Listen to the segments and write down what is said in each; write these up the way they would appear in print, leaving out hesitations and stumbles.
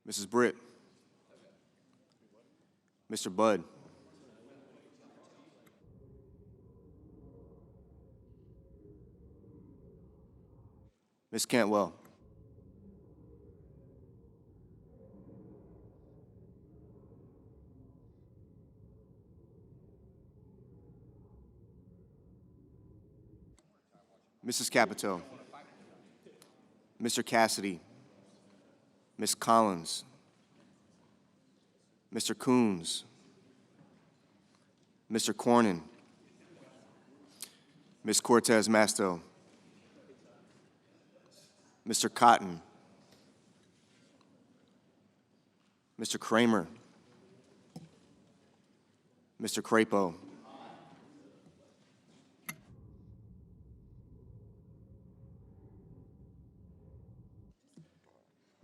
Mrs. Britt. Mr. Budd. Ms. Cantwell. Mrs. Capito. Mr. Cassidy. Ms. Collins. Mr. Coons. Mr. Cornyn. Ms. Cortez Masto. Mr. Cotton. Mr. Kramer. Mr. Crapo.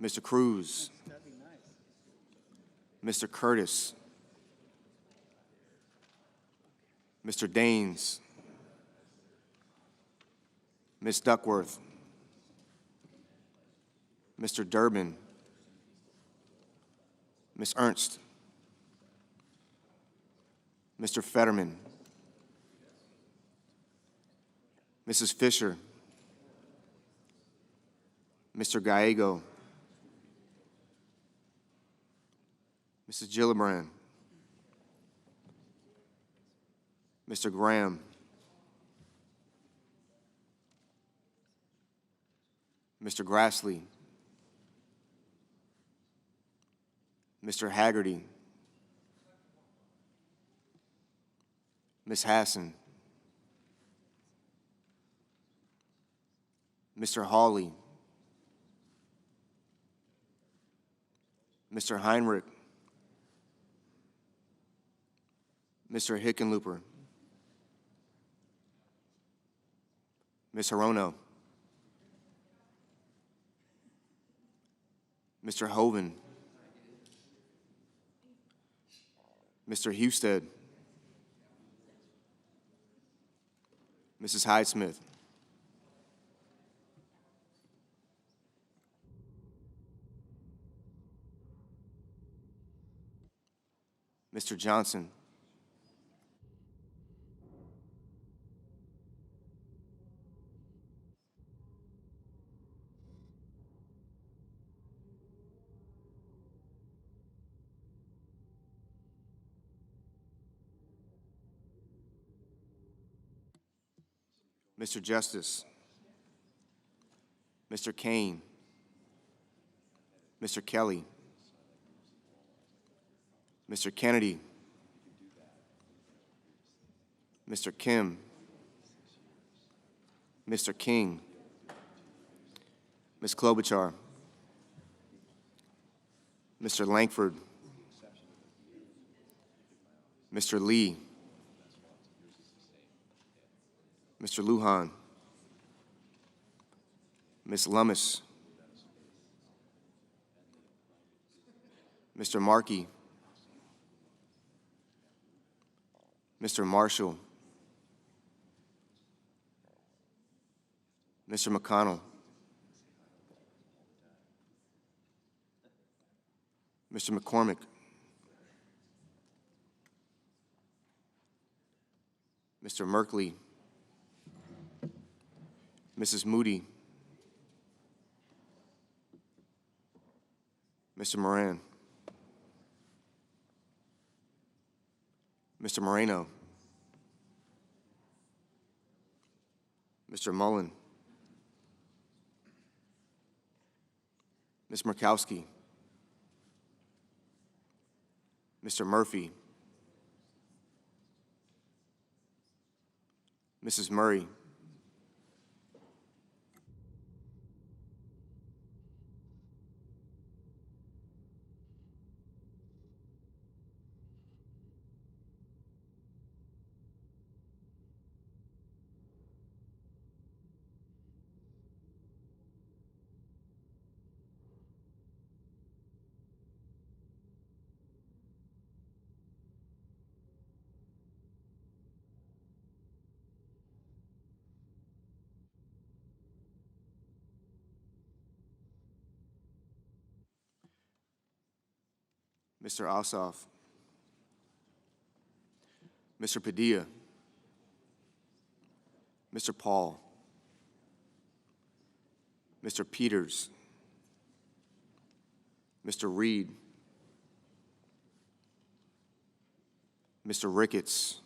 Mr. Cruz. Mr. Curtis. Mr. Daines. Ms. Duckworth. Mr. Durbin. Ms. Ernst. Mr. Fetterman. Mrs. Fisher. Mr. Gallego. Mrs. Gillibrand. Mr. Graham. Mr. Grassley. Mr. Haggerty. Ms. Hassan. Mr. Hawley. Mr. Heinrich. Mr. Hickenlooper. Ms. Hirono. Mr. Hoven. Mr. Husted. Mrs. Hyde-Smith. Mr. Johnson. Mr. Justice. Mr. Kane. Mr. Kelly. Mr. Kennedy. Mr. Kim. Mr. King. Ms. Klobuchar. Mr. Lankford. Mr. Lee. Mr. Lujan. Ms. Lummis. Mr. Markey. Mr. Marshall. Mr. McConnell. Mr. McCormick. Mr. Merkley. Mrs. Moody. Mr. Moran. Mr. Moreno. Mr. Mullen. Ms. Murkowski. Mr. Murphy. Mrs. Murray. Mr. Ossoff, Mr. Padilla, Mr. Paul, Mr. Peters, Mr. Reed, Mr. Ricketts,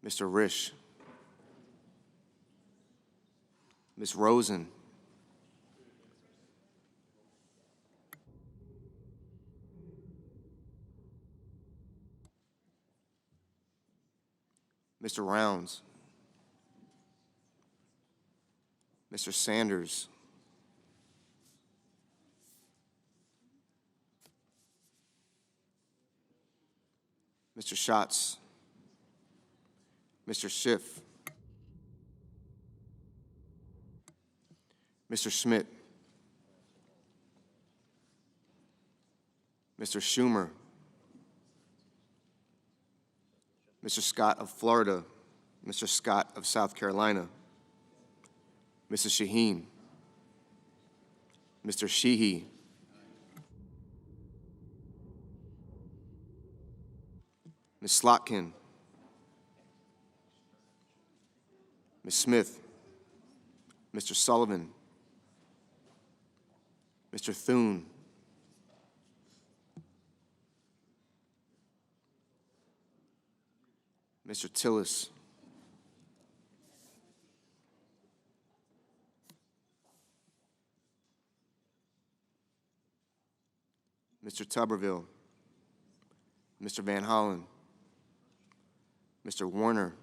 Mr. Risch, Ms. Rosen, Mr. Rounds, Mr. Sanders, Mr. Schatz, Mr. Schiff, Mr. Schmidt, Mr. Schumer, Mr. Scott of Florida, Mr. Scott of South Carolina, Mrs. Shaheen, Mr. Sheehy, Ms. Slotkin, Ms. Smith, Mr. Sullivan, Mr. Thune, Mr. Tillis, Mr. Tuberville, Mr. Van Hollen, Mr. Warner,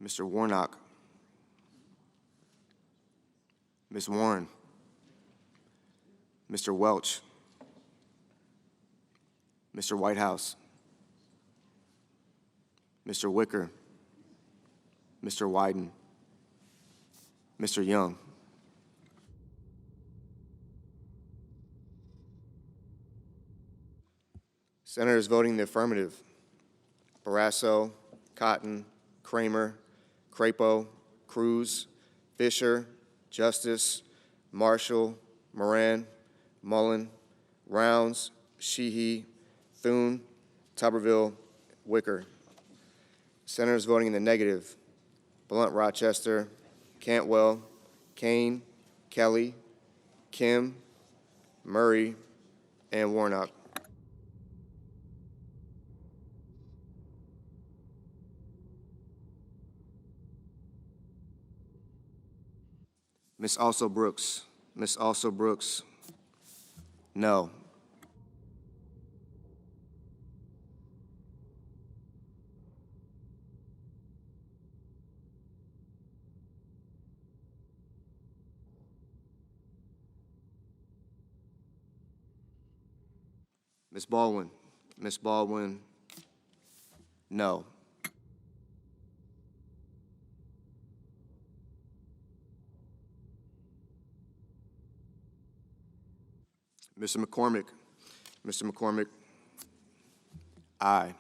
Mr. Warnock, Ms. Warren, Mr. Welch, Mr. Whitehouse, Mr. Wicker, Mr. Wyden, Mr. Young. Senators voting in the affirmative: Barrasso, Cotton, Kramer, Crapo, Cruz, Fisher, Justice, Marshall, Moran, Mullen, Rounds, Sheehy, Thune, Tuberville, Wicker. Senators voting in the negative: Blunt, Rochester, Cantwell, Kane, Kelly, Kim, Murray, and Warnock. Ms. Also Brooks. Ms. Also Brooks, no. Ms. Baldwin. Ms. Baldwin, no. Mr. McCormick. Mr. McCormick, aye.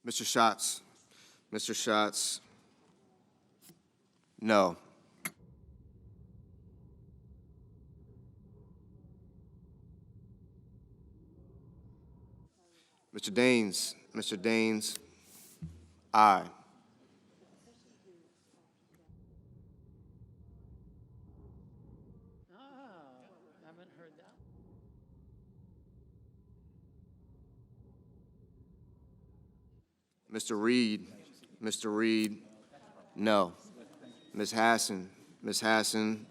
Mr. Schatz. Mr. Schatz, no. Mr. Daines. Mr. Daines, aye. Mr. Reed, Mr. Reed, no. Ms. Hassan, Ms. Hassan,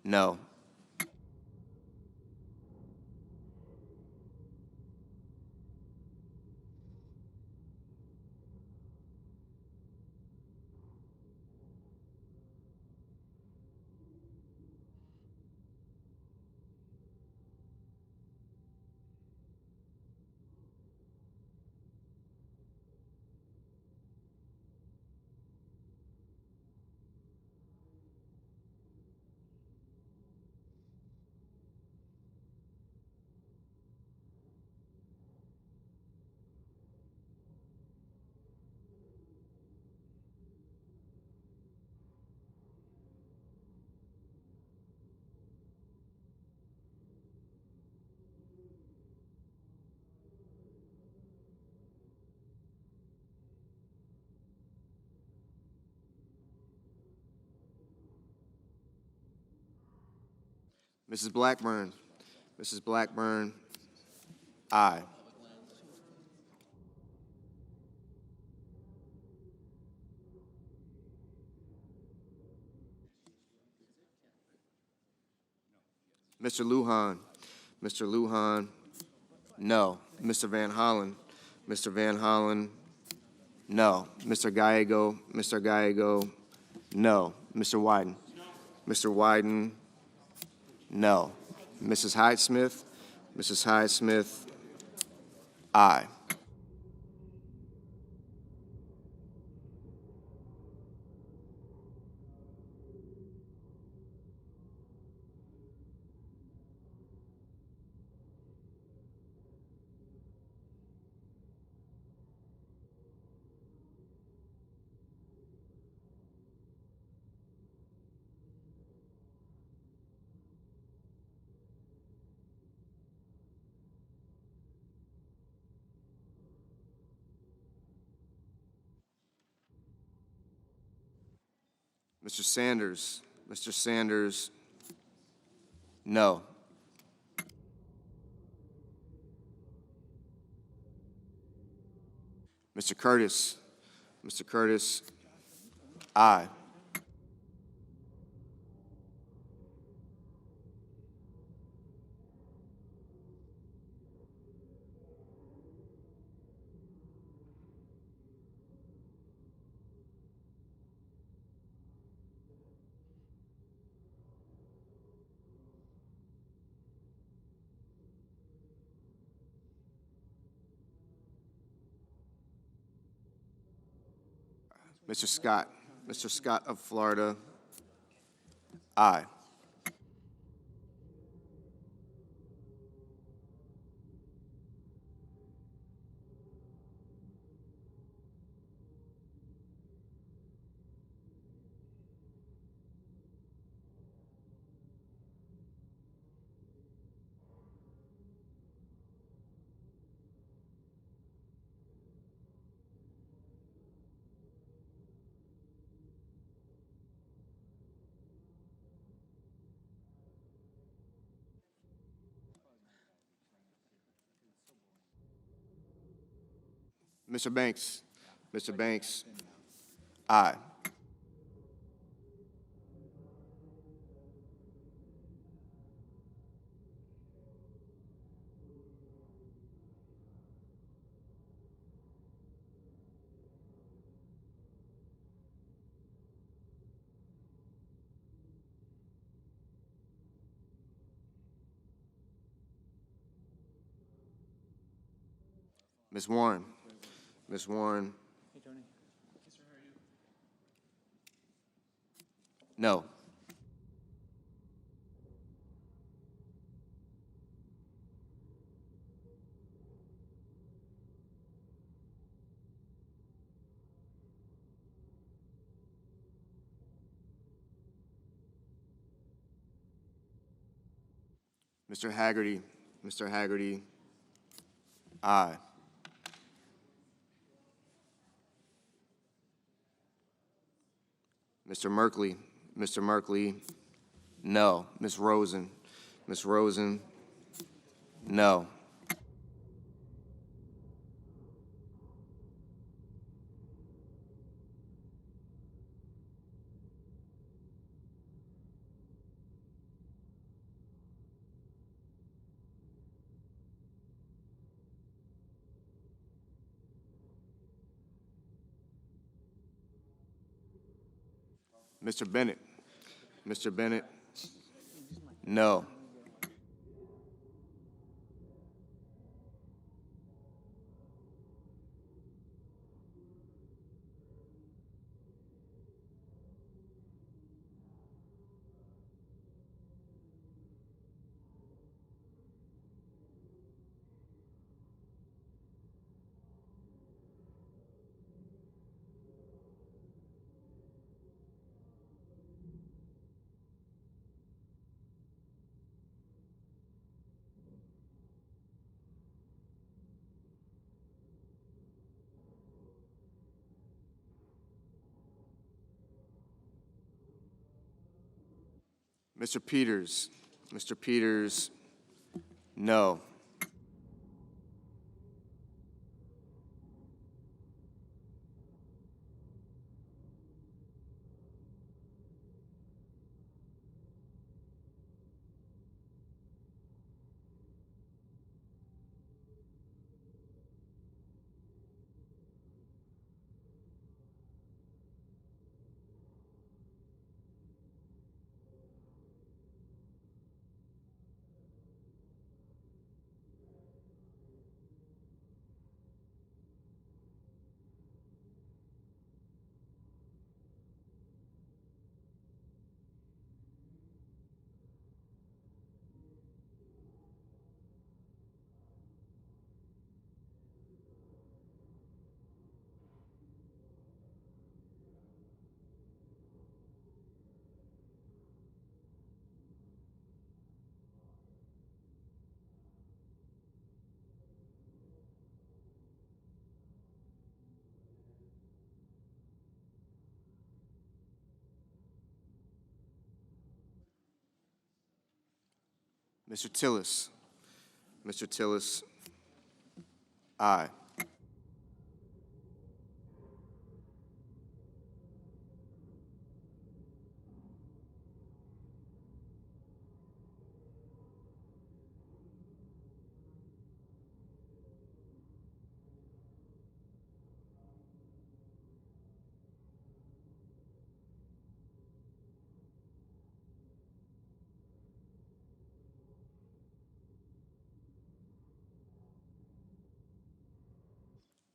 no. Mrs. Blackburn, Mrs. Blackburn, aye. Mr. Lujan, Mr. Lujan, no. Mr. Van Hollen, Mr. Van Hollen, no. Mr. Gallego, Mr. Gallego, no. Mr. Wyden, Mr. Wyden, no. Mrs. Hyde-Smith, Mrs. Hyde-Smith, aye. Mr. Sanders, Mr. Sanders, no. Mr. Curtis, Mr. Curtis, aye. Mr. Scott of Florida, aye. Mr. Banks, Mr. Banks, aye. Ms. Warren, Ms. Warren, no. Mr. Haggerty, Mr. Haggerty, aye. Mr. Merkley, Mr. Merkley, no. Ms. Rosen, Ms. Rosen, no. Mr. Bennett. Mr. Bennett, no. Mr. Peters. Mr. Peters, no. Mr. Tillis. Mr. Tillis, aye.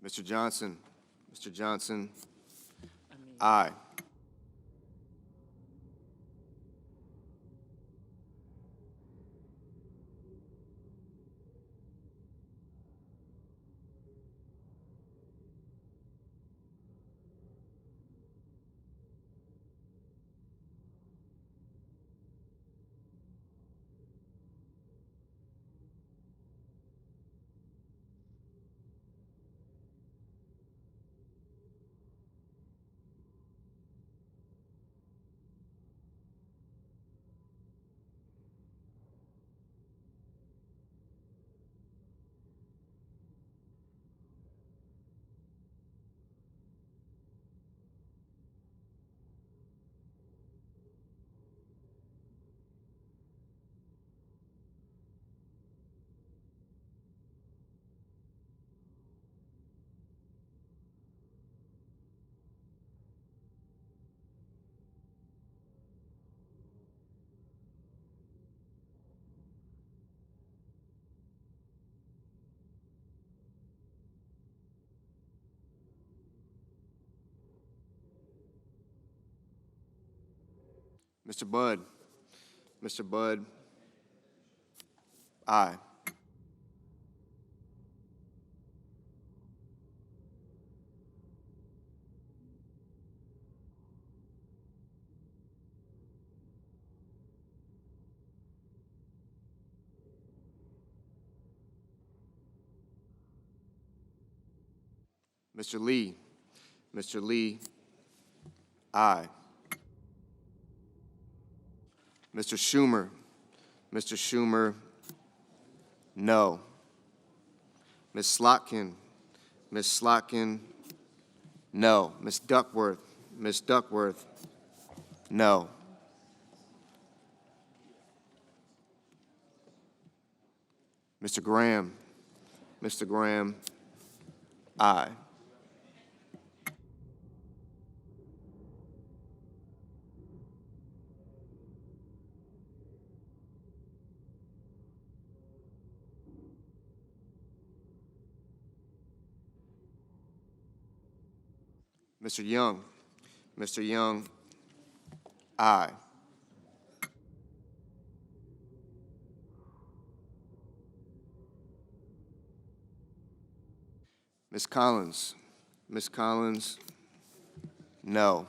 Mr. Johnson. Mr. Johnson, aye. Mr. Budd. Mr. Budd, aye. Mr. Lee. Mr. Lee, aye. Mr. Schumer. Mr. Schumer, no. Ms. Slotkin. Ms. Slotkin, no. Ms. Duckworth. Ms. Duckworth, no. Mr. Graham. Mr. Graham, aye. Mr. Young. Mr. Young, aye. Ms. Collins. Ms. Collins, no.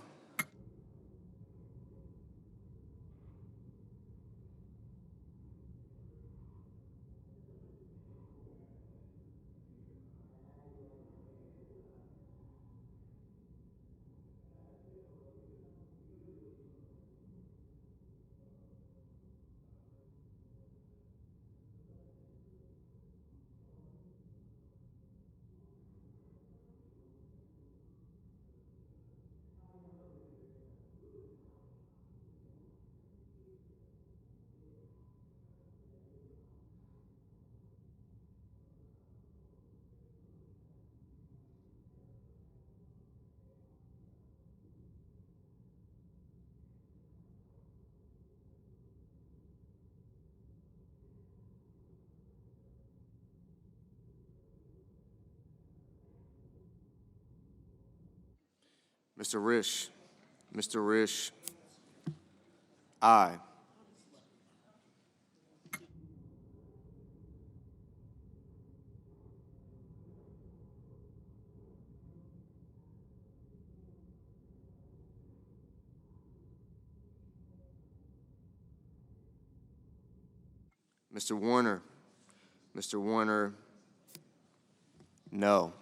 Mr. Risch. Mr. Risch, aye. Mr. Warner. Mr. Warner, no.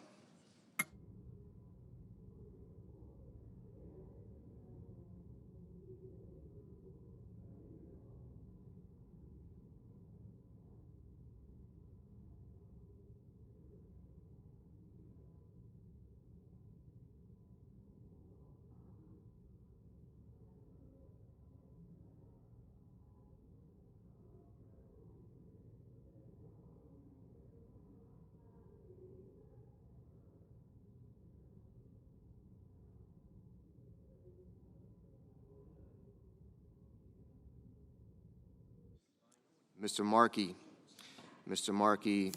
Mr. Markey. Mr. Markey,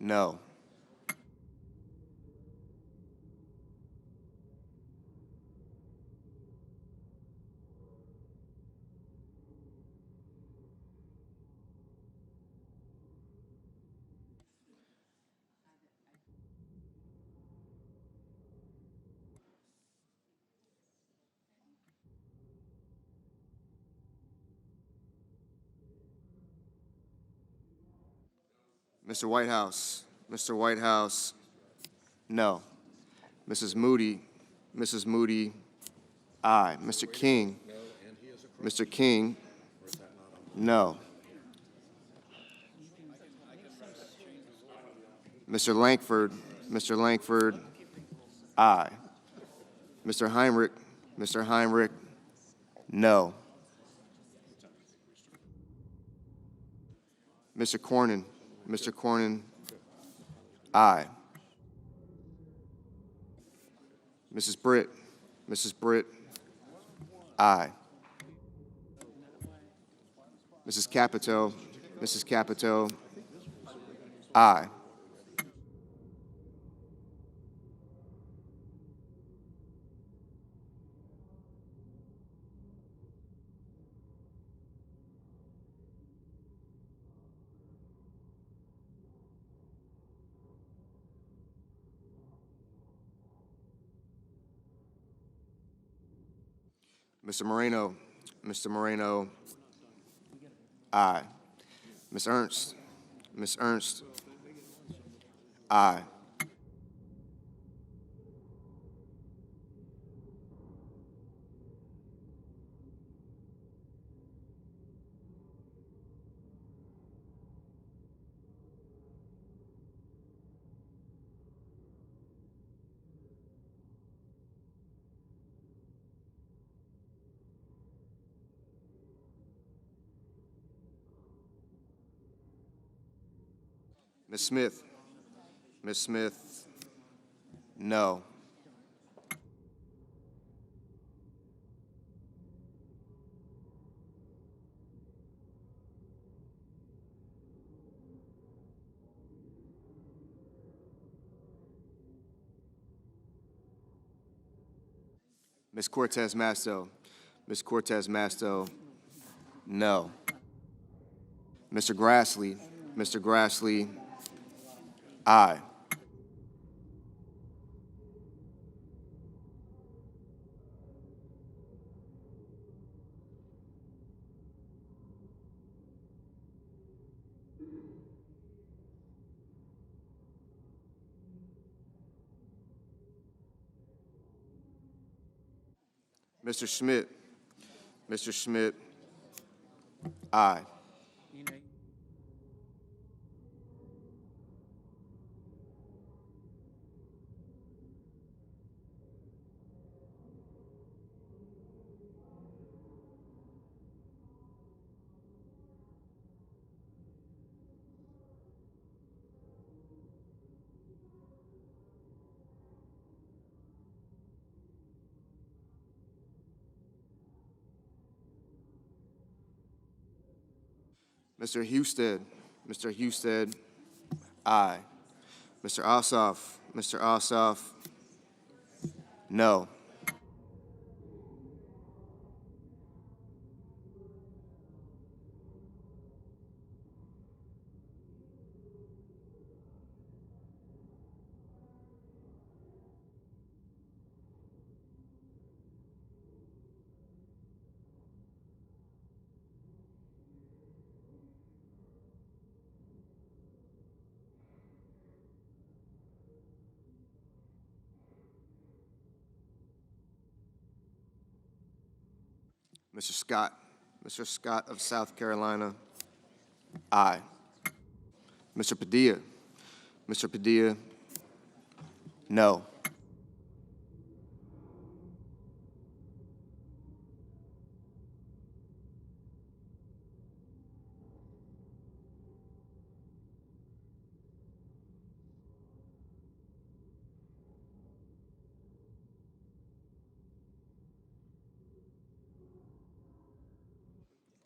no. Mr. Whitehouse. Mr. Whitehouse, no. Mrs. Moody. Mrs. Moody, aye. Mr. King. Mr. King, no. Mr. Lankford. Mr. Lankford, aye. Mr. Heinrich. Mr. Heinrich, no. Mr. Cornyn. Mr. Cornyn, aye. Mrs. Britt. Mrs. Britt, aye. Mrs. Capito. Mrs. Capito, aye. Mr. Moreno. Mr. Moreno, aye. Ms. Ernst. Ms. Ernst, aye. Ms. Smith. Ms. Smith, no. Ms. Cortez Masto. Ms. Cortez Masto, no. Mr. Grassley. Mr. Grassley, aye. Mr. Schmidt. Mr. Schmidt, aye. Mr. Husted. Mr. Husted, aye. Mr. Ossoff. Mr. Ossoff, no. Mr. Scott. Mr. Scott of South Carolina, aye. Mr. Padilla. Mr. Padilla, no.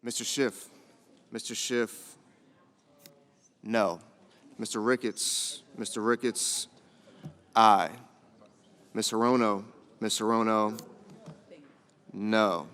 Mr. Schiff. Mr. Schiff, no. Mr. Ricketts. Mr. Ricketts, aye. Ms. Hirono. Ms. Hirono, no.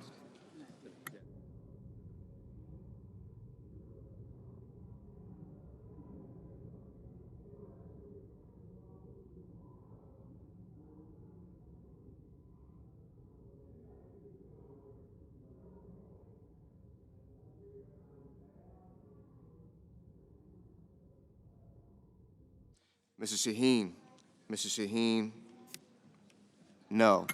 Mrs. Shaheen. Mrs. Shaheen, no.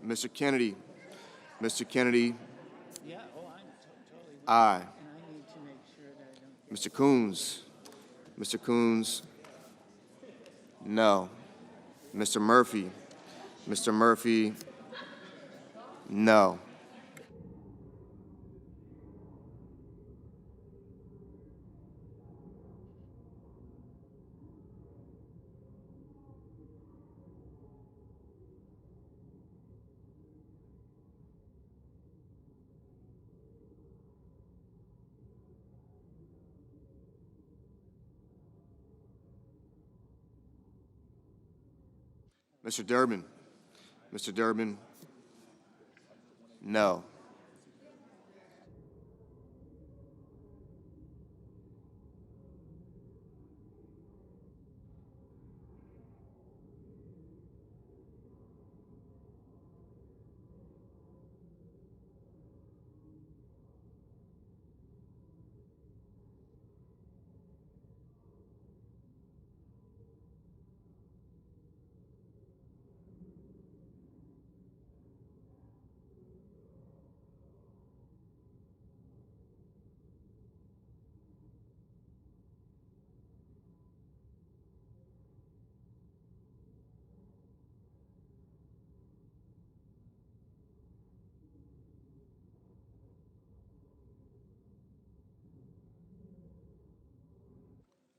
Mr. Kennedy. Mr. Kennedy, aye. Mr. Coons. Mr. Coons, no. Mr. Murphy. Mr. Murphy, no. Mr. Durbin. Mr. Durbin, no.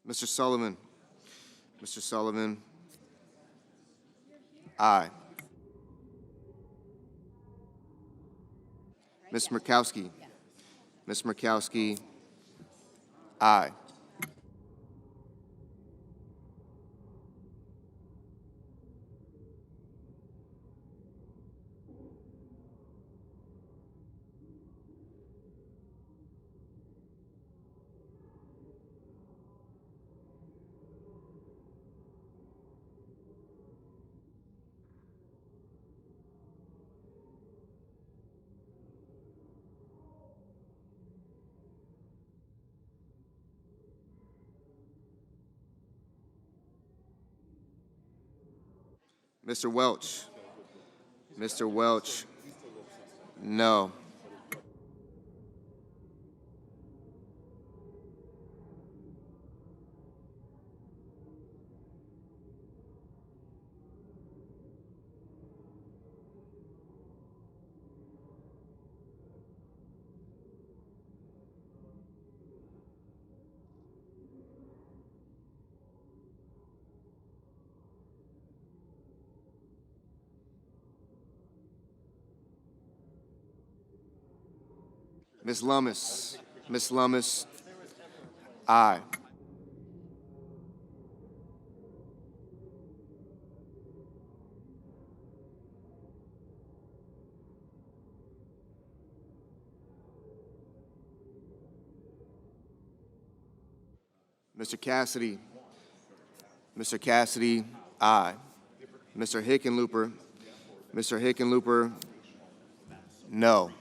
Mr. Sullivan. Mr. Sullivan. Aye. Ms. Murkowski. Ms. Murkowski. Aye. Mr. Welch. Mr. Welch. No. Ms. Lummis. Ms. Lummis. Aye. Mr. Cassidy. Mr. Cassidy. Aye. Mr. Hickenlooper. Mr. Hickenlooper. No.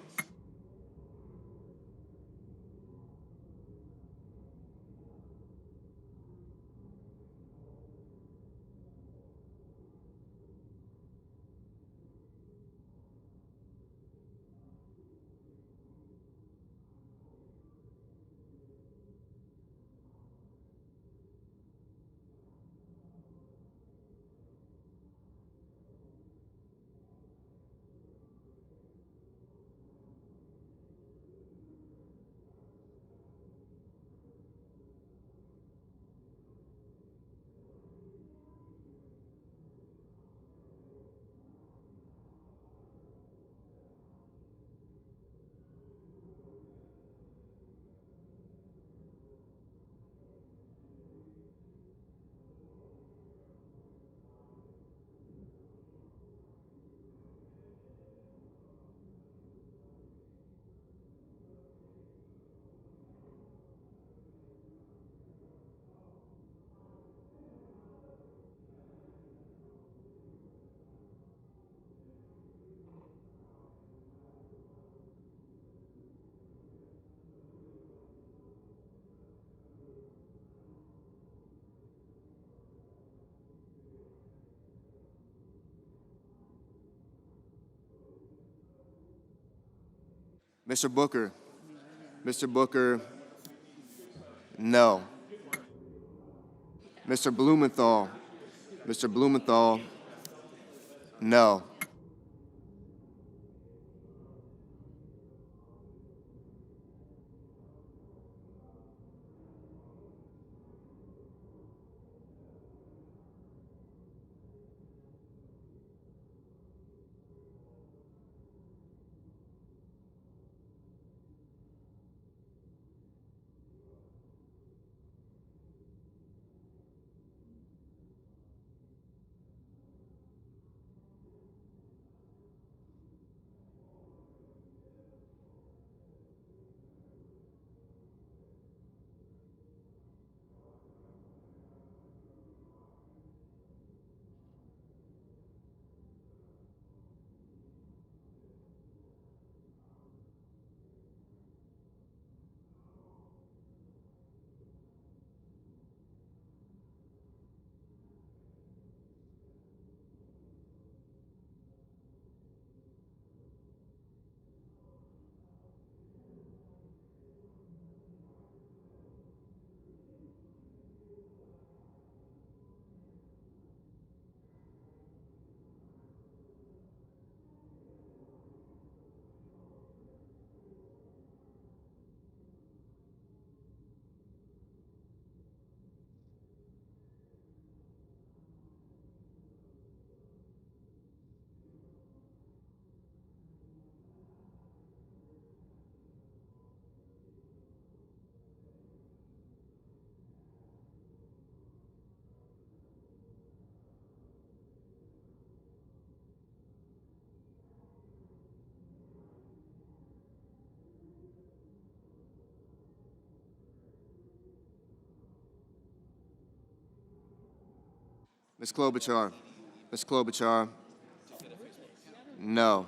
Mr. Booker. Mr. Booker. No. Mr. Blumenthal. Mr. Blumenthal. No. Ms. Klobuchar. Ms. Klobuchar. No.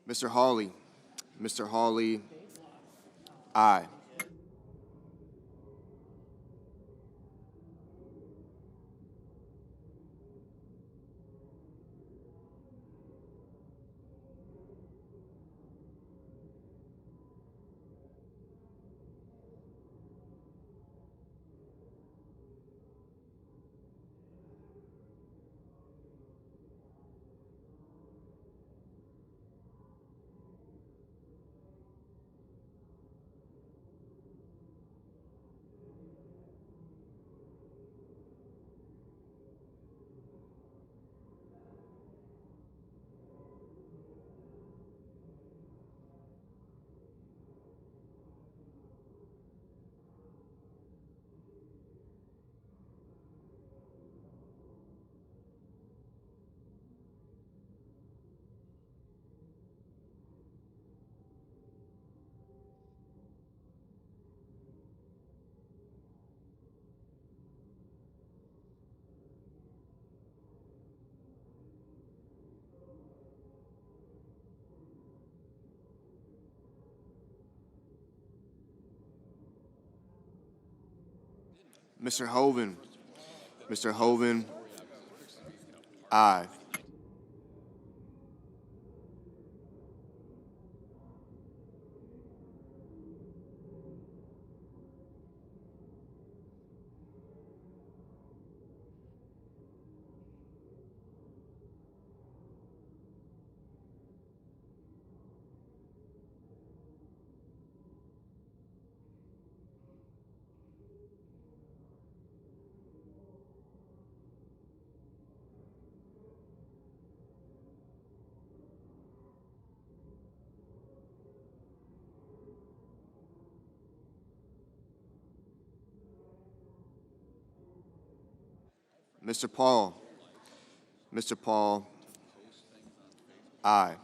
Mr. Hawley. Mr. Hawley, aye. Mr. Hoven. Mr. Hoven, aye. Mr. Paul. Mr. Paul, aye.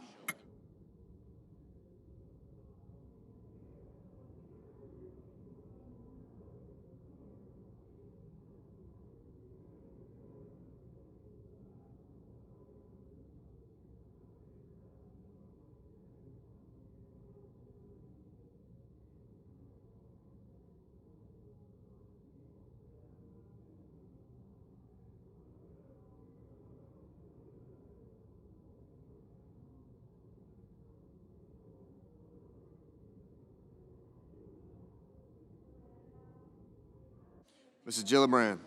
Mrs. Gillibrand.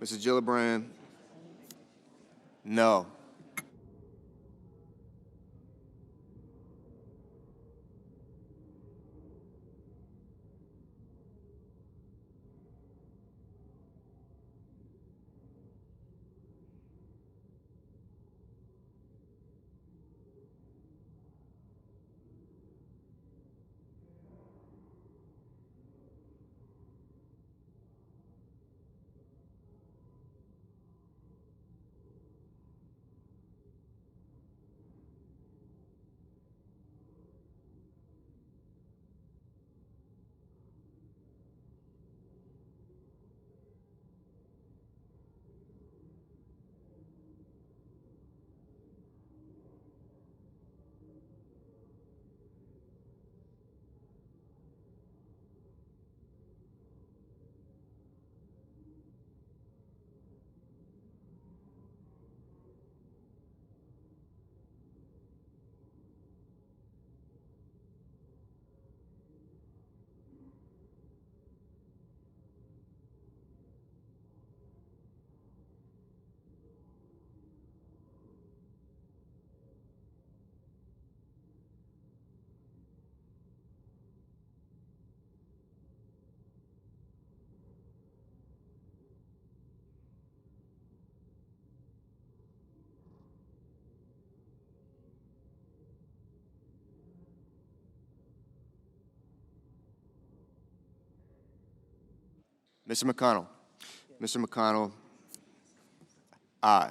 Mrs. Gillibrand, no. Mr. McConnell. Mr. McConnell, aye.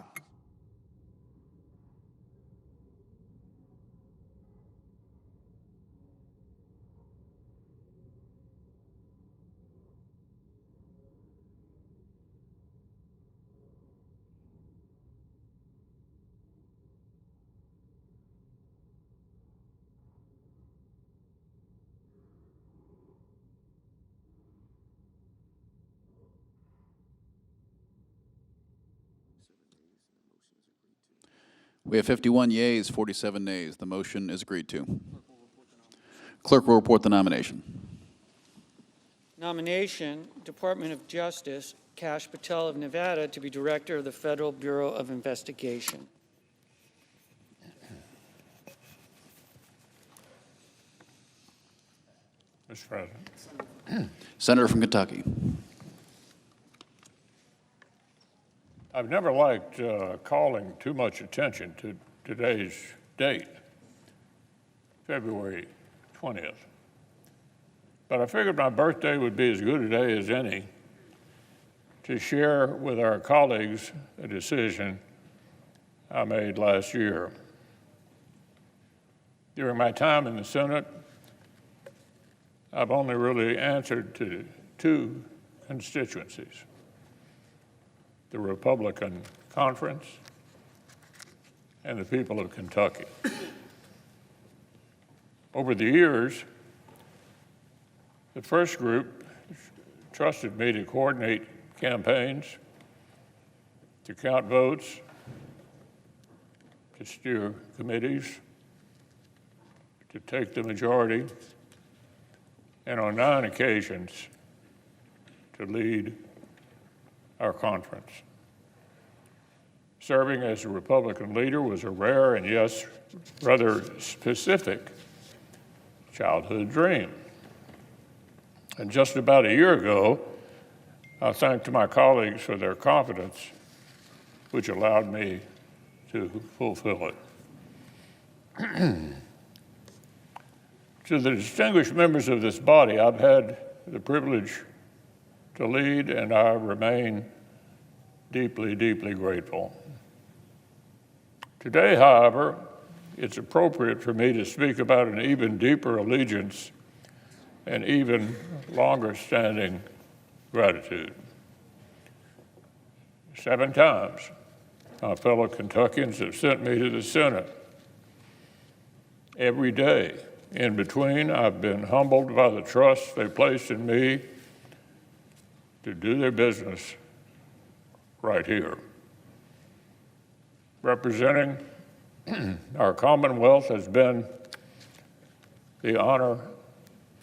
We have 51 yeas, 47 nays. The motion is agreed to. Clerk will report the nomination. Nomination, Department of Justice, Kash Patel of Nevada to be Director of the Federal Bureau of Investigation. Mr. President. Senator from Kentucky. I've never liked calling too much attention to today's date, February 20th. But I figured my birthday would be as good a day as any to share with our colleagues a decision I made last year. During my time in the Senate, I've only really answered to two constituencies: the Republican Conference and the people of Kentucky. Over the years, the first group trusted me to coordinate campaigns, to count votes, to steer committees, to take the majority, and on 9 occasions, to lead our conference. Serving as a Republican leader was a rare and, yes, rather specific childhood dream. And just about a year ago, I thanked my colleagues for their confidence, which allowed me to fulfill it. To the distinguished members of this body, I've had the privilege to lead, and I remain deeply, deeply grateful. Today, however, it's appropriate for me to speak about an even deeper allegiance and even longer-standing gratitude. 7 times, my fellow Kentuckians have sent me to the Senate. Every day in between, I've been humbled by the trust they placed in me to do their business right here. Representing our Commonwealth has been the honor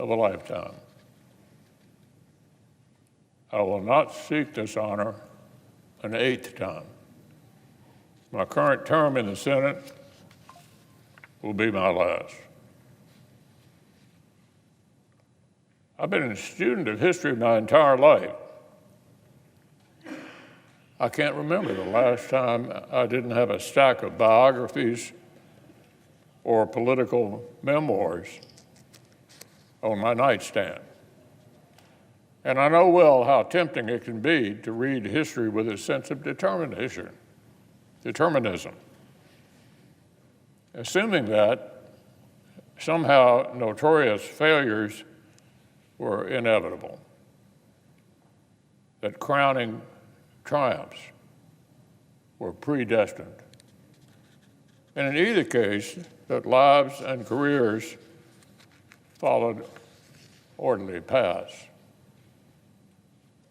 of a lifetime. I will not seek this honor an 8th time. My current term in the Senate will be my last. I've been a student of history my entire life. I can't remember the last time I didn't have a stack of biographies or political memoirs on my nightstand. And I know well how tempting it can be to read history with a sense of determinism, assuming that somehow notorious failures were inevitable, that crowning triumphs were predestined, and in either case, that lives and careers followed orderly paths.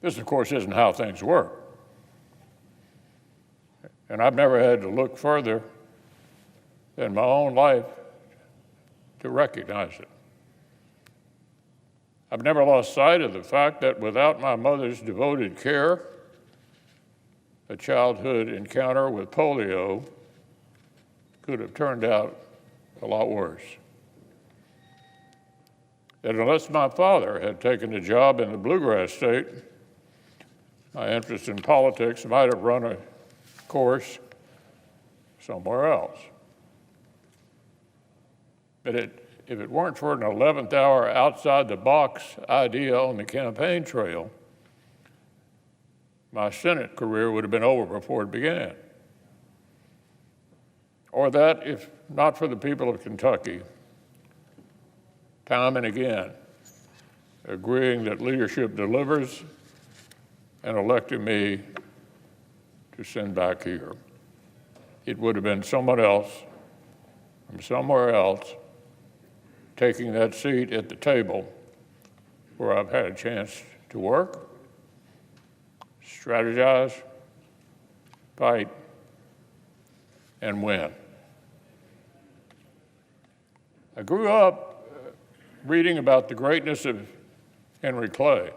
This, of course, isn't how things work. And I've never had to look further than my own life to recognize it. I've never lost sight of the fact that without my mother's devoted care, a childhood encounter with polio could have turned out a lot worse. That unless my father had taken a job in the bluegrass state, my interest in politics might have run a course somewhere else. But if it weren't for an 11th hour outside the box idea on the campaign trail, my Senate career would have been over before it began. Or that, if not for the people of Kentucky, time and again, agreeing that leadership delivers and electing me to send back here, it would have been someone else from somewhere else taking that seat at the table where I've had a chance to work, strategize, fight, and win. I grew up reading about the greatness of Henry Clay,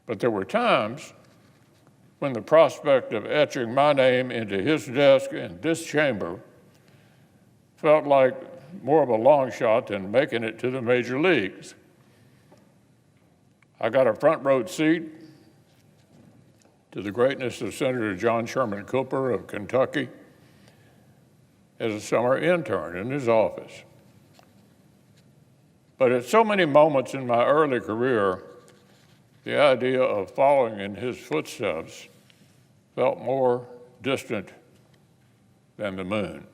but there were times when the prospect of etching my name into his desk in this chamber felt like more of a long shot than making it to the major leagues. I got a front row seat to the greatness of Senator John Sherman Cooper of Kentucky as a summer intern in his office. But at so many moments in my early career, the idea of following in his footsteps felt more distant than the moon.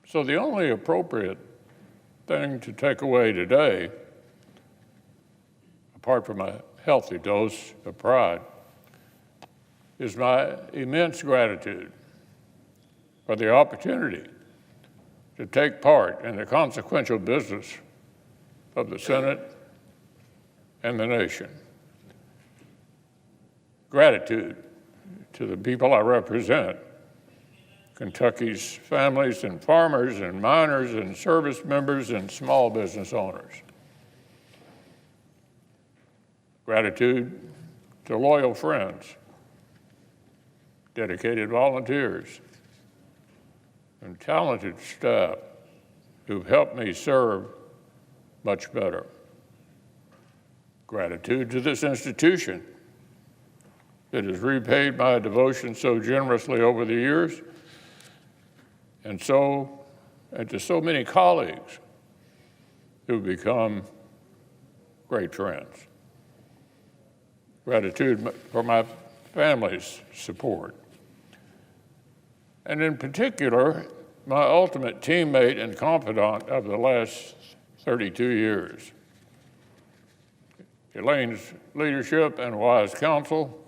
So the only appropriate thing to take away today, apart from a healthy dose of pride, is my immense gratitude for the opportunity to take part in the consequential business of the Senate and the nation. Gratitude to the people I represent, Kentucky's families and farmers and miners and service members and small business owners. Gratitude to loyal friends, dedicated volunteers, and talented staff who've helped me serve much better. Gratitude to this institution that has repaid my devotion so generously over the years, and to so many colleagues who've become great friends. Gratitude for my family's support. And in particular, my ultimate teammate and confidant of the last 32 years. Elaine's leadership and wise counsel,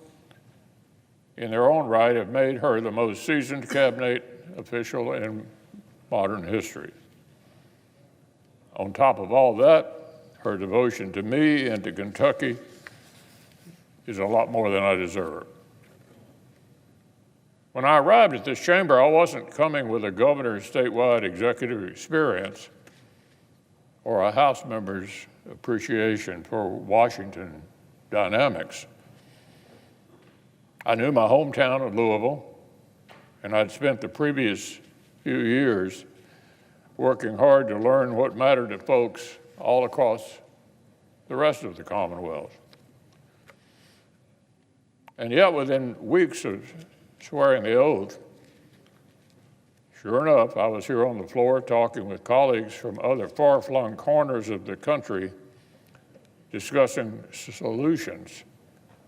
in their own right, have made her the most seasoned cabinet official in modern history. On top of all that, her devotion to me and to Kentucky is a lot more than I deserve. When I arrived at this chamber, I wasn't coming with a governor's statewide executive experience or a House member's appreciation for Washington dynamics. I knew my hometown of Louisville, and I'd spent the previous few years working hard to learn what mattered to folks all across the rest of the Commonwealth. And yet, within weeks of swearing the oath, sure enough, I was here on the floor talking with colleagues from other far-flung corners of the country, discussing solutions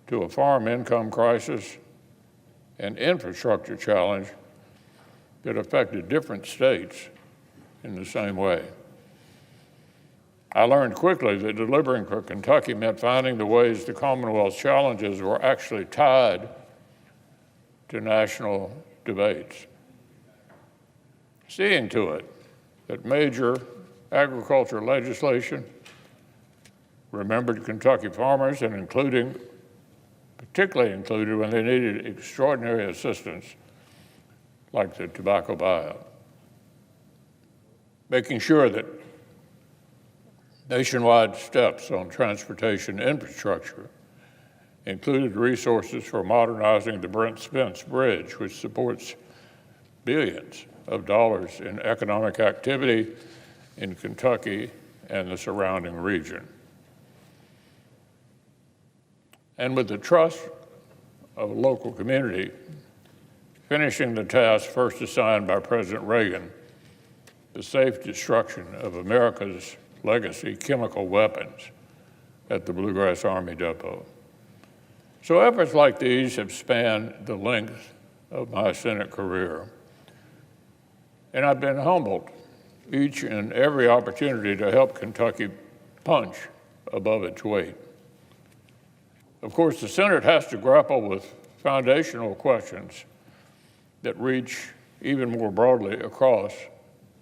to a farm income crisis and infrastructure challenge that affected different states in the same way. I learned quickly that delivering for Kentucky meant finding the ways the Commonwealth's challenges were actually tied to national debates. Seeing to it that major agriculture legislation remembered Kentucky farmers and particularly included when they needed extraordinary assistance, like the tobacco buyout. Making sure that nationwide steps on transportation infrastructure included resources for modernizing the Brent Spence Bridge, which supports billions of dollars in economic activity in Kentucky and the surrounding region. And with the trust of a local community, finishing the task first assigned by President Reagan, the safe destruction of America's legacy chemical weapons at the Bluegrass Army Depot. So efforts like these have spanned the length of my Senate career. And I've been humbled each and every opportunity to help Kentucky punch above its weight. Of course, the Senate has to grapple with foundational questions that reach even more broadly across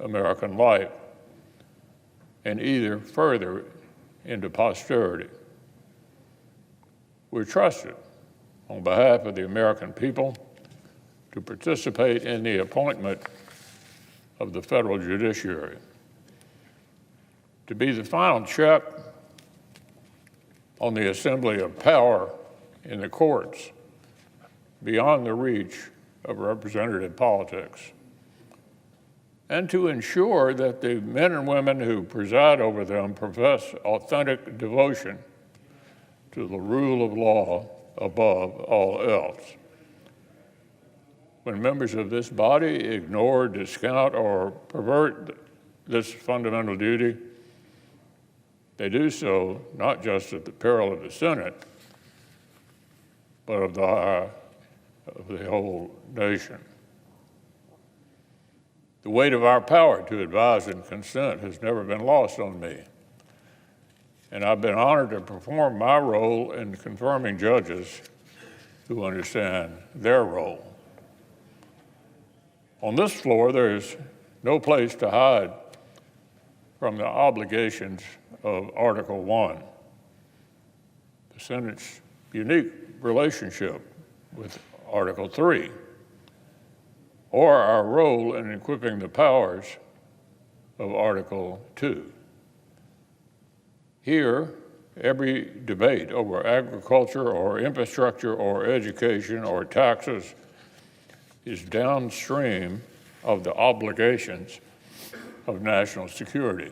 American life and either further into posterity. We're trusted on behalf of the American people to participate in the appointment of the federal judiciary, to be the final check on the assembly of power in the courts beyond the reach of representative politics, and to ensure that the men and women who preside over them profess authentic devotion to the rule of law above all else. When members of this body ignore, discount, or pervert this fundamental duty, they do so not just at the peril of the Senate, but of the whole nation. The weight of our power to advise and consent has never been lost on me, and I've been honored to perform my role in confirming judges who understand their role. On this floor, there is no place to hide from the obligations of Article 1, the Senate's unique relationship with Article 3, or our role in equipping the powers of Article 2. Here, every debate over agriculture or infrastructure or education or taxes is downstream of the obligations of national security.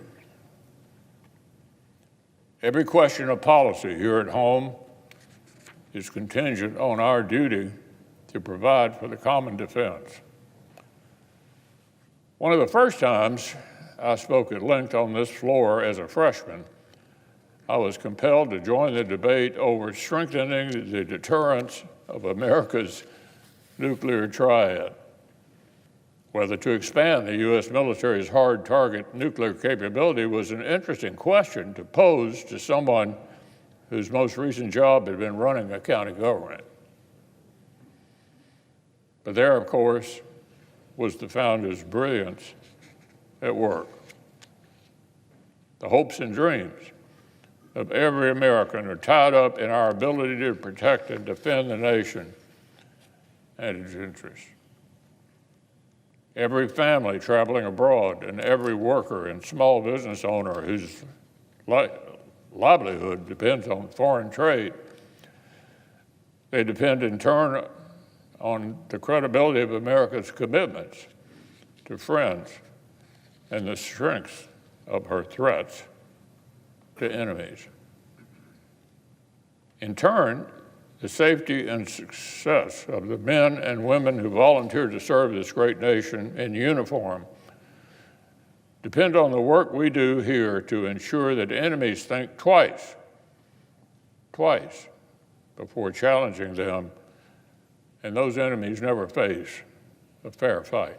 Every question of policy here at home is contingent on our duty to provide for the common defense. One of the first times I spoke at length on this floor as a freshman, I was compelled to join the debate over strengthening the deterrence of America's nuclear triad. Whether to expand the U.S. military's hard target nuclear capability was an interesting question to pose to someone whose most recent job had been running a county government. But there, of course, was the founder's brilliance at work. The hopes and dreams of every American are tied up in our ability to protect and defend the nation and its interests. Every family traveling abroad and every worker and small business owner whose livelihood depends on foreign trade, they depend in turn on the credibility of America's commitments to friends and the strength of her threats to enemies. In turn, the safety and success of the men and women who volunteer to serve this great nation in uniform depend on the work we do here to ensure that enemies think twice before challenging them, and those enemies never face a fair fight.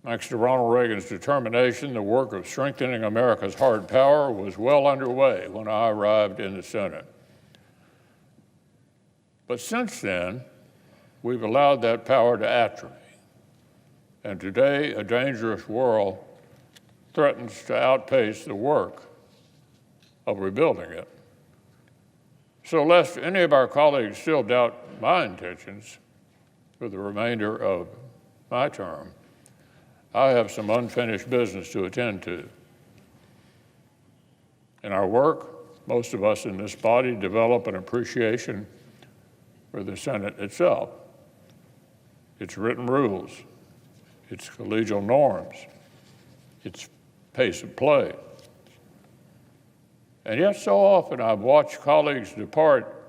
Thanks to Ronald Reagan's determination, the work of strengthening America's hard power was well underway when I arrived in the Senate. But since then, we've allowed that power to atrophy. And today, a dangerous world threatens to outpace the work of rebuilding it. So lest any of our colleagues still doubt my intentions for the remainder of my term, I have some unfinished business to attend to. In our work, most of us in this body develop an appreciation for the Senate itself, its written rules, its collegial norms, its pace of play. And yet so often I've watched colleagues depart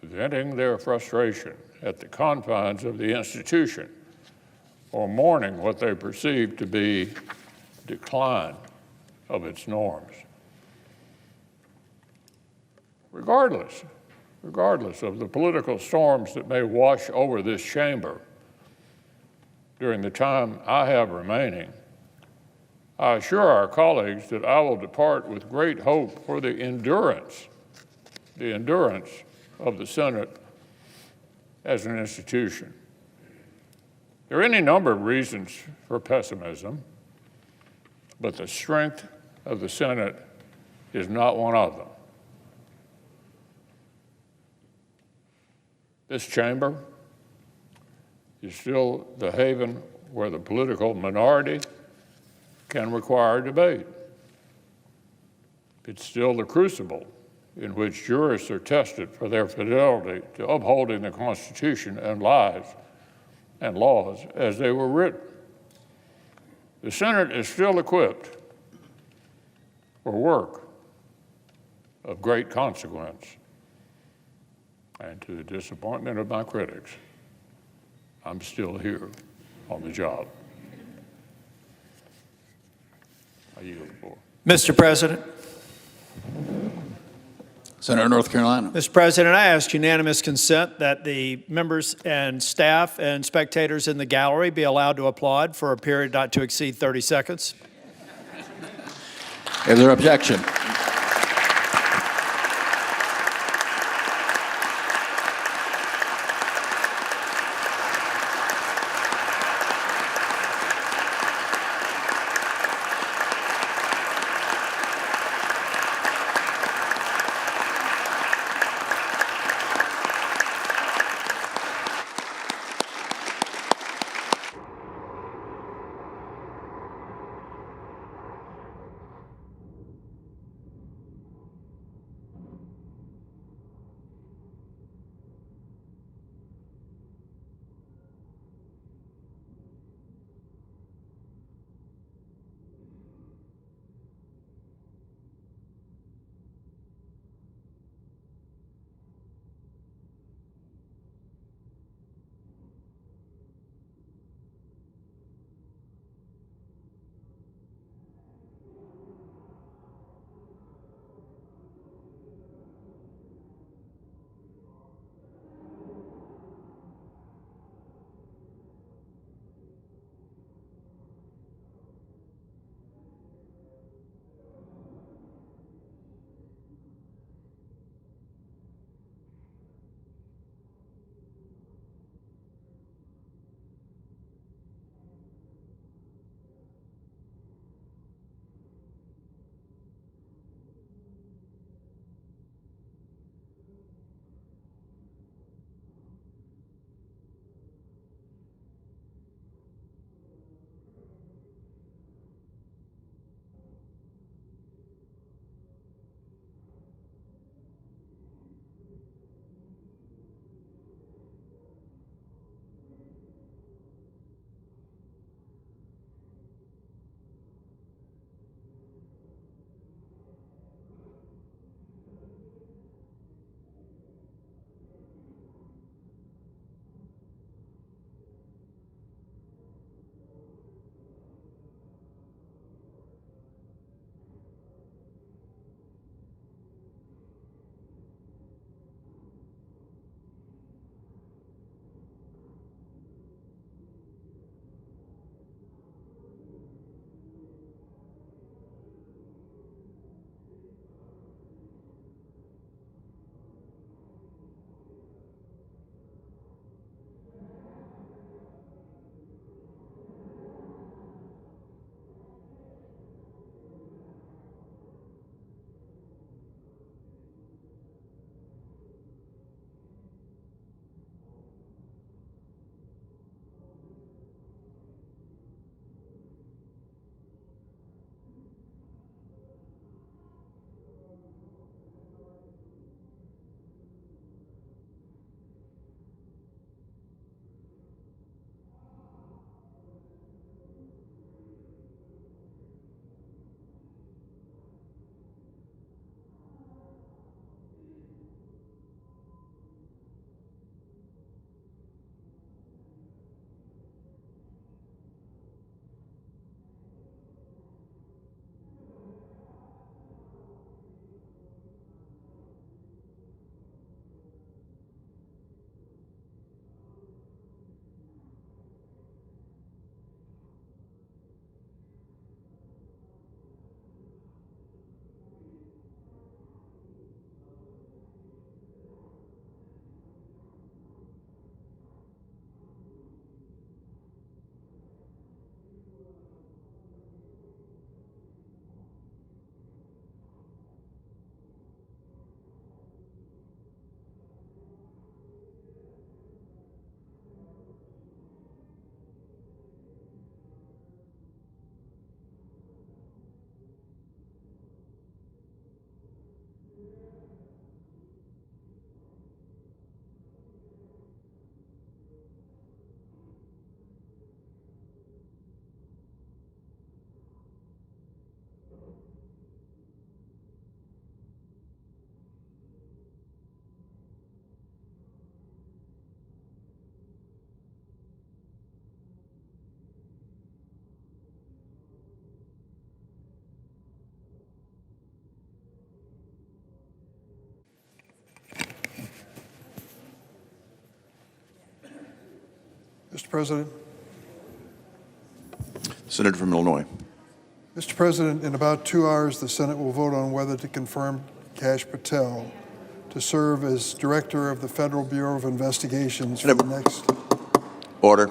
venting their frustration at the confines of the institution or mourning what they perceive to be decline of its norms. regardless of the political storms that may wash over this chamber during the time I have remaining, I assure our colleagues that I will depart with great hope for the endurance of the Senate as an institution. There are any number of reasons for pessimism, but the strength of the Senate is not one of them. This chamber is still the haven where the political minority can require debate. It's still the crucible in which jurists are tested for their fidelity to upholding the Constitution and lives and laws as they were written. The Senate is still equipped for work of great consequence. And to the disappointment of my critics, I'm still here on the job. I yield the floor. Mr. President. Senator of North Carolina. Mr. President, I ask unanimous consent that the members and staff and spectators in the gallery be allowed to applaud for a period not to exceed 30 seconds. Is there objection? Mr. President. Senator from Illinois. Mr. President, in about 2 hours, the Senate will vote on whether to confirm Kash Patel to serve as Director of the Federal Bureau of Investigations for the next... Order.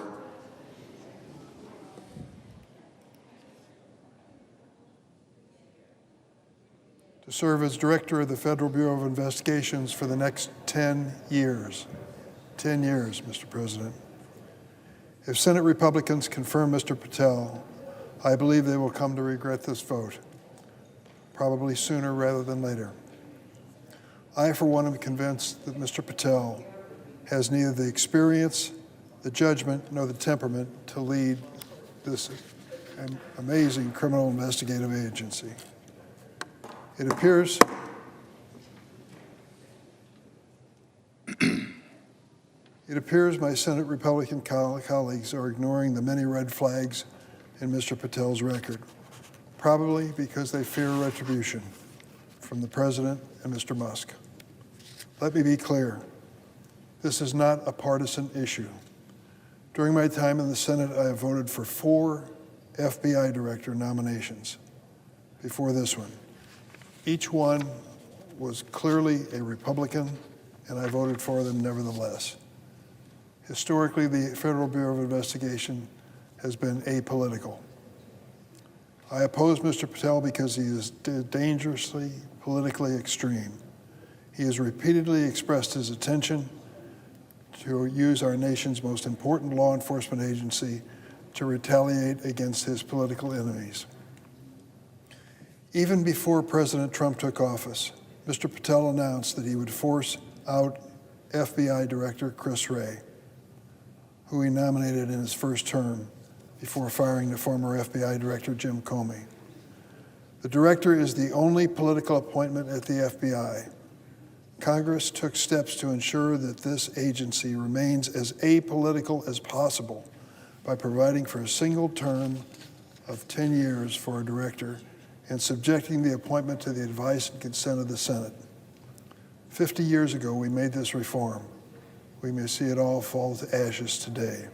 To serve as Director of the Federal Bureau of Investigations for the next 10 years. 10 years, Mr. President. If Senate Republicans confirm Mr. Patel, I believe they will come to regret this vote, probably sooner rather than later. I, for one, am convinced that Mr. Patel has neither the experience, the judgment, nor the temperament to lead this amazing criminal investigative agency. It appears my Senate Republican colleagues are ignoring the many red flags in Mr. Patel's record, probably because they fear retribution from the President and Mr. Musk. Let me be clear. This is not a partisan issue. During my time in the Senate, I have voted for 4 FBI director nominations before this one. Each one was clearly a Republican, and I voted for them nevertheless. Historically, the Federal Bureau of Investigation has been apolitical. I oppose Mr. Patel because he is dangerously politically extreme. He has repeatedly expressed his intention to use our nation's most important law enforcement agency to retaliate against his political enemies. Even before President Trump took office, Mr. Patel announced that he would force out FBI Director Chris Wray, who he nominated in his first term before firing the former FBI Director Jim Comey. The director is the only political appointment at the FBI. Congress took steps to ensure that this agency remains as apolitical as possible by providing for a single term of 10 years for a director and subjecting the appointment to the advice and consent of the Senate. 50 years ago, we made this reform. We may see it all fall to ashes today.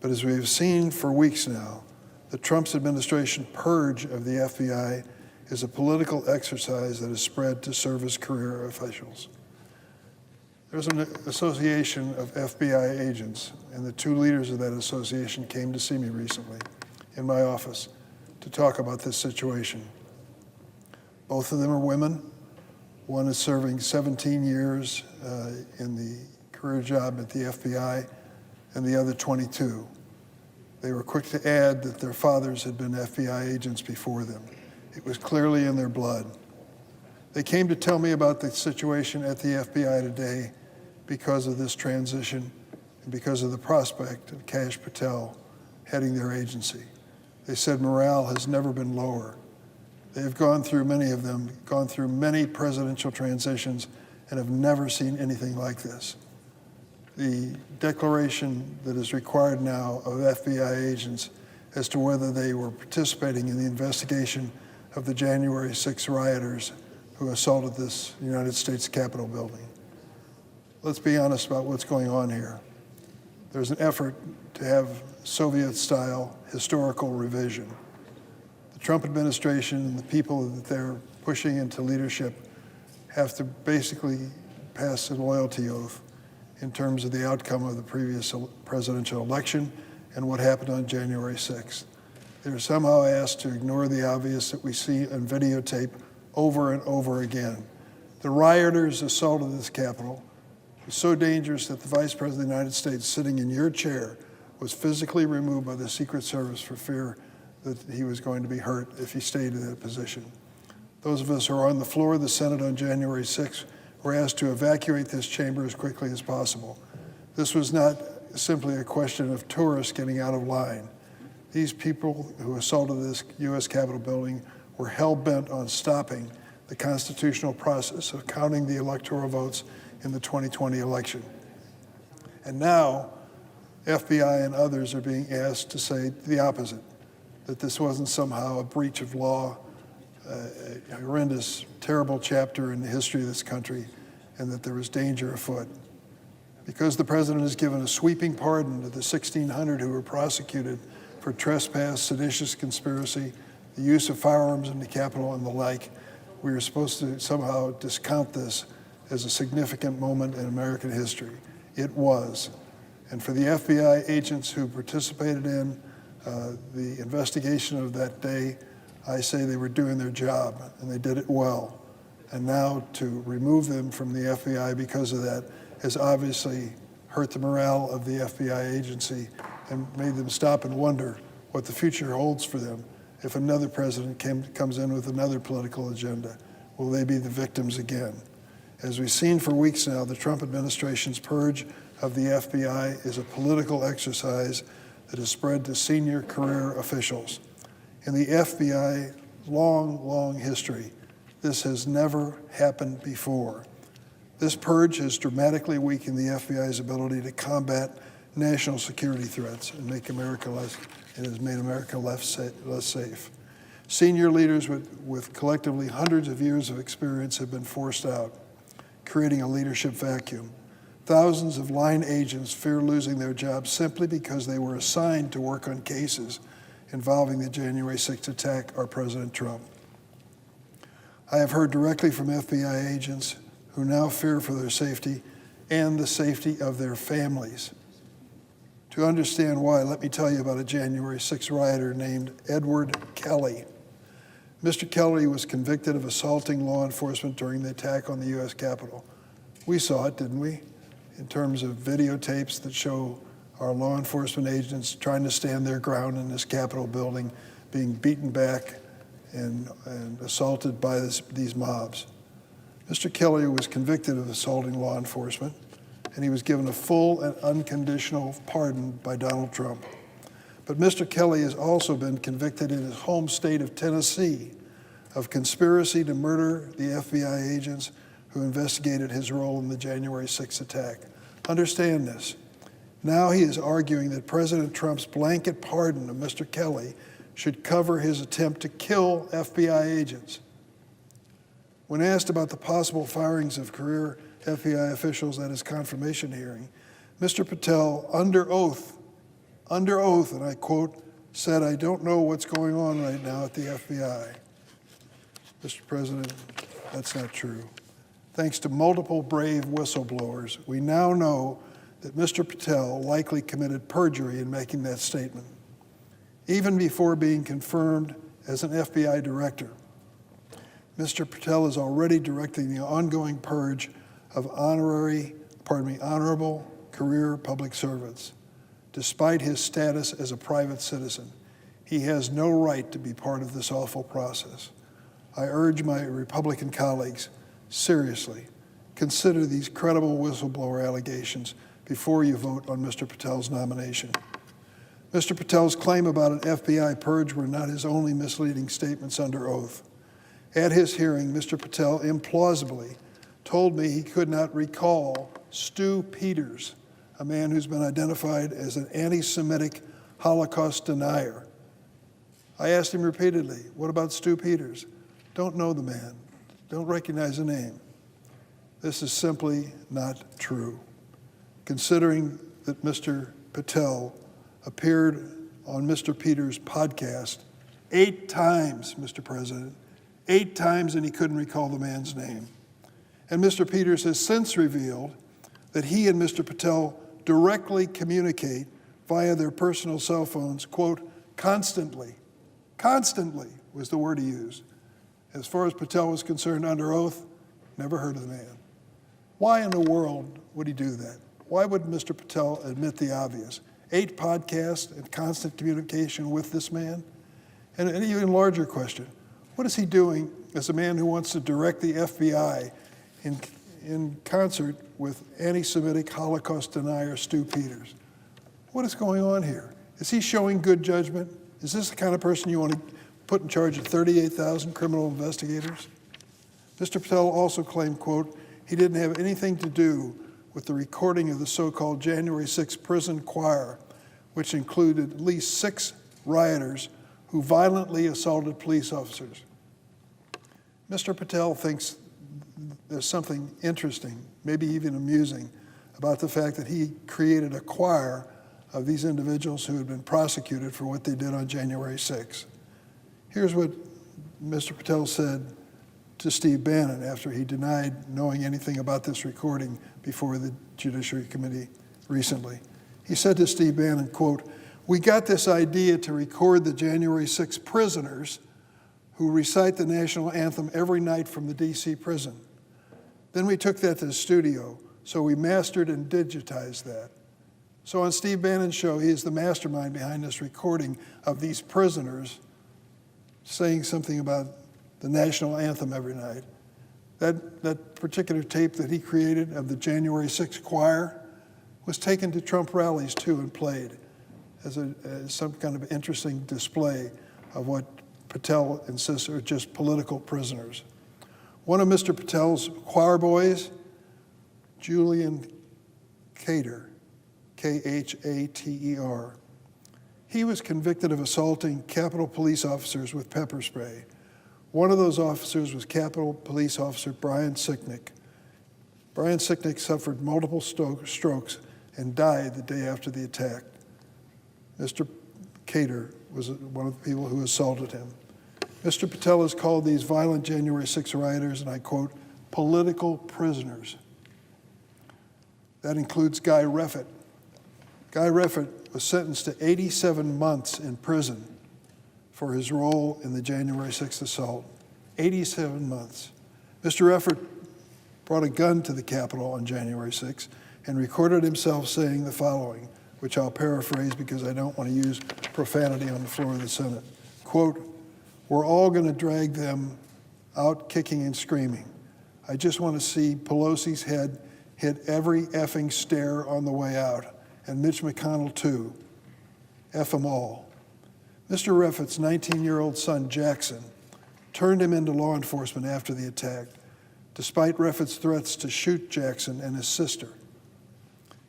But as we have seen for weeks now, the Trump administration purge of the FBI is a political exercise that is spread to service career officials. There's an association of FBI agents, and the 2 leaders of that association came to see me recently in my office to talk about this situation. Both of them are women. One is serving 17 years in the career job at the FBI, and the other 22. They were quick to add that their fathers had been FBI agents before them. It was clearly in their blood. They came to tell me about the situation at the FBI today because of this transition and because of the prospect of Kash Patel heading their agency. They said morale has never been lower. They've gone through, many of them, gone through many presidential transitions and have never seen anything like this. The declaration that is required now of FBI agents as to whether they were participating in the investigation of the January 6 rioters who assaulted this United States Capitol building. Let's be honest about what's going on here. There's an effort to have Soviet-style historical revision. The Trump administration and the people that they're pushing into leadership have to basically pass a loyalty oath in terms of the outcome of the previous presidential election and what happened on January 6th. They're somehow asked to ignore the obvious that we see on videotape over and over again. The rioters assaulted this Capitol. It was so dangerous that the Vice President of the United States, sitting in your chair, was physically removed by the Secret Service for fear that he was going to be hurt if he stayed in that position. Those of us who are on the floor of the Senate on January 6th were asked to evacuate this chamber as quickly as possible. This was not simply a question of tourists getting out of line. These people who assaulted this U.S. Capitol building were hell-bent on stopping the constitutional process of counting the electoral votes in the 2020 election. And now, FBI and others are being asked to say the opposite, that this wasn't somehow a breach of law, a horrendous, terrible chapter in the history of this country, and that there was danger afoot. Because the president has given a sweeping pardon to the 1,600 who were prosecuted for trespass, seditious conspiracy, the use of firearms in the Capitol, and the like, we are supposed to somehow discount this as a significant moment in American history. It was. And for the FBI agents who participated in the investigation of that day, I say they were doing their job, and they did it well. And now to remove them from the FBI because of that has obviously hurt the morale of the FBI agency and made them stop and wonder what the future holds for them if another president comes in with another political agenda. Will they be the victims again? As we've seen for weeks now, the Trump administration's purge of the FBI is a political exercise that has spread to senior career officials. In the FBI long history, this has never happened before. This purge has dramatically weakened the FBI's ability to combat national security threats and it has made America less safe. Senior leaders with collectively hundreds of years of experience have been forced out, creating a leadership vacuum. Thousands of line agents fear losing their jobs simply because they were assigned to work on cases involving the January 6th attack or President Trump. I have heard directly from FBI agents who now fear for their safety and the safety of their families. To understand why, let me tell you about a January 6th rioter named Edward Kelly. Mr. Kelly was convicted of assaulting law enforcement during the attack on the U.S. Capitol. We saw it, didn't we? In terms of videotapes that show our law enforcement agents trying to stand their ground in this Capitol building, being beaten back and assaulted by these mobs. Mr. Kelly was convicted of assaulting law enforcement, and he was given a full and unconditional pardon by Donald Trump. But Mr. Kelly has also been convicted in his home state of Tennessee of conspiracy to murder the FBI agents who investigated his role in the January 6th attack. Understand this. Now he is arguing that President Trump's blanket pardon of Mr. Kelly should cover his attempt to kill FBI agents. When asked about the possible firings of career FBI officials at his confirmation hearing, Mr. Patel, under oath, and I quote, said, "I don't know what's going on right now at the FBI." Mr. President, that's not true. Thanks to multiple brave whistleblowers, we now know that Mr. Patel likely committed perjury in making that statement. Even before being confirmed as an FBI director, Mr. Patel is already directing the ongoing purge of honorable career public servants. Despite his status as a private citizen, he has no right to be part of this awful process. I urge my Republican colleagues, seriously, consider these credible whistleblower allegations before you vote on Mr. Patel's nomination. Mr. Patel's claim about an FBI purge were not his only misleading statements under oath. At his hearing, Mr. Patel implausibly told me he could not recall Stu Peters, a man who's been identified as an anti-Semitic Holocaust denier. I asked him repeatedly, what about Stu Peters? Don't know the man, don't recognize the name. This is simply not true. Considering that Mr. Patel appeared on Mr. Peters' podcast 8 times, Mr. President, 8 times, and he couldn't recall the man's name. And Mr. Peters has since revealed that he and Mr. Patel directly communicate via their personal cell phones, quote, constantly. Constantly was the word he used. As far as Patel was concerned, under oath, never heard of the man. Why in the world would he do that? Why would Mr. Patel admit the obvious? 8 podcasts and constant communication with this man? And an even larger question, what is he doing as a man who wants to direct the FBI in concert with anti-Semitic Holocaust denier Stu Peters? What is going on here? Is he showing good judgment? Is this the kind of person you want to put in charge of 38,000 criminal investigators? Mr. Patel also claimed, quote, he didn't have anything to do with the recording of the so-called January 6th prison choir, which included at least 6 rioters who violently assaulted police officers. Mr. Patel thinks there's something interesting, maybe even amusing, about the fact that he created a choir of these individuals who had been prosecuted for what they did on January 6th. Here's what Mr. Patel said to Steve Bannon after he denied knowing anything about this recording before the Judiciary Committee recently. He said to Steve Bannon, quote, "We got this idea to record the January 6 prisoners who recite the national anthem every night from the DC prison. Then we took that to the studio, so we mastered and digitized that. So on Steve Bannon's show, he is the mastermind behind this recording of these prisoners saying something about the national anthem every night. That particular tape that he created of the January 6th choir was taken to Trump rallies too and played as some kind of interesting display of what Patel insists are just political prisoners. One of Mr. Patel's choir boys, Julian Khater, Khater, he was convicted of assaulting Capitol Police officers with pepper spray. One of those officers was Capitol Police Officer Brian Sicknick. Brian Sicknick suffered multiple strokes and died the day after the attack. Mr. Khater was one of the people who assaulted him. Mr. Patel has called these violent January 6 rioters, and I quote, political prisoners. That includes Guy Reffitt. Guy Reffitt was sentenced to 87 months in prison for his role in the January 6th assault. 87 months. Mr. Reffitt brought a gun to the Capitol on January 6th and recorded himself saying the following, which I'll paraphrase because I don't want to use profanity on the floor of the Senate. Quote, "We're all going to drag them out kicking and screaming. I just want to see Pelosi's head hit every effing stair on the way out, and Mitch McConnell too. F them all." Mr. Reffitt's 19-year-old son, Jackson, turned him into law enforcement after the attack, despite Reffitt's threats to shoot Jackson and his sister.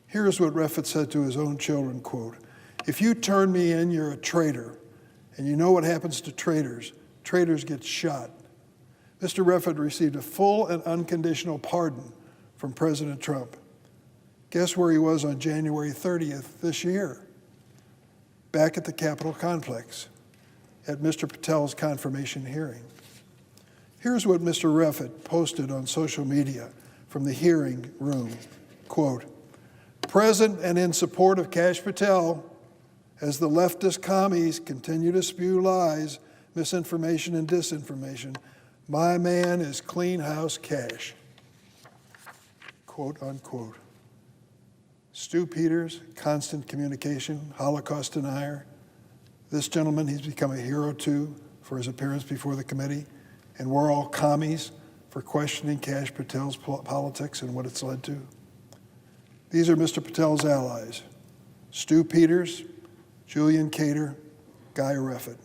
Here's what Reffitt said to his own children, quote, "If you turn me in, you're a traitor. And you know what happens to traitors. Traitors get shot." Mr. Reffitt received a full and unconditional pardon from President Trump. Guess where he was on January 30th this year? Back at the Capitol complex at Mr. Patel's confirmation hearing. Here's what Mr. Reffitt posted on social media from the hearing room, quote, "Present and in support of Kash Patel, as the leftist commies continue to spew lies, misinformation, and disinformation, my man is clean house Kash," quote unquote. Stu Peters, constant communication, Holocaust denier. This gentleman, he's become a hero too for his appearance before the committee, and we're all commies for questioning Kash Patel's politics and what it's led to. These are Mr. Patel's allies: Stu Peters, Julian Khater, Guy Reffitt.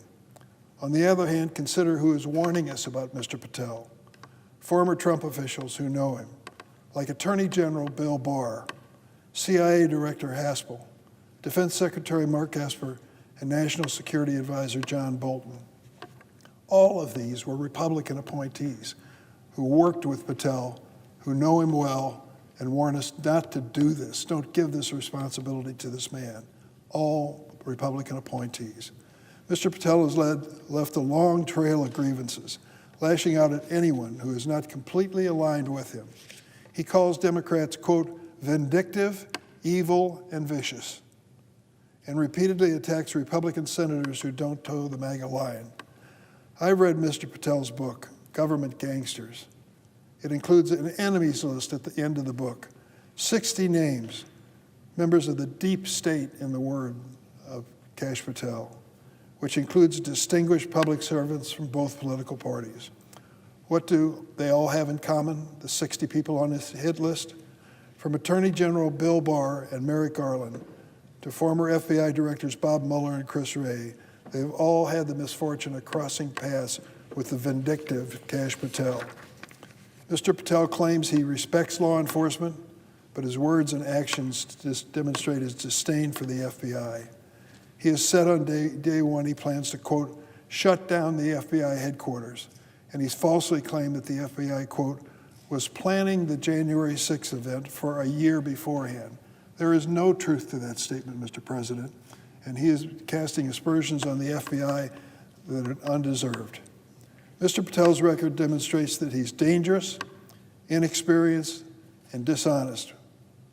On the other hand, consider who is warning us about Mr. Patel. Former Trump officials who know him, like Attorney General Bill Barr, CIA Director Haspel, Defense Secretary Mark Esper, and National Security Advisor John Bolton. All of these were Republican appointees who worked with Patel, who know him well, and warn us not to do this. Don't give this responsibility to this man. All Republican appointees. Mr. Patel has left a long trail of grievances, lashing out at anyone who is not completely aligned with him. He calls Democrats, quote, "vindictive, evil, and vicious," and repeatedly attacks Republican senators who don't toe the MAGA line. I've read Mr. Patel's book, Government Gangsters. It includes an enemies list at the end of the book, 60 names, members of the deep state in the word of Kash Patel, which includes distinguished public servants from both political parties. What do they all have in common, the 60 people on his hit list? From Attorney General Bill Barr and Merrick Garland to former FBI directors Bob Mueller and Chris Wray, they've all had the misfortune of crossing paths with the vindictive Kash Patel. Mr. Patel claims he respects law enforcement, but his words and actions demonstrate his disdain for the FBI. He has said on day one he plans to, quote, shut down the FBI headquarters, and he's falsely claimed that the FBI, quote, was planning the January 6th event for a year beforehand. There is no truth to that statement, Mr. President, and he is casting aspersions on the FBI that are undeserved. Mr. Patel's record demonstrates that he's dangerous, inexperienced, and dishonest.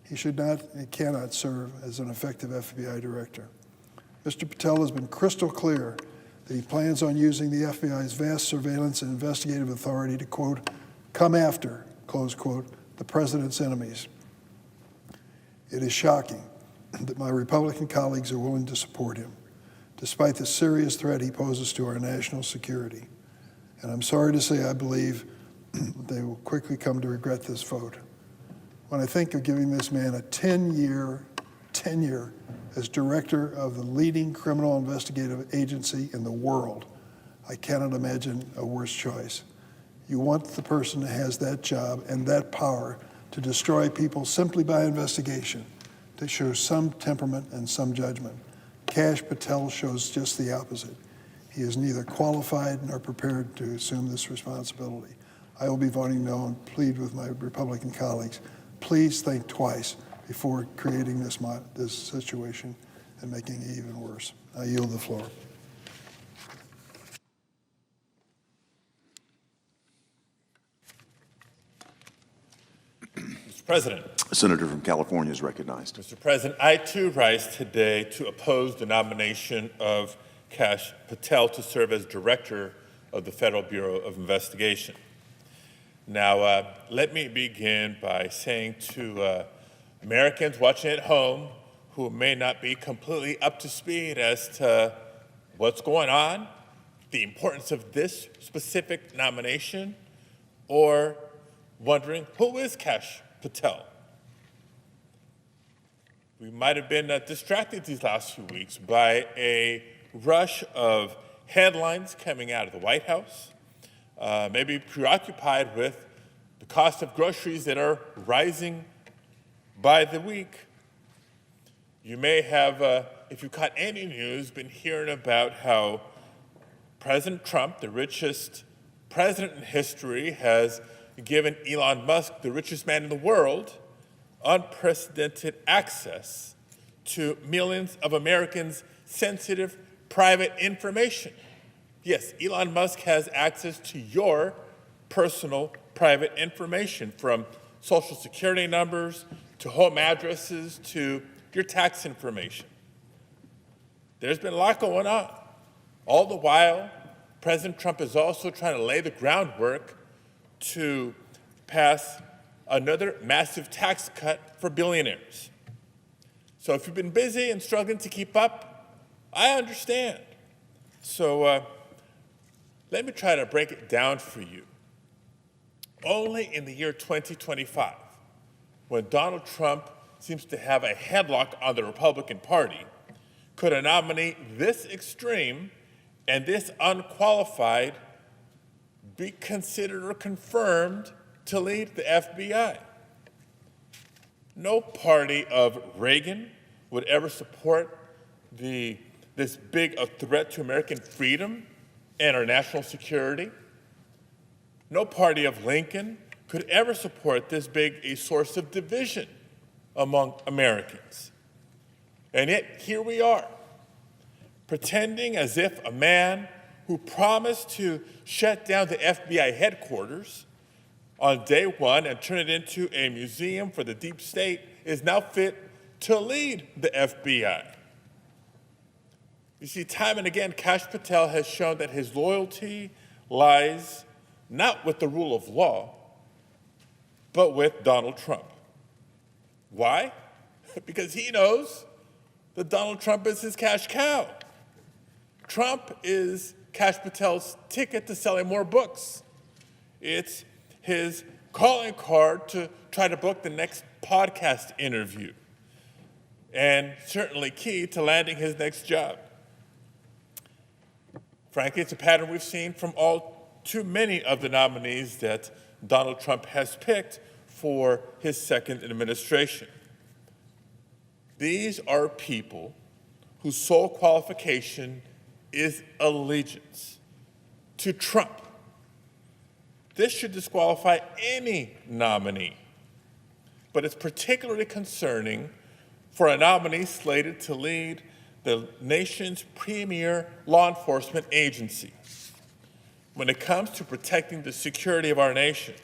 He should not and cannot serve as an effective FBI director. Mr. Patel has been crystal clear that he plans on using the FBI's vast surveillance and investigative authority to, quote, come after, close quote, the president's enemies. It is shocking that my Republican colleagues are willing to support him, despite the serious threat he poses to our national security. And I'm sorry to say I believe they will quickly come to regret this vote. When I think of giving this man a 10-year tenure as director of the leading criminal investigative agency in the world, I cannot imagine a worse choice. You want the person who has that job and that power to destroy people simply by investigation, to show some temperament and some judgment. Kash Patel shows just the opposite. He is neither qualified nor prepared to assume this responsibility. I will be voting no and plead with my Republican colleagues. Please think twice before creating this situation and making it even worse. I yield the floor. Mr. President. The senator from California is recognized. Mr. President, I too rise today to oppose the nomination of Kash Patel to serve as director of the Federal Bureau of Investigation. Now, let me begin by saying to Americans watching at home who may not be completely up to speed as to what's going on, the importance of this specific nomination, or wondering, who is Kash Patel? We might have been distracted these last few weeks by a rush of headlines coming out of the White House, maybe preoccupied with the cost of groceries that are rising by the week. You may have, if you caught any news, been hearing about how President Trump, the richest president in history, has given Elon Musk, the richest man in the world, unprecedented access to millions of Americans' sensitive private information. Yes, Elon Musk has access to your personal private information, from social security numbers to home addresses to your tax information. There's been a lot going on. All the while, President Trump is also trying to lay the groundwork to pass another massive tax cut for billionaires. So if you've been busy and struggling to keep up, I understand. So let me try to break it down for you. Only in the year 2025, when Donald Trump seems to have a headlock on the Republican Party, could a nominee this extreme and this unqualified be considered or confirmed to lead the FBI. No party of Reagan would ever support this big a threat to American freedom and our national security. No party of Lincoln could ever support this big a source of division among Americans. And yet, here we are, pretending as if a man who promised to shut down the FBI headquarters on day one and turn it into a museum for the deep state is now fit to lead the FBI. You see, time and again, Kash Patel has shown that his loyalty lies not with the rule of law, but with Donald Trump. Why? Because he knows that Donald Trump is his cash cow. Trump is Kash Patel's ticket to selling more books. It's his calling card to try to book the next podcast interview, and certainly key to landing his next job. Frankly, it's a pattern we've seen from all too many of the nominees that Donald Trump has picked for his second administration. These are people whose sole qualification is allegiance to Trump. This should disqualify any nominee, but it's particularly concerning for a nominee slated to lead the nation's premier law enforcement agency. When it comes to protecting the security of our nation,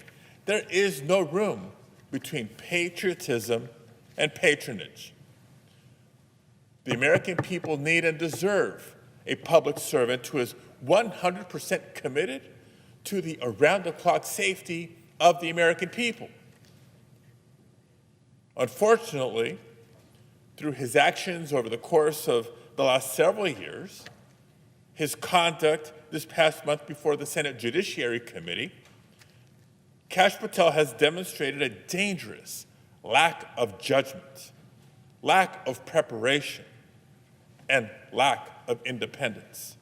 there is no room between patriotism and patronage. The American people need and deserve a public servant who is 100% committed to the around-the-clock safety of the American people. Unfortunately, through his actions over the course of the last several years, his conduct this past month before the Senate Judiciary Committee, Kash Patel has demonstrated a dangerous lack of judgment, lack of preparation, and lack of independence.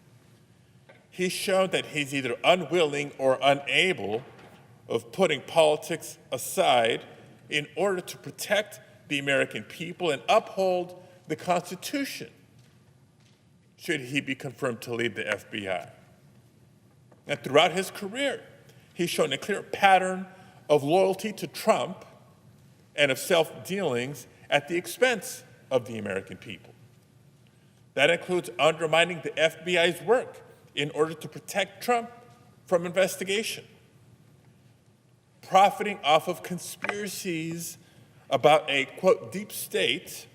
He's shown that he's either unwilling or unable of putting politics aside in order to protect the American people and uphold the Constitution, should he be confirmed to lead the FBI. And throughout his career, he's shown a clear pattern of loyalty to Trump and of self-dealings at the expense of the American people. That includes undermining the FBI's work in order to protect Trump from investigation, profiting off of conspiracies about a, quote, deep state,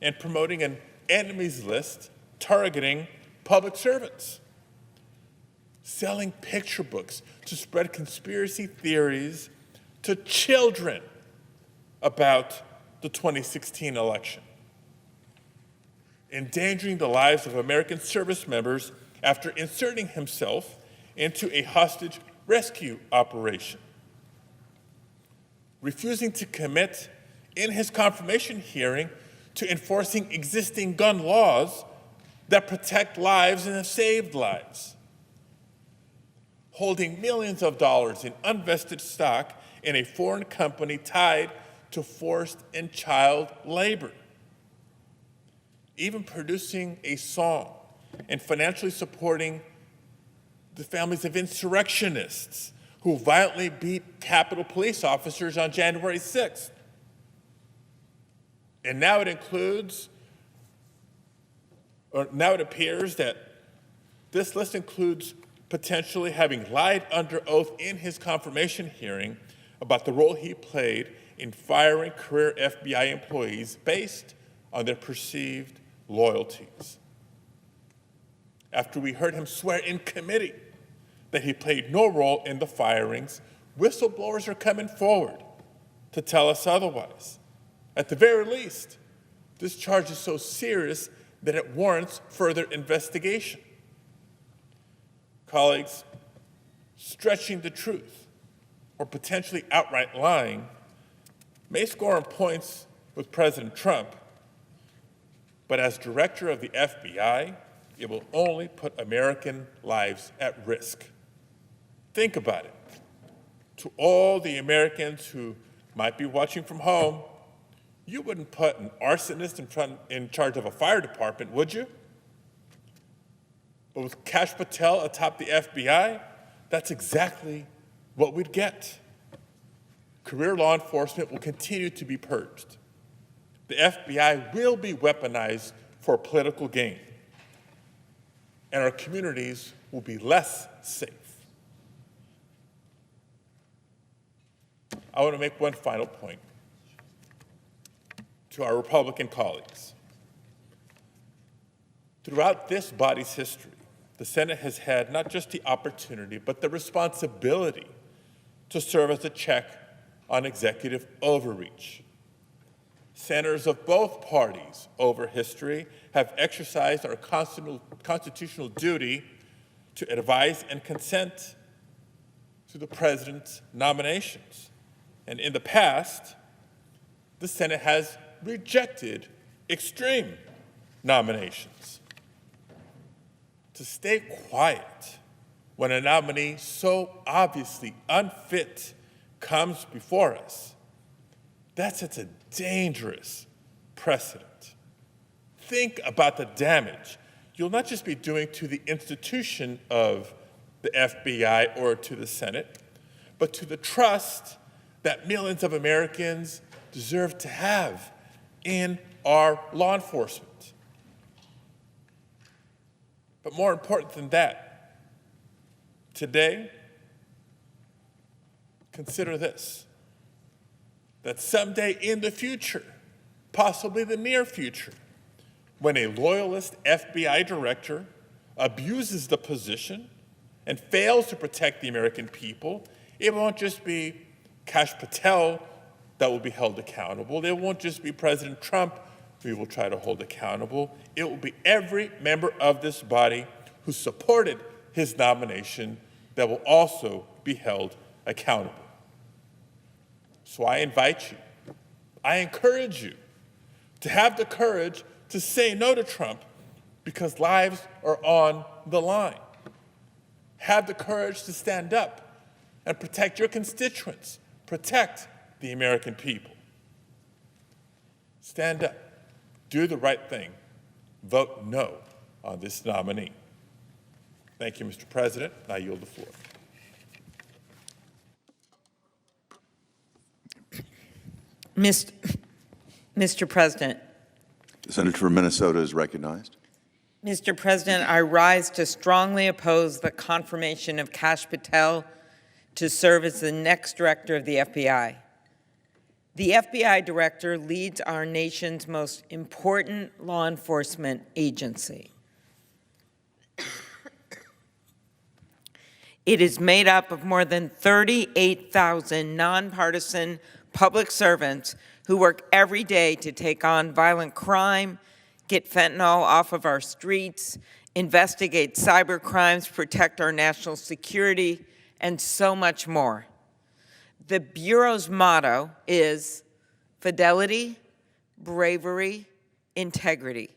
and promoting an enemies list targeting public servants, selling picture books to spread conspiracy theories to children about the 2016 election, endangering the lives of American service members after inserting himself into a hostage rescue operation, refusing to commit in his confirmation hearing to enforcing existing gun laws that protect lives and have saved lives, holding millions of dollars in unvested stock in a foreign company tied to forced and child labor, even producing a song and financially supporting the families of insurrectionists who violently beat Capitol Police officers on January 6th. And now it appears that this list includes potentially having lied under oath in his confirmation hearing about the role he played in firing career FBI employees based on their perceived loyalties. After we heard him swear in committee that he played no role in the firings, whistleblowers are coming forward to tell us otherwise. At the very least, this charge is so serious that it warrants further investigation. Colleagues, stretching the truth or potentially outright lying may score on points with President Trump, but as director of the FBI, it will only put American lives at risk. Think about it. To all the Americans who might be watching from home, you wouldn't put an arsonist in charge of a fire department, would you? But with Kash Patel atop the FBI, that's exactly what we'd get. Career law enforcement will continue to be purged. The FBI will be weaponized for political gain, and our communities will be less safe. I want to make one final point to our Republican colleagues. Throughout this body's history, the Senate has had not just the opportunity, but the responsibility to serve as a check on executive overreach. Senators of both parties over history have exercised our constitutional duty to advise and consent to the president's nominations. And in the past, the Senate has rejected extreme nominations. To stay quiet when a nominee so obviously unfit comes before us, that sets a dangerous precedent. Think about the damage you'll not just be doing to the institution of the FBI or to the Senate, but to the trust that millions of Americans deserve to have in our law enforcement. But more important than that, today, consider this, that someday in the future, possibly the near future, when a loyalist FBI director abuses the position and fails to protect the American people, it won't just be Kash Patel that will be held accountable. It won't just be President Trump we will try to hold accountable. It will be every member of this body who supported his nomination that will also be held accountable. So I invite you, I encourage you to have the courage to say no to Trump because lives are on the line. Have the courage to stand up and protect your constituents, protect the American people. Stand up, do the right thing, vote no on this nominee. Thank you, Mr. President. I yield the floor. Mr. President. The senator from Minnesota is recognized. Mr. President, I rise to strongly oppose the confirmation of Kash Patel to serve as the next director of the FBI. The FBI director leads our nation's most important law enforcement agency. It is made up of more than 38,000 nonpartisan public servants who work every day to take on violent crime, get fentanyl off of our streets, investigate cyber crimes, protect our national security, and so much more. The Bureau's motto is fidelity, bravery, integrity,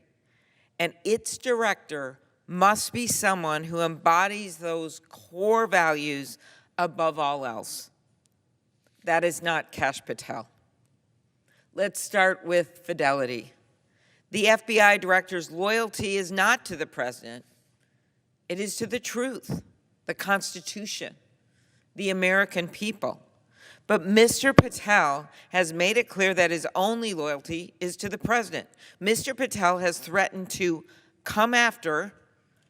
and its director must be someone who embodies those core values above all else. That is not Kash Patel. Let's start with fidelity. The FBI director's loyalty is not to the president. It is to the truth, the Constitution, the American people. But Mr. Patel has made it clear that his only loyalty is to the president. Mr. Patel has threatened to come after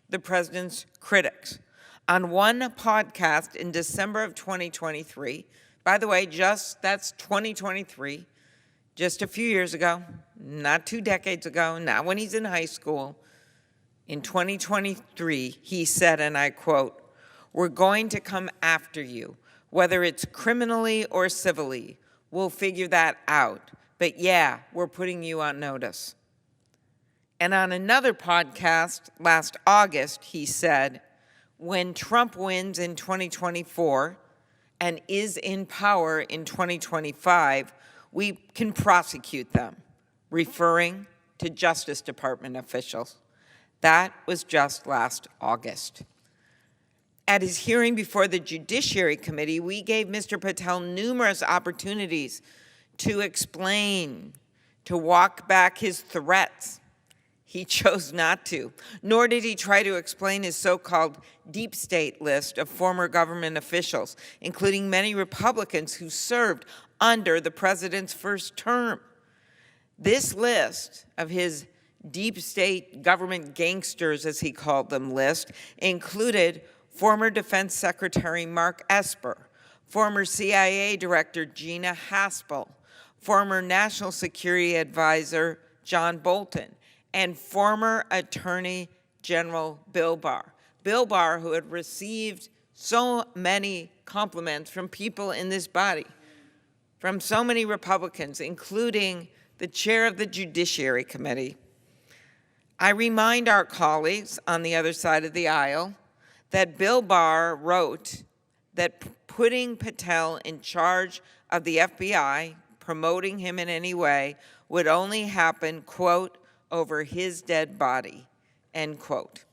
the president's critics. On one podcast in December of 2023, by the way, that's 2023, just a few years ago, not 2 decades ago, not when he's in high school. In 2023, he said, and I quote, "We're going to come after you, whether it's criminally or civilly. We'll figure that out. But yeah, we're putting you on notice." And on another podcast last August, he said, "When Trump wins in 2024 and is in power in 2025, we can prosecute them," referring to Justice Department officials. That was just last August. At his hearing before the Judiciary Committee, we gave Mr. Patel numerous opportunities to explain, to walk back his threats. He chose not to, nor did he try to explain his so-called deep state list of former government officials, including many Republicans who served under the president's first term. This list of his deep state government gangsters, as he called them, list included former Defense Secretary Mark Esper, former CIA Director Gina Haspel, former National Security Advisor John Bolton, and former Attorney General Bill Barr. Bill Barr, who had received so many compliments from people in this body, from so many Republicans, including the chair of the Judiciary Committee. I remind our colleagues on the other side of the aisle that Bill Barr wrote that putting Patel in charge of the FBI, promoting him in any way, would only happen, quote, over his dead body, end quote.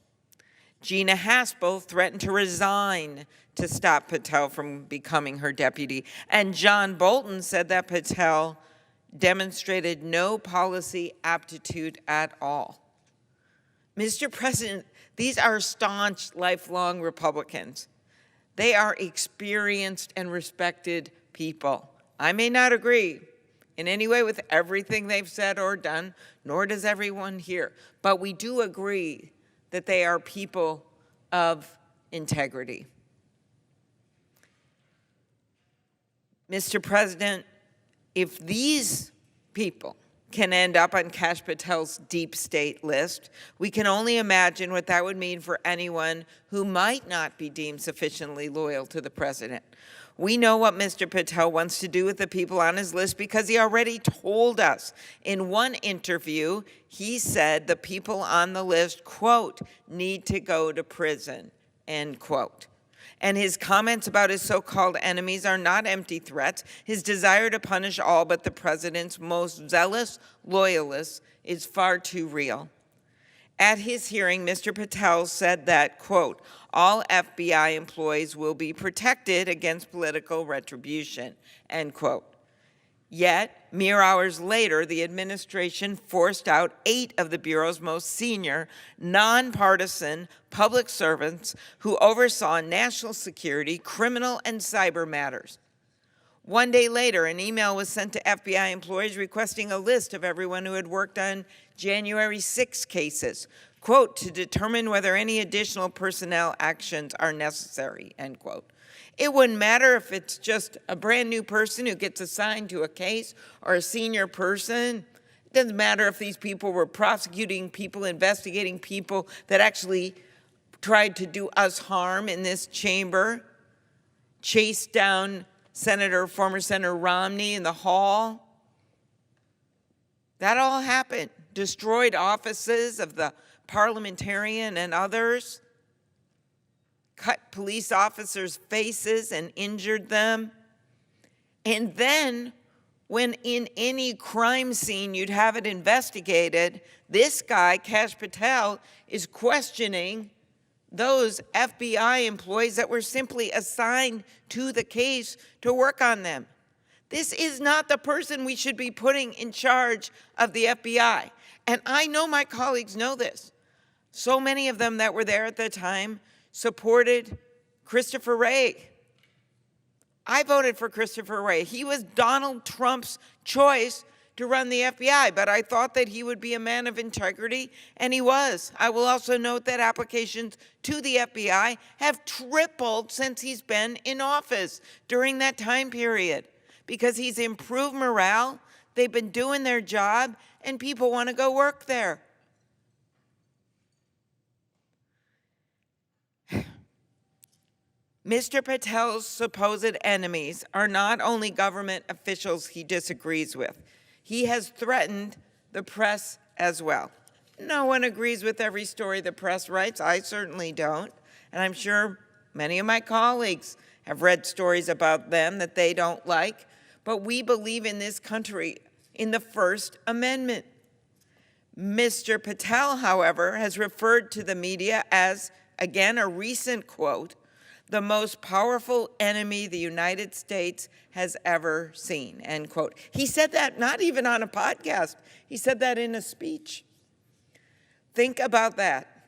Gina Haspel threatened to resign to stop Patel from becoming her deputy, and John Bolton said that Patel demonstrated no policy aptitude at all. Mr. President, these are staunch, lifelong Republicans. They are experienced and respected people. I may not agree in any way with everything they've said or done, nor does everyone here, but we do agree that they are people of integrity. Mr. President, if these people can end up on Kash Patel's deep state list, we can only imagine what that would mean for anyone who might not be deemed sufficiently loyal to the president. We know what Mr. Patel wants to do with the people on his list because he already told us. In one interview, he said the people on the list, quote, need to go to prison, end quote. And his comments about his so-called enemies are not empty threats. His desire to punish all but the president's most zealous loyalists is far too real. At his hearing, Mr. Patel said that, quote, all FBI employees will be protected against political retribution, end quote. Yet, mere hours later, the administration forced out 8 of the Bureau's most senior, nonpartisan public servants who oversaw national security, criminal, and cyber matters. One day later, an email was sent to FBI employees requesting a list of everyone who had worked on January 6 cases, quote, to determine whether any additional personnel actions are necessary, end quote. It wouldn't matter if it's just a brand new person who gets assigned to a case or a senior person. It doesn't matter if these people were prosecuting people, investigating people that actually tried to do us harm in this chamber, chased down former Senator Romney in the hall. That all happened. Destroyed offices of the parliamentarian and others, cut police officers' faces and injured them. And then, when in any crime scene you'd have it investigated, this guy, Kash Patel, is questioning those FBI employees that were simply assigned to the case to work on them. This is not the person we should be putting in charge of the FBI. And I know my colleagues know this. So many of them that were there at the time supported Christopher Wray. I voted for Christopher Wray. He was Donald Trump's choice to run the FBI, but I thought that he would be a man of integrity, and he was. I will also note that applications to the FBI have tripled since he's been in office during that time period because he's improved morale, they've been doing their job, and people want to go work there. Mr. Patel's supposed enemies are not only government officials he disagrees with. He has threatened the press as well. No one agrees with every story the press writes. I certainly don't. And I'm sure many of my colleagues have read stories about them that they don't like. But we believe in this country in the First Amendment. Mr. Patel, however, has referred to the media as, again, a recent quote, the most powerful enemy the United States has ever seen, end quote. He said that not even on a podcast. He said that in a speech. Think about that.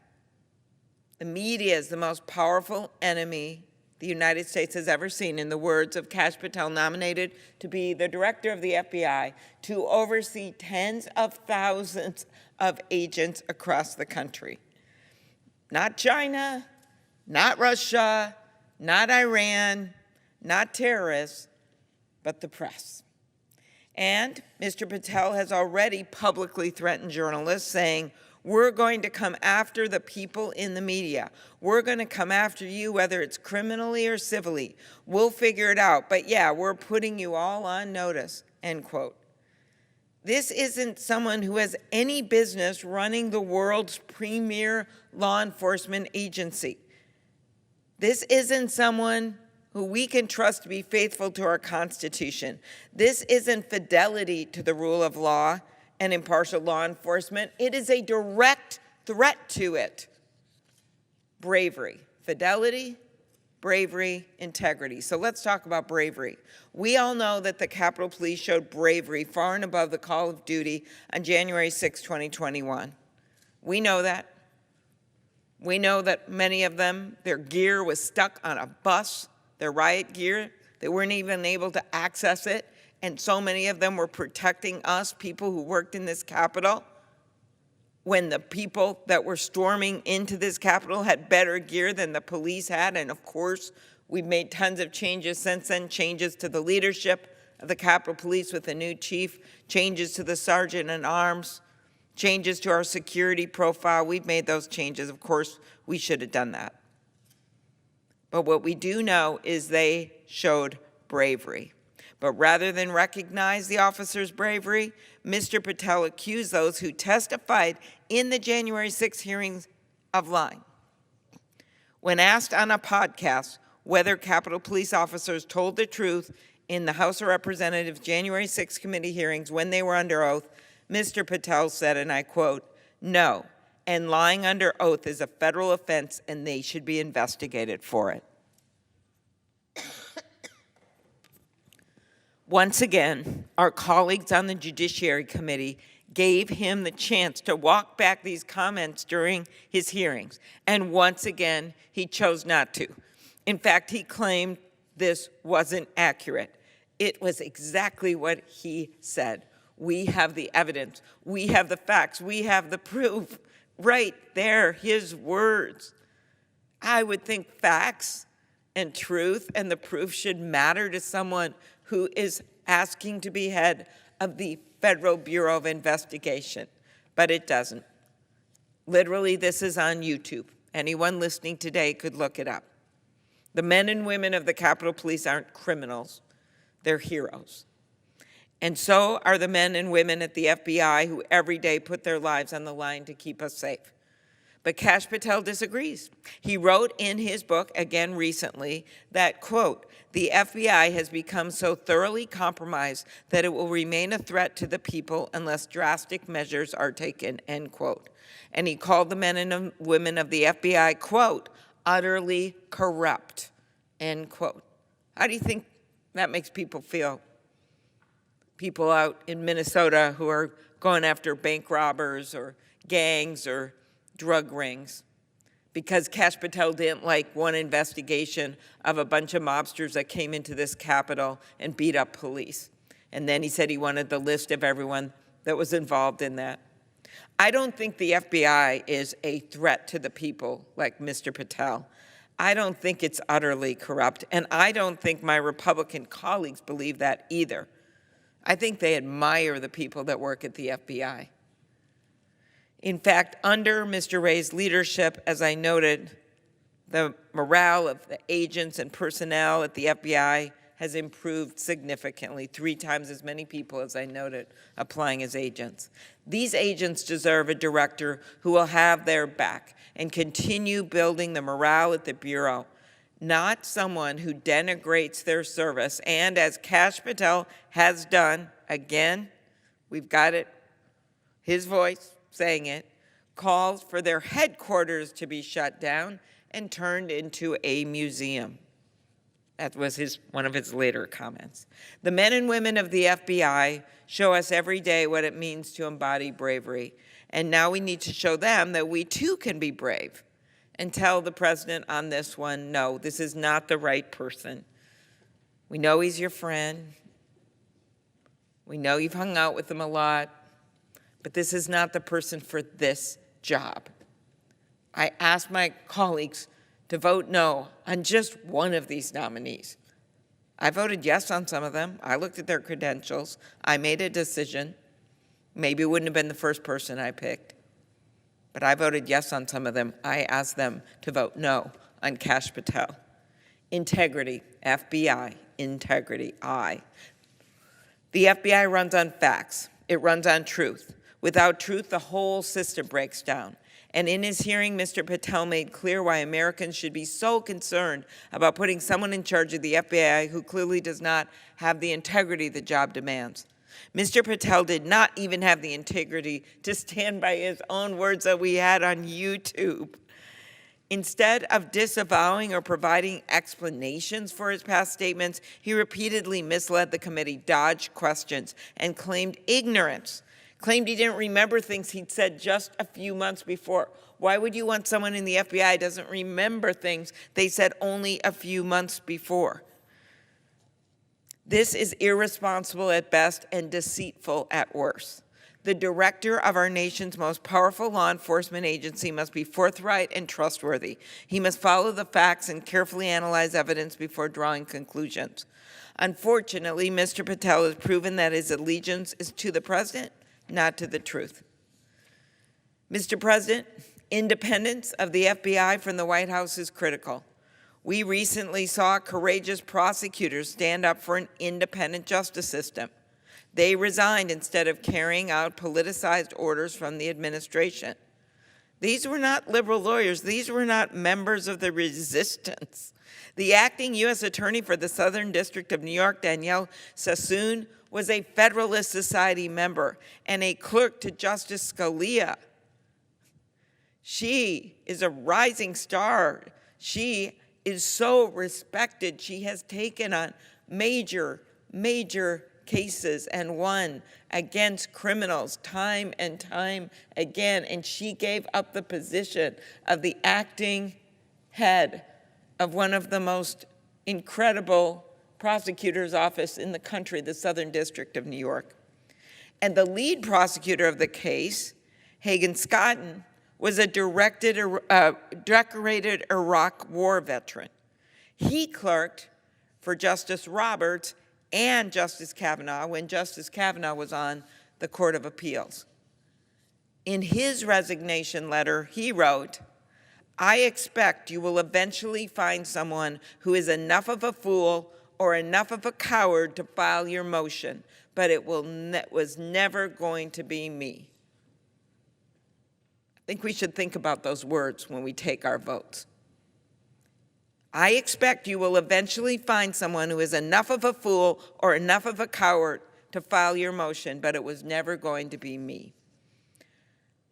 The media is the most powerful enemy the United States has ever seen, in the words of Kash Patel, nominated to be the director of the FBI, to oversee tens of thousands of agents across the country. Not China, not Russia, not Iran, not terrorists, but the press. And Mr. Patel has already publicly threatened journalists, saying, we're going to come after the people in the media. We're going to come after you, whether it's criminally or civilly. We'll figure it out. But yeah, we're putting you all on notice, end quote. This isn't someone who has any business running the world's premier law enforcement agency. This isn't someone who we can trust to be faithful to our Constitution. This isn't fidelity to the rule of law and impartial law enforcement. It is a direct threat to it. Bravery, fidelity, bravery, integrity. So let's talk about bravery. We all know that the Capitol Police showed bravery far and above the call of duty on January 6, 2021. We know that. We know that many of them, their gear was stuck on a bus, their riot gear. They weren't even able to access it. And so many of them were protecting us, people who worked in this Capitol, when the people that were storming into this Capitol had better gear than the police had. And of course, we've made tons of changes since then, changes to the leadership of the Capitol Police with a new chief, changes to the sergeant at arms, changes to our security profile. We've made those changes. Of course, we should have done that. But what we do know is they showed bravery. But rather than recognize the officers' bravery, Mr. Patel accused those who testified in the January 6 hearings of lying. When asked on a podcast whether Capitol Police officers told the truth in the House of Representatives January 6 committee hearings when they were under oath, Mr. Patel said, and I quote, "No, and lying under oath is a federal offense and they should be investigated for it." Once again, our colleagues on the Judiciary Committee gave him the chance to walk back these comments during his hearings, and once again, he chose not to. In fact, he claimed this wasn't accurate. It was exactly what he said. We have the evidence. We have the facts. We have the proof. Right there, his words. I would think facts and truth and the proof should matter to someone who is asking to be head of the Federal Bureau of Investigation, but it doesn't. Literally, this is on YouTube. Anyone listening today could look it up. The men and women of the Capitol Police aren't criminals. They're heroes. And so are the men and women at the FBI who every day put their lives on the line to keep us safe. But Kash Patel disagrees. He wrote in his book, again recently, that, quote, "The FBI has become so thoroughly compromised that it will remain a threat to the people unless drastic measures are taken," end quote. And he called the men and women of the FBI, quote, "utterly corrupt," end quote. How do you think that makes people feel? People out in Minnesota who are going after bank robbers or gangs or drug rings because Kash Patel didn't like one investigation of a bunch of mobsters that came into this Capitol and beat up police. And then he said he wanted the list of everyone that was involved in that. I don't think the FBI is a threat to the people like Mr. Patel. I don't think it's utterly corrupt, and I don't think my Republican colleagues believe that either. I think they admire the people that work at the FBI. In fact, under Mr. Wray's leadership, as I noted, the morale of the agents and personnel at the FBI has improved significantly, 3 times as many people, as I noted, applying as agents. These agents deserve a director who will have their back and continue building the morale at the Bureau, not someone who denigrates their service. And as Kash Patel has done, again, we've got it, his voice saying it, calls for their headquarters to be shut down and turned into a museum. That was one of his later comments. The men and women of the FBI show us every day what it means to embody bravery. And now we need to show them that we too can be brave and tell the president on this one, no, this is not the right person. We know he's your friend. We know you've hung out with him a lot, but this is not the person for this job. I asked my colleagues to vote no on just one of these nominees. I voted yes on some of them. I looked at their credentials. I made a decision. Maybe it wouldn't have been the first person I picked, but I voted yes on some of them. I asked them to vote no on Kash Patel. Integrity, FBI, integrity, I. The FBI runs on facts. It runs on truth. Without truth, the whole system breaks down. And in his hearing, Mr. Patel made clear why Americans should be so concerned about putting someone in charge of the FBI who clearly does not have the integrity the job demands. Mr. Patel did not even have the integrity to stand by his own words that we had on YouTube. Instead of disavowing or providing explanations for his past statements, he repeatedly misled the committee, dodged questions, and claimed ignorance claimed he didn't remember things he'd said just a few months before. Why would you want someone in the FBI who doesn't remember things they said only a few months before? This is irresponsible at best and deceitful at worst. The director of our nation's most powerful law enforcement agency must be forthright and trustworthy. He must follow the facts and carefully analyze evidence before drawing conclusions. Unfortunately, Mr. Patel has proven that his allegiance is to the president, not to the truth. Mr. President, independence of the FBI from the White House is critical. We recently saw courageous prosecutors stand up for an independent justice system. They resigned instead of carrying out politicized orders from the administration. These were not liberal lawyers. These were not members of the resistance. The acting U.S. Attorney for the Southern District of New York, Danielle Sassoon, was a Federalist Society member and a clerk to Justice Scalia. She is a rising star. She is so respected. She has taken on major cases and won against criminals time and time again. And she gave up the position of the acting head of one of the most incredible prosecutor's office in the country, the Southern District of New York. And the lead prosecutor of the case, Hagan Scotton, was a decorated Iraq War veteran. He clerked for Justice Roberts and Justice Kavanaugh when Justice Kavanaugh was on the Court of Appeals. In his resignation letter, he wrote, "I expect you will eventually find someone who is enough of a fool or enough of a coward to file your motion, but it was never going to be me." I think we should think about those words when we take our votes. I expect you will eventually find someone who is enough of a fool or enough of a coward to file your motion, but it was never going to be me.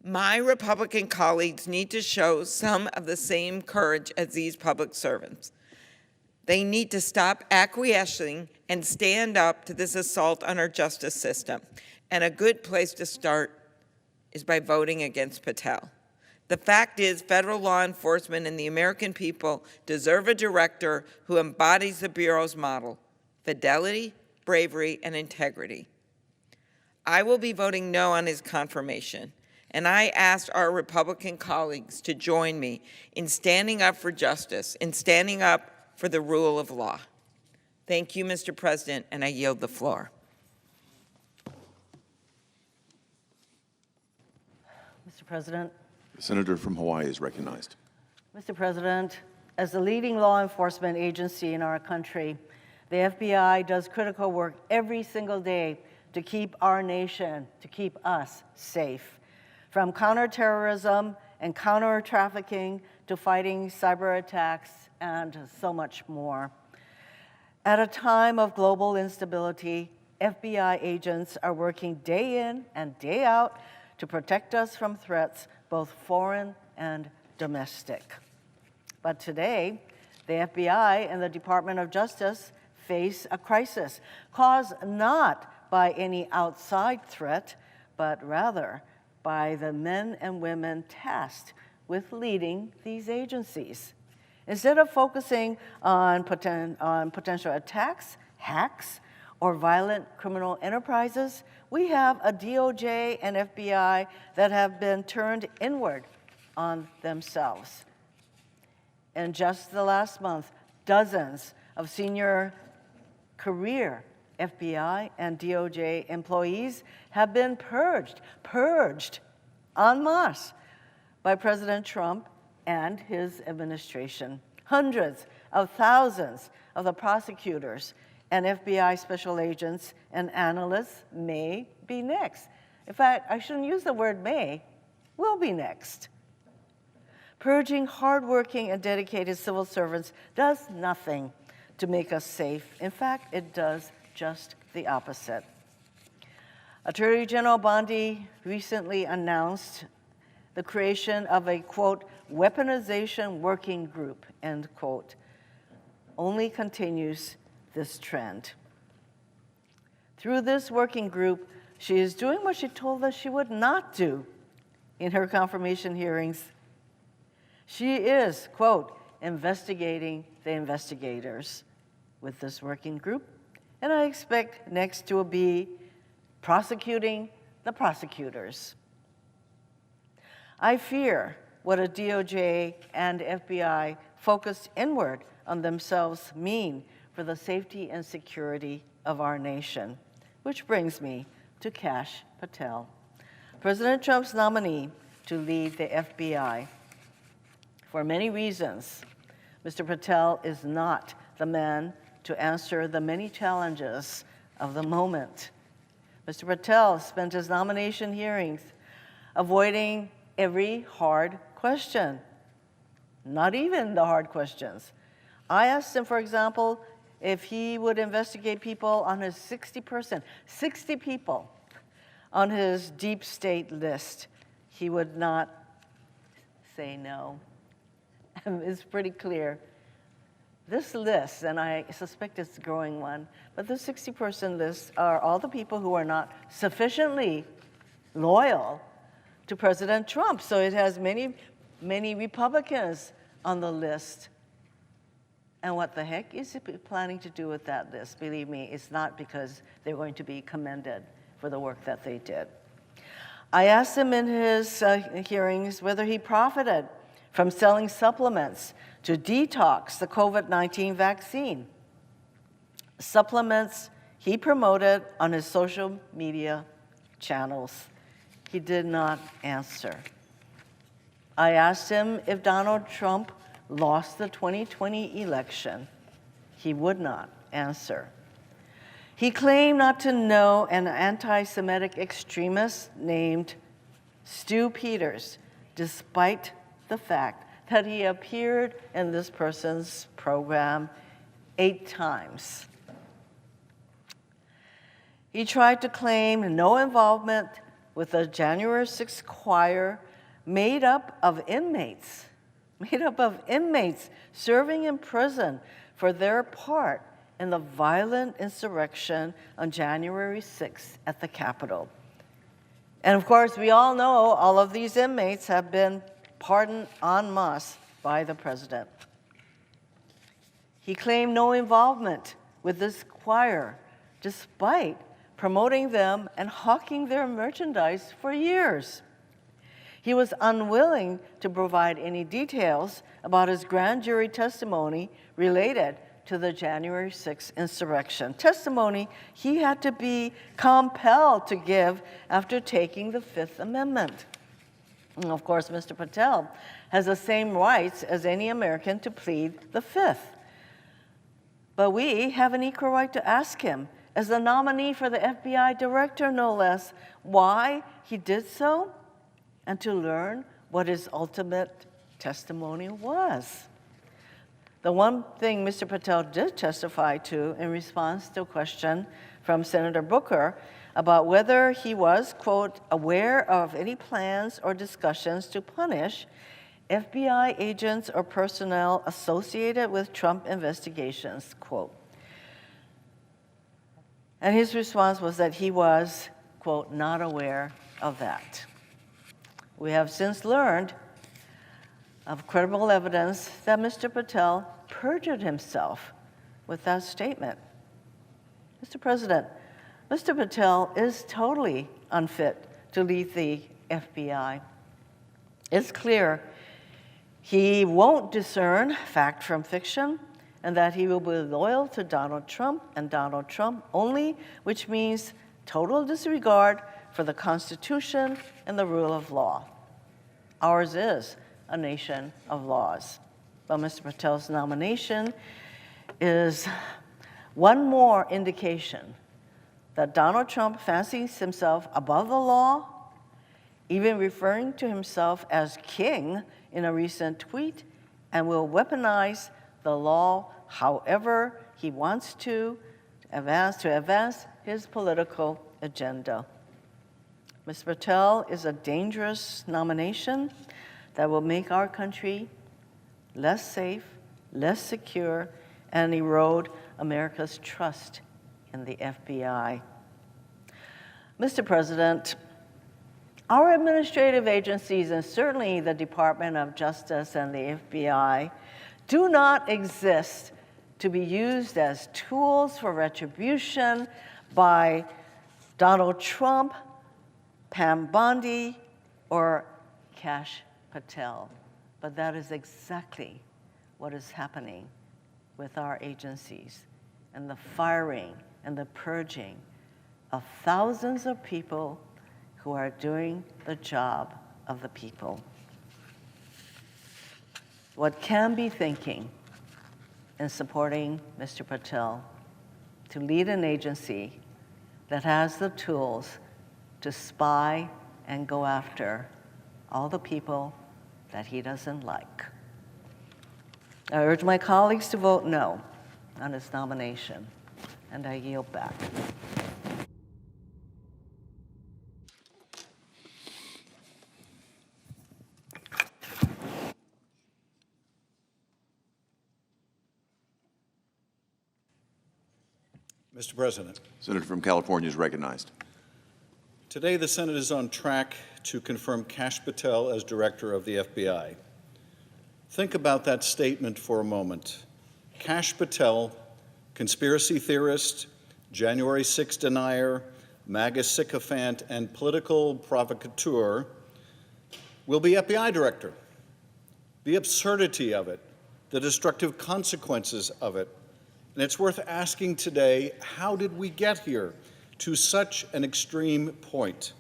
My Republican colleagues need to show some of the same courage as these public servants. They need to stop acquiescing and stand up to this assault on our justice system. And a good place to start is by voting against Patel. The fact is, federal law enforcement and the American people deserve a director who embodies the Bureau's model: fidelity, bravery, and integrity. I will be voting no on his confirmation, and I asked our Republican colleagues to join me in standing up for justice, in standing up for the rule of law. Thank you, Mr. President, and I yield the floor. Mr. President. The senator from Hawaii is recognized. Mr. President, as the leading law enforcement agency in our country, the FBI does critical work every single day to keep our nation, to keep us safe. From counterterrorism and counter-trafficking to fighting cyber attacks and so much more. At a time of global instability, FBI agents are working day in and day out to protect us from threats, both foreign and domestic. But today, the FBI and the Department of Justice face a crisis caused not by any outside threat, but rather by the men and women tasked with leading these agencies. Instead of focusing on potential attacks, hacks, or violent criminal enterprises, we have a DOJ and FBI that have been turned inward on themselves. In just the last month, dozens of senior career FBI and DOJ employees have been purged en masse by President Trump and his administration. Hundreds of thousands of the prosecutors and FBI special agents and analysts may be next. In fact, I shouldn't use the word may, will be next. Purging hardworking and dedicated civil servants does nothing to make us safe. In fact, it does just the opposite. Attorney General Bondi recently announced the creation of a, quote, weaponization working group, end quote, only continues this trend. Through this working group, She is doing what she told us she would not do in her confirmation hearings. She is, quote, investigating the investigators with this working group, and I expect next to be prosecuting the prosecutors. I fear what a DOJ and FBI focused inward on themselves mean for the safety and security of our nation, which brings me to Kash Patel, President Trump's nominee to lead the FBI. For many reasons, Mr. Patel is not the man to answer the many challenges of the moment. Mr. Patel spent his nomination hearings avoiding every hard question, not even the hard questions. I asked him, for example, if he would investigate people on his 60 people on his deep state list. He would not say no. It's pretty clear. This list, and I suspect it's a growing one, but the 60-person list are all the people who are not sufficiently loyal to President Trump. So it has many, many Republicans on the list. And what the heck is he planning to do with that list? Believe me, it's not because they're going to be commended for the work that they did. I asked him in his hearings whether he profited from selling supplements to detox the COVID-19 vaccine. Supplements he promoted on his social media channels. He did not answer. I asked him if Donald Trump lost the 2020 election. He would not answer. He claimed not to know an anti-Semitic extremist named Stu Peters, despite the fact that he appeared in this person's program 8 times. He tried to claim no involvement with the January 6th choir made up of inmates serving in prison for their part in the violent insurrection on January 6th at the Capitol. And of course, we all know all of these inmates have been pardoned en masse by the president. He claimed no involvement with this choir, despite promoting them and hawking their merchandise for years. He was unwilling to provide any details about his grand jury testimony related to the January 6th insurrection, testimony he had to be compelled to give after taking the Fifth Amendment. And of course, Mr. Patel has the same rights as any American to plead the Fifth. But we have an equal right to ask him, as the nominee for the FBI director, no less, why he did so, and to learn what his ultimate testimony was. The one thing Mr. Patel did testify to in response to a question from Senator Booker about whether he was, quote, aware of any plans or discussions to punish FBI agents or personnel associated with Trump investigations, quote. And his response was that he was, quote, not aware of that. We have since learned of credible evidence that Mr. Patel perjured himself with that statement. Mr. President, Mr. Patel is totally unfit to lead the FBI. It's clear he won't discern fact from fiction, and that he will be loyal to Donald Trump and Donald Trump only, which means total disregard for the Constitution and the rule of law. Ours is a nation of laws. But Mr. Patel's nomination is one more indication that Donald Trump fancies himself above the law, even referring to himself as king in a recent tweet, and will weaponize the law however he wants to advance his political agenda. Mr. Patel is a dangerous nomination that will make our country less safe, less secure, and erode America's trust in the FBI. Mr. President, our administrative agencies, and certainly the Department of Justice and the FBI, do not exist to be used as tools for retribution by Donald Trump, Pam Bondi, or Kash Patel. But that is exactly what is happening with our agencies and the firing and the purging of thousands of people who are doing the job of the people. What can be thinking in supporting Mr. Patel to lead an agency that has the tools to spy and go after all the people that he doesn't like? I urge my colleagues to vote no on his nomination, and I yield back. Mr. President, Senator from California is recognized. today the Senate is on track to confirm Kash Patel as director of the FBI. Think about that statement for a moment. Kash Patel, conspiracy theorist, January 6 denier, MAGA sycophant, and political provocateur, will be FBI director. The absurdity of it, the destructive consequences of it. And it's worth asking today, how did we get here to such an extreme point,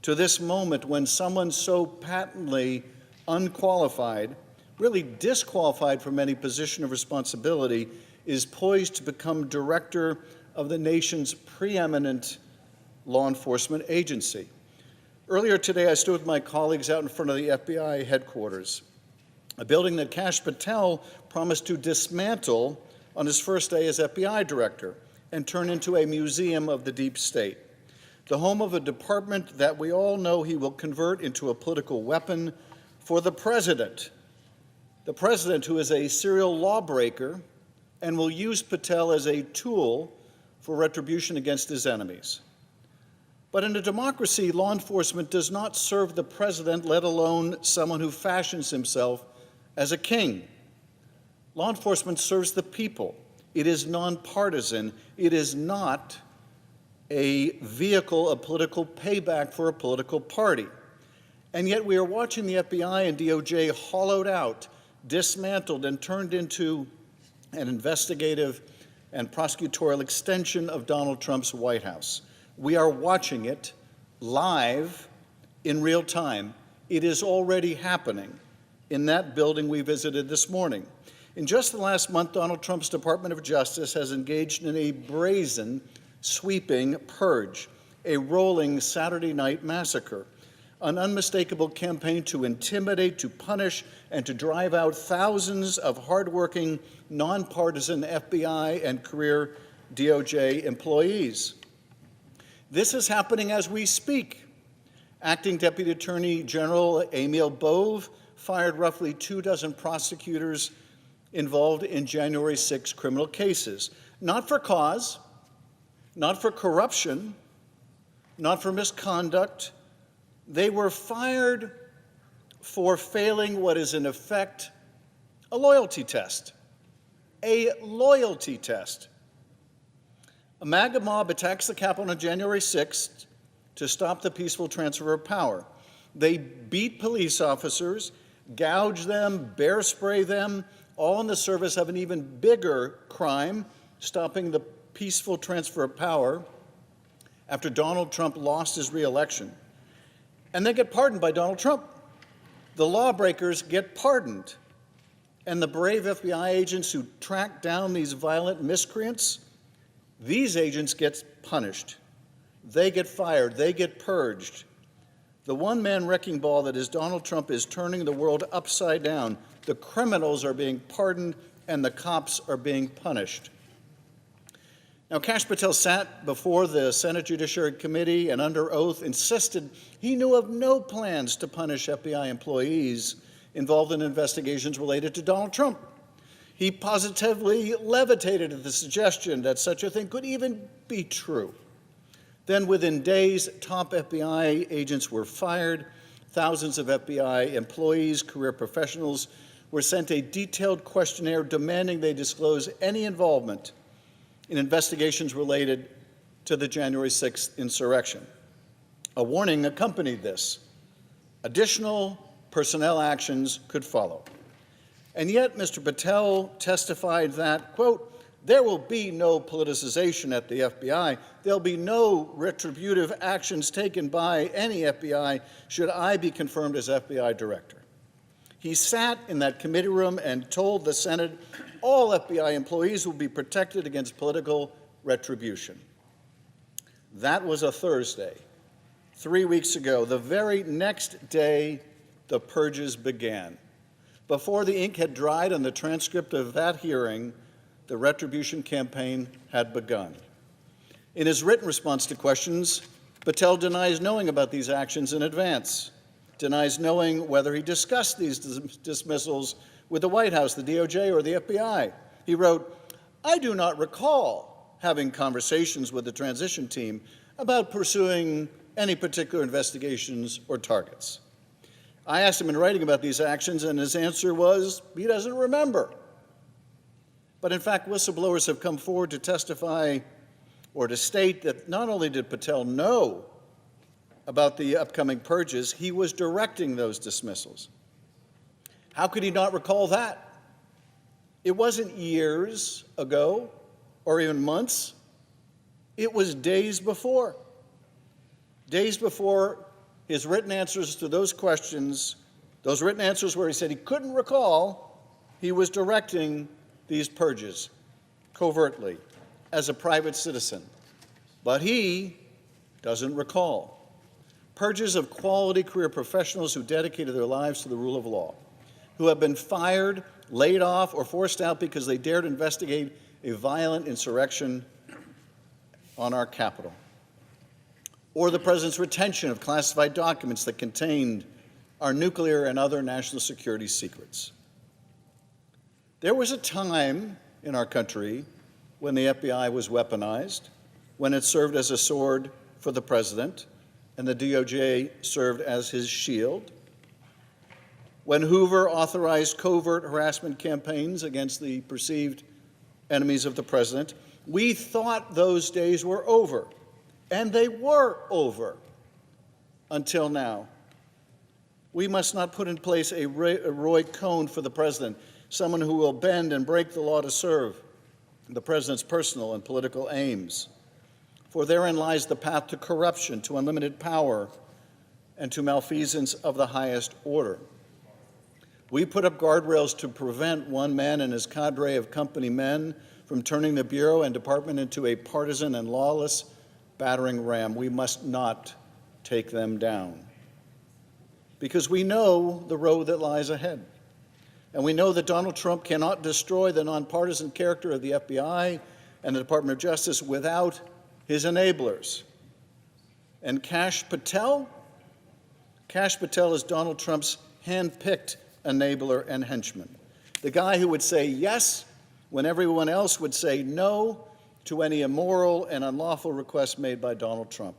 to this moment when someone so patently unqualified, really disqualified from any position of responsibility, is poised to become director of the nation's preeminent law enforcement agency? Earlier today, I stood with my colleagues out in front of the FBI headquarters, a building that Kash Patel promised to dismantle on his first day as FBI director and turn into a museum of the deep state, the home of a department that we all know he will convert into a political weapon for the president who is a serial lawbreaker and will use Patel as a tool for retribution against his enemies. But in a democracy, law enforcement does not serve the president, let alone someone who fashions himself as a king. Law enforcement serves the people. It is nonpartisan. It is not a vehicle of political payback for a political party. And yet we are watching the FBI and DOJ hollowed out, dismantled, and turned into an investigative and prosecutorial extension of Donald Trump's White House. We are watching it live in real time. It is already happening in that building we visited this morning. In just the last month, Donald Trump's Department of Justice has engaged in a brazen, sweeping purge, a rolling Saturday night massacre, an unmistakable campaign to intimidate, to punish, and to drive out thousands of hardworking, nonpartisan FBI and career DOJ employees. This is happening as we speak. Acting Deputy Attorney General Emil Bove fired roughly 24 prosecutors involved in January 6 criminal cases, not for cause, not for corruption, not for misconduct. They were fired for failing what is in effect a loyalty test. A loyalty test. A MAGA mob attacks the Capitol on January 6th to stop the peaceful transfer of power. They beat police officers, gouge them, bear spray them, all in the service of an even bigger crime, stopping the peaceful transfer of power after Donald Trump lost his re-election. And they get pardoned by Donald Trump. The lawbreakers get pardoned. And the brave FBI agents who track down these violent miscreants, these agents get punished. They get fired. They get purged. The one-man wrecking ball that is Donald Trump is turning the world upside down. The criminals are being pardoned, and the cops are being punished. Now, Kash Patel sat before the Senate Judiciary Committee and under oath insisted he knew of no plans to punish FBI employees involved in investigations related to Donald Trump. He positively levitated at the suggestion that such a thing could even be true. Then within days, top FBI agents were fired. Thousands of FBI employees, career professionals, were sent a detailed questionnaire demanding they disclose any involvement in investigations related to the January 6th insurrection. A warning accompanied this. Additional personnel actions could follow. And yet, Mr. Patel testified that, quote, there will be no politicization at the FBI. There'll be no retributive actions taken by any FBI should I be confirmed as FBI director. He sat in that committee room and told the Senate all FBI employees will be protected against political retribution. That was a Thursday. 3 weeks ago, the very next day, the purges began. Before the ink had dried on the transcript of that hearing, the retribution campaign had begun. In his written response to questions, Patel denies knowing about these actions in advance, denies knowing whether he discussed these dismissals with the White House, the DOJ, or the FBI. He wrote, I do not recall having conversations with the transition team about pursuing any particular investigations or targets. I asked him in writing about these actions, and his answer was he doesn't remember. But in fact, whistleblowers have come forward to testify or to state that not only did Patel know about the upcoming purges, he was directing those dismissals. How could he not recall that? It wasn't years ago or even months. It was days before. Days before his written answers to those questions, those written answers where he said he couldn't recall, he was directing these purges covertly as a private citizen. But he doesn't recall. Purges of quality career professionals who dedicated their lives to the rule of law, who have been fired, laid off, or forced out because they dared investigate a violent insurrection on our Capitol, or the President's retention of classified documents that contained our nuclear and other national security secrets. There was a time in our country when the FBI was weaponized, when it served as a sword for the President, and the DOJ served as his shield, when Hoover authorized covert harassment campaigns against the perceived enemies of the President. We thought those days were over, and they were over until now. We must not put in place a Roy Cohn for the President, someone who will bend and break the law to serve the President's personal and political aims. For therein lies the path to corruption, to unlimited power, and to malfeasance of the highest order. We put up guardrails to prevent one man and his cadre of company men from turning the Bureau and Department into a partisan and lawless battering ram. We must not take them down, because we know the road that lies ahead. And we know that Donald Trump cannot destroy the nonpartisan character of the FBI and the Department of Justice without his enablers. And Kash Patel is Donald Trump's hand-picked enabler and henchman, the guy who would say yes when everyone else would say no to any immoral and unlawful requests made by Donald Trump,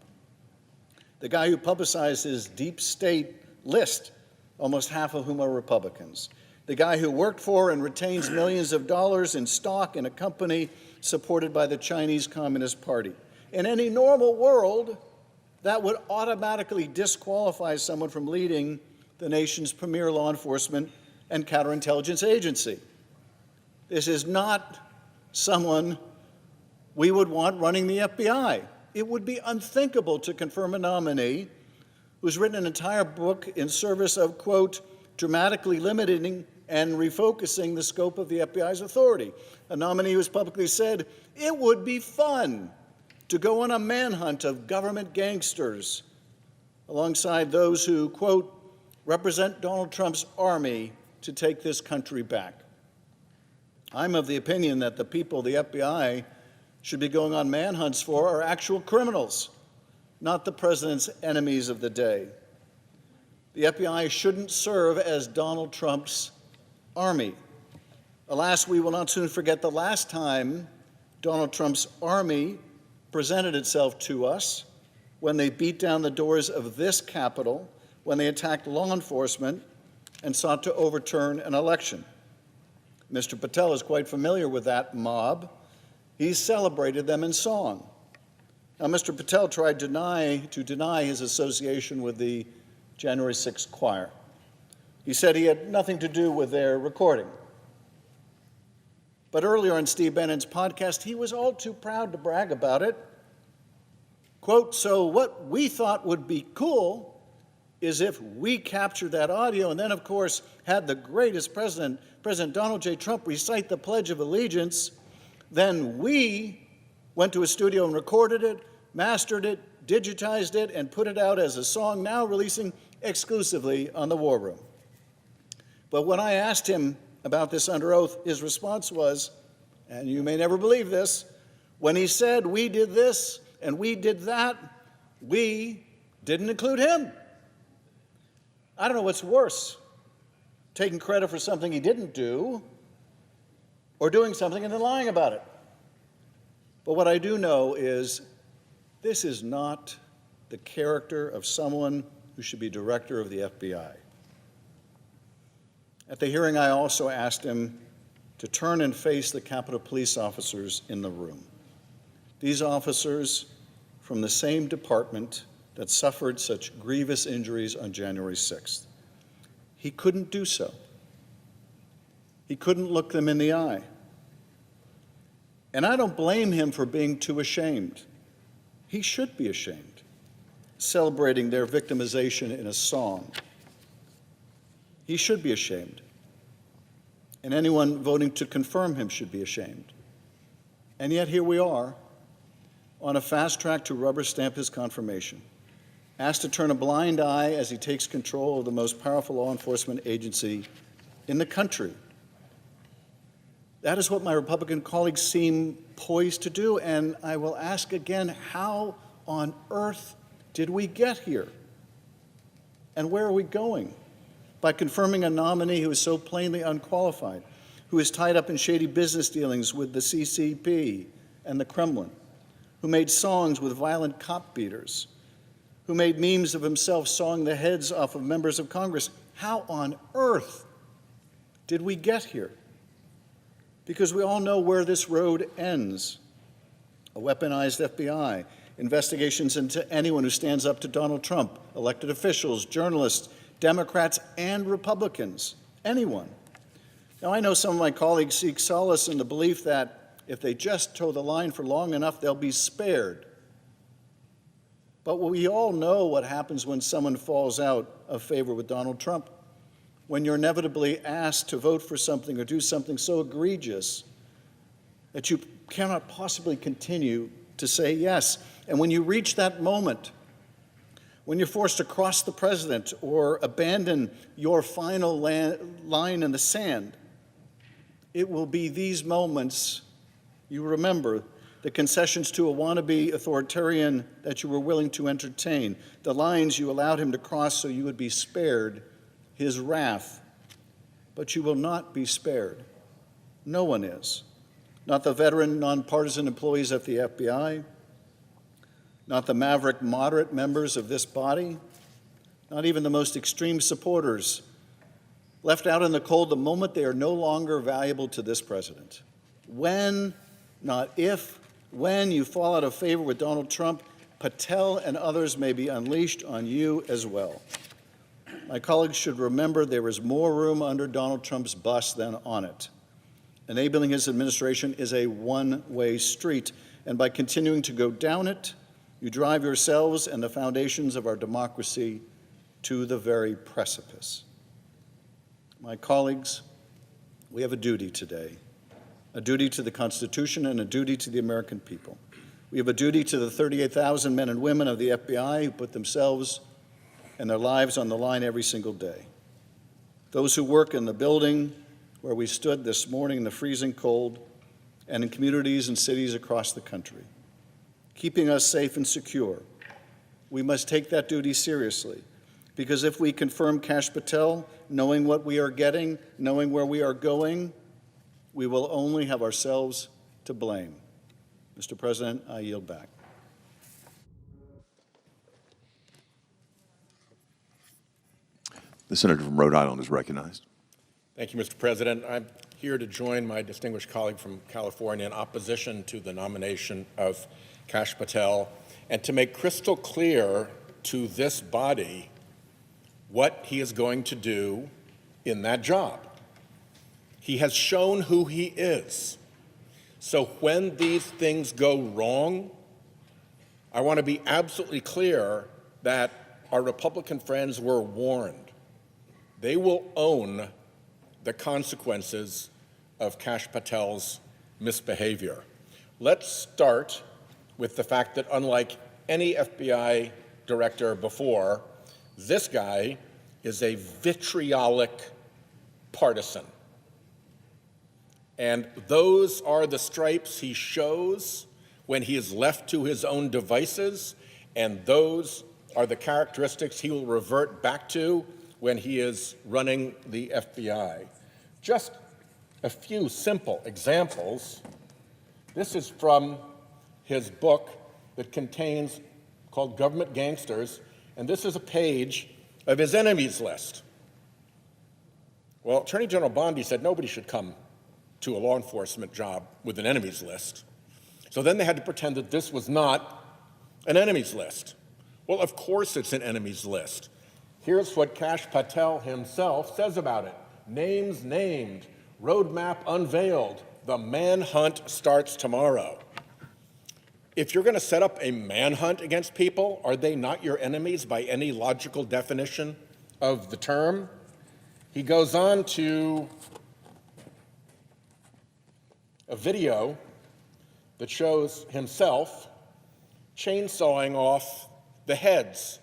the guy who publicized his deep state list, almost half of whom are Republicans, the guy who worked for and retains millions of dollars in stock in a company supported by the Chinese Communist Party. In any normal world, that would automatically disqualify someone from leading the nation's premier law enforcement and counterintelligence agency. This is not someone we would want running the FBI. It would be unthinkable to confirm a nominee who's written an entire book in service of, quote, dramatically limiting and refocusing the scope of the FBI's authority. A nominee who has publicly said it would be fun to go on a manhunt of government gangsters alongside those who, quote, represent Donald Trump's army to take this country back. I'm of the opinion that the people the FBI should be going on manhunts for are actual criminals, not the president's enemies of the day. The FBI shouldn't serve as Donald Trump's army. Alas, we will not soon forget the last time Donald Trump's army presented itself to us when they beat down the doors of this Capitol, when they attacked law enforcement and sought to overturn an election. Mr. Patel is quite familiar with that mob. He celebrated them in song. Now, Mr. Patel tried to deny his association with the January 6th choir. He said he had nothing to do with their recording. But earlier on Steve Bannon's podcast, he was all too proud to brag about it. Quote, so what we thought would be cool is if we captured that audio and then, of course, had the greatest president, President Donald J. Trump, recite the Pledge of Allegiance, then we went to a studio and recorded it, mastered it, digitized it, and put it out as a song now releasing exclusively on the War Room. But when I asked him about this under oath, his response was, and you may never believe this, when he said we did this and we did that, we didn't include him. I don't know what's worse, taking credit for something he didn't do or doing something and then lying about it. But what I do know is this is not the character of someone who should be director of the FBI. At the hearing, I also asked him to turn and face the Capitol Police officers in the room. These officers from the same department that suffered such grievous injuries on January 6th. He couldn't do so. He couldn't look them in the eye. And I don't blame him for being too ashamed. He should be ashamed, celebrating their victimization in a song. He should be ashamed. And anyone voting to confirm him should be ashamed. And yet here we are, on a fast track to rubber stamp his confirmation, asked to turn a blind eye as he takes control of the most powerful law enforcement agency in the country. That is what my Republican colleagues seem poised to do, and I will ask again, how on earth did we get here? And where are we going? By confirming a nominee who is so plainly unqualified, who is tied up in shady business dealings with the CCP and the Kremlin, who made songs with violent cop beaters, who made memes of himself sawing the heads off of members of Congress. How on earth did we get here? Because we all know where this road ends. A weaponized FBI, investigations into anyone who stands up to Donald Trump, elected officials, journalists, Democrats, and Republicans, anyone. Now, I know some of my colleagues seek solace in the belief that if they just toe the line for long enough, they'll be spared. But we all know what happens when someone falls out of favor with Donald Trump. When you're inevitably asked to vote for something or do something so egregious that you cannot possibly continue to say yes. And when you reach that moment, when you're forced to cross the president or abandon your final line in the sand, it will be these moments you remember, the concessions to a wannabe authoritarian that you were willing to entertain, the lines you allowed him to cross so you would be spared his wrath. But you will not be spared. No one is. Not the veteran, nonpartisan employees at the FBI, not the maverick moderate members of this body, not even the most extreme supporters, left out in the cold the moment they are no longer valuable to this president. When, not if, when you fall out of favor with Donald Trump, Patel and others may be unleashed on you as well. My colleagues should remember there is more room under Donald Trump's bus than on it. Enabling his administration is a one-way street, and by continuing to go down it, you drive yourselves and the foundations of our democracy to the very precipice. My colleagues, we have a duty today, a duty to the Constitution and a duty to the American people. We have a duty to the 38,000 men and women of the FBI who put themselves and their lives on the line every single day. Those who work in the building where we stood this morning in the freezing cold and in communities and cities across the country, keeping us safe and secure. We must take that duty seriously, because if we confirm Kash Patel, knowing what we are getting, knowing where we are going, we will only have ourselves to blame. Mr. President, I yield back. The senator from Rhode Island is recognized. Thank you, Mr. President. I'm here to join my distinguished colleague from California in opposition to the nomination of Kash Patel and to make crystal clear to this body what he is going to do in that job. He has shown who he is. So when these things go wrong, I want to be absolutely clear that our Republican friends were warned. They will own the consequences of Kash Patel's misbehavior. Let's start with the fact that unlike any FBI director before, this guy is a vitriolic partisan. And those are the stripes he shows when he is left to his own devices, and those are the characteristics he will revert back to when he is running the FBI. Just a few simple examples. This is from his book that contains, called Government Gangsters, and this is a page of his enemies list. Well, Attorney General Bondi said nobody should come to a law enforcement job with an enemies list. So then they had to pretend that this was not an enemies list. Well, of course it's an enemies list. Here's what Kash Patel himself says about it. Names named, roadmap unveiled, the manhunt starts tomorrow. If you're going to set up a manhunt against people, are they not your enemies by any logical definition of the term? He goes on to a video that shows himself chainsawing off the heads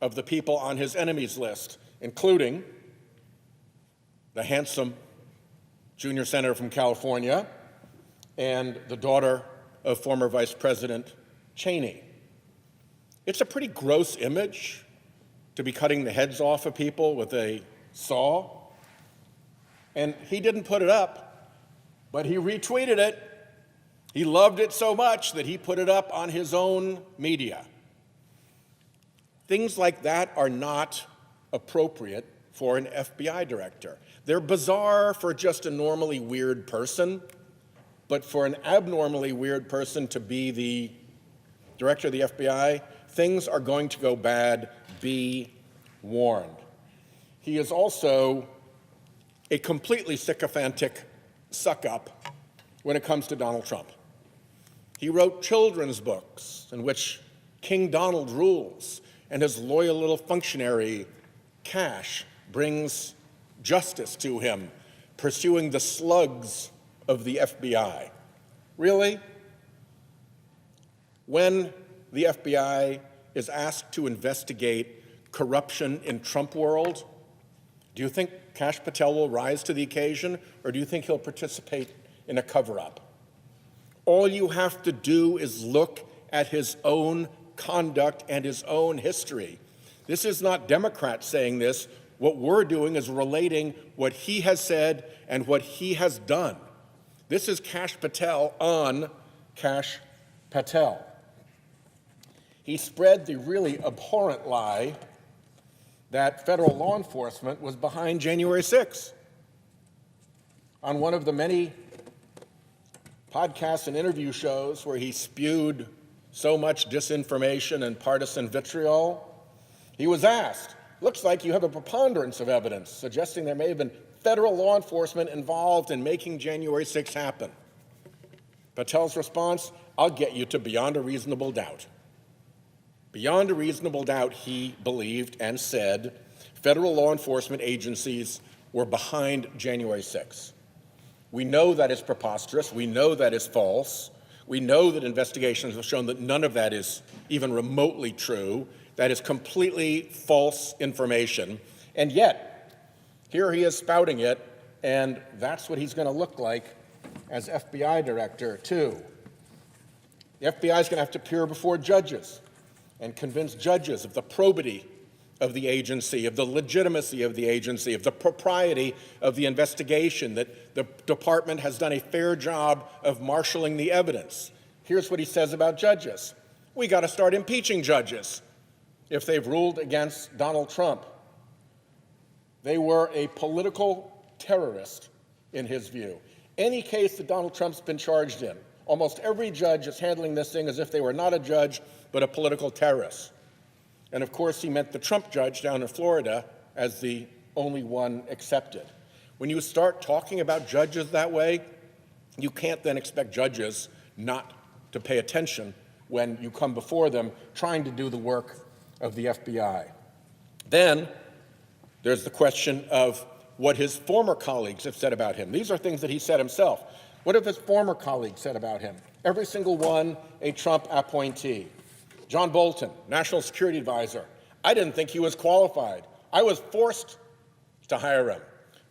of the people on his enemies list, including the handsome junior senator from California and the daughter of former Vice President Cheney. It's a pretty gross image to be cutting the heads off of people with a saw. And he didn't put it up, but he retweeted it. He loved it so much that he put it up on his own media. Things like that are not appropriate for an FBI director. They're bizarre for just a normally weird person, but for an abnormally weird person to be the director of the FBI, things are going to go bad. Be warned. He is also a completely sycophantic suck-up when it comes to Donald Trump. He wrote children's books in which King Donald rules, and his loyal little functionary, Kash, brings justice to him, pursuing the slugs of the FBI. Really? When the FBI is asked to investigate corruption in Trump world, do you think Kash Patel will rise to the occasion, or do you think he'll participate in a cover-up? All you have to do is look at his own conduct and his own history. This is not Democrats saying this. What we're doing is relating what he has said and what he has done. This is Kash Patel on Kash Patel. He spread the really abhorrent lie that federal law enforcement was behind January 6th. On one of the many podcasts and interview shows where he spewed so much disinformation and partisan vitriol, he was asked, looks like you have a preponderance of evidence suggesting there may have been federal law enforcement involved in making January 6th happen. Patel's response, I'll get you to beyond a reasonable doubt. Beyond a reasonable doubt, he believed and said federal law enforcement agencies were behind January 6th. We know that is preposterous. We know that is false. We know that investigations have shown that none of that is even remotely true. That is completely false information. And yet, here he is spouting it, and that's what he's going to look like as FBI director, too. The FBI is going to have to appear before judges and convince judges of the probity of the agency, of the legitimacy of the agency, of the propriety of the investigation, that the department has done a fair job of marshaling the evidence. Here's what he says about judges. We got to start impeaching judges if they've ruled against Donald Trump. They were a political terrorist, in his view. Any case that Donald Trump's been charged in, almost every judge is handling this thing as if they were not a judge, but a political terrorist. And of course, he meant the Trump judge down in Florida as the only one accepted. When you start talking about judges that way, you can't then expect judges not to pay attention when you come before them trying to do the work of the FBI. Then there's the question of what his former colleagues have said about him. These are things that he said himself. What have his former colleagues said about him? Every single one a Trump appointee. John Bolton, National Security Advisor. I didn't think he was qualified. I was forced to hire him.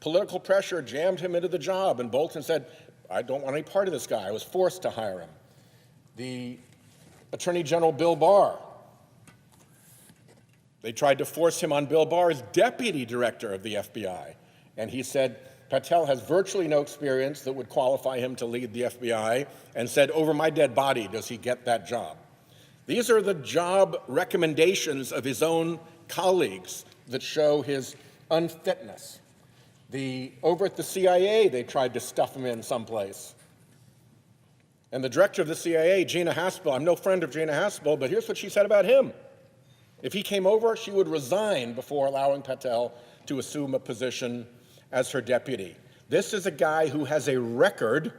Political pressure jammed him into the job, and Bolton said, I don't want any part of this guy. I was forced to hire him. The Attorney General Bill Barr. They tried to force him on Bill Barr as deputy director of the FBI. And he said, Patel has virtually no experience that would qualify him to lead the FBI, and said, over my dead body does he get that job. These are the job recommendations of his own colleagues that show his unfitness. Over at the CIA, they tried to stuff him in someplace. And the director of the CIA, Gina Haspel, I'm no friend of Gina Haspel, but here's what she said about him. If he came over, she would resign before allowing Patel to assume a position as her deputy. This is a guy who has a record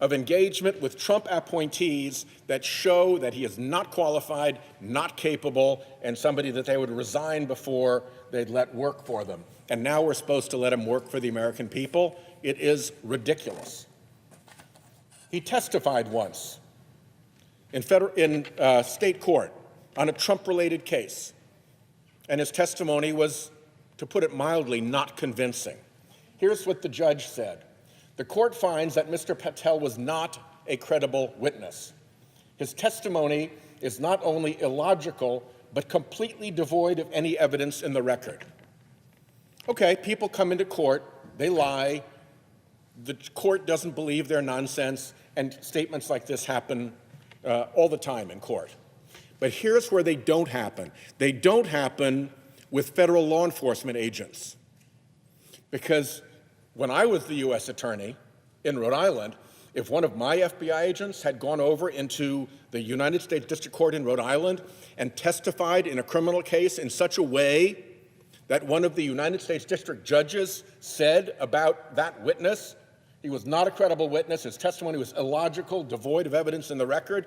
of engagement with Trump appointees that show that he is not qualified, not capable, and somebody that they would resign before they'd let work for them. And now we're supposed to let him work for the American people? It is ridiculous. He testified once in state court on a Trump-related case, and his testimony was, to put it mildly, not convincing. Here's what the judge said. The court finds that Mr. Patel was not a credible witness. His testimony is not only illogical, but completely devoid of any evidence in the record. Okay, people come into court, they lie, the court doesn't believe their nonsense, and statements like this happen all the time in court. But here's where they don't happen. They don't happen with federal law enforcement agents. Because when I was the U.S. attorney in Rhode Island, if one of my FBI agents had gone over into the United States District Court in Rhode Island and testified in a criminal case in such a way that one of the United States District judges said about that witness, he was not a credible witness, his testimony was illogical, devoid of evidence in the record,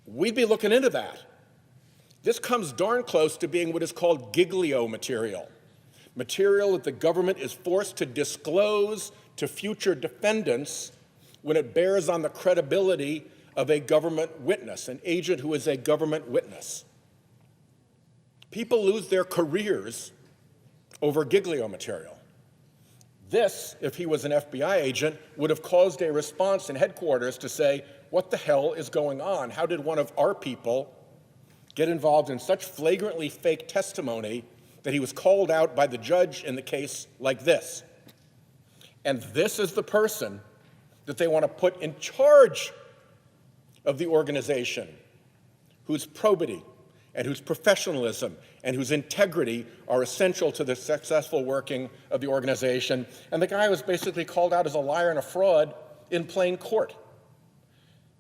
we'd be looking into that. This comes darn close to being what is called giglio material. Material that the government is forced to disclose to future defendants when it bears on the credibility of a government witness, an agent who is a government witness. People lose their careers over giglio material. This, if he was an FBI agent, would have caused a response in headquarters to say, what the hell is going on? How did one of our people get involved in such flagrantly fake testimony that he was called out by the judge in the case like this? And this is the person that they want to put in charge of the organization, whose probity and whose professionalism and whose integrity are essential to the successful working of the organization. And the guy was basically called out as a liar and a fraud in plain court.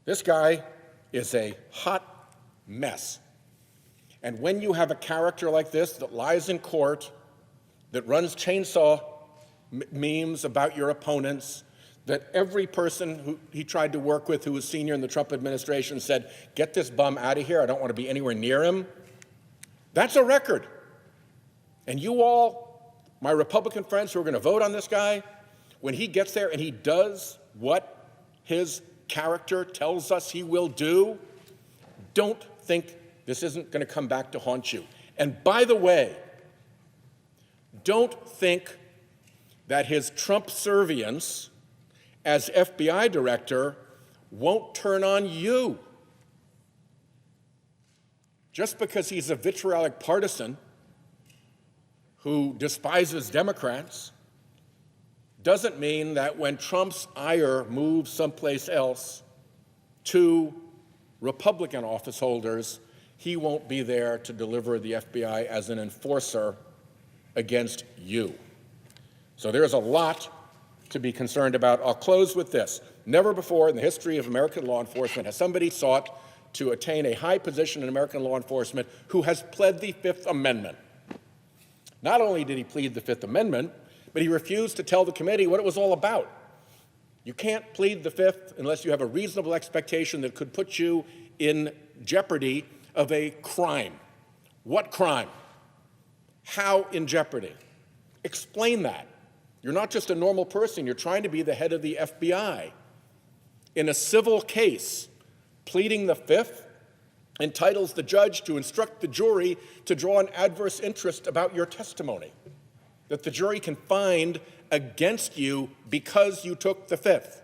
This guy is a hot mess. And when you have a character like this that lies in court, that runs chainsaw memes about your opponents, that every person who he tried to work with who was senior in the Trump administration said, get this bum out of here, I don't want to be anywhere near him, that's a record. And you all, my Republican friends who are going to vote on this guy, when he gets there and he does what his character tells us he will do, don't think this isn't going to come back to haunt you. And by the way, don't think that his Trump servience as FBI director won't turn on you. Just because he's a vitriolic partisan who despises Democrats doesn't mean that when Trump's ire moves someplace else to Republican office holders, he won't be there to deliver the FBI as an enforcer against you. So there is a lot to be concerned about. I'll close with this. Never before in the history of American law enforcement has somebody sought to attain a high position in American law enforcement who has pled the Fifth Amendment. Not only did he plead the Fifth Amendment, but he refused to tell the committee what it was all about. You can't plead the Fifth unless you have a reasonable expectation that could put you in jeopardy of a crime. What crime? How in jeopardy? Explain that. You're not just a normal person, you're trying to be the head of the FBI. In a civil case, pleading the Fifth entitles the judge to instruct the jury to draw an adverse interest about your testimony, that the jury can find against you because you took the Fifth.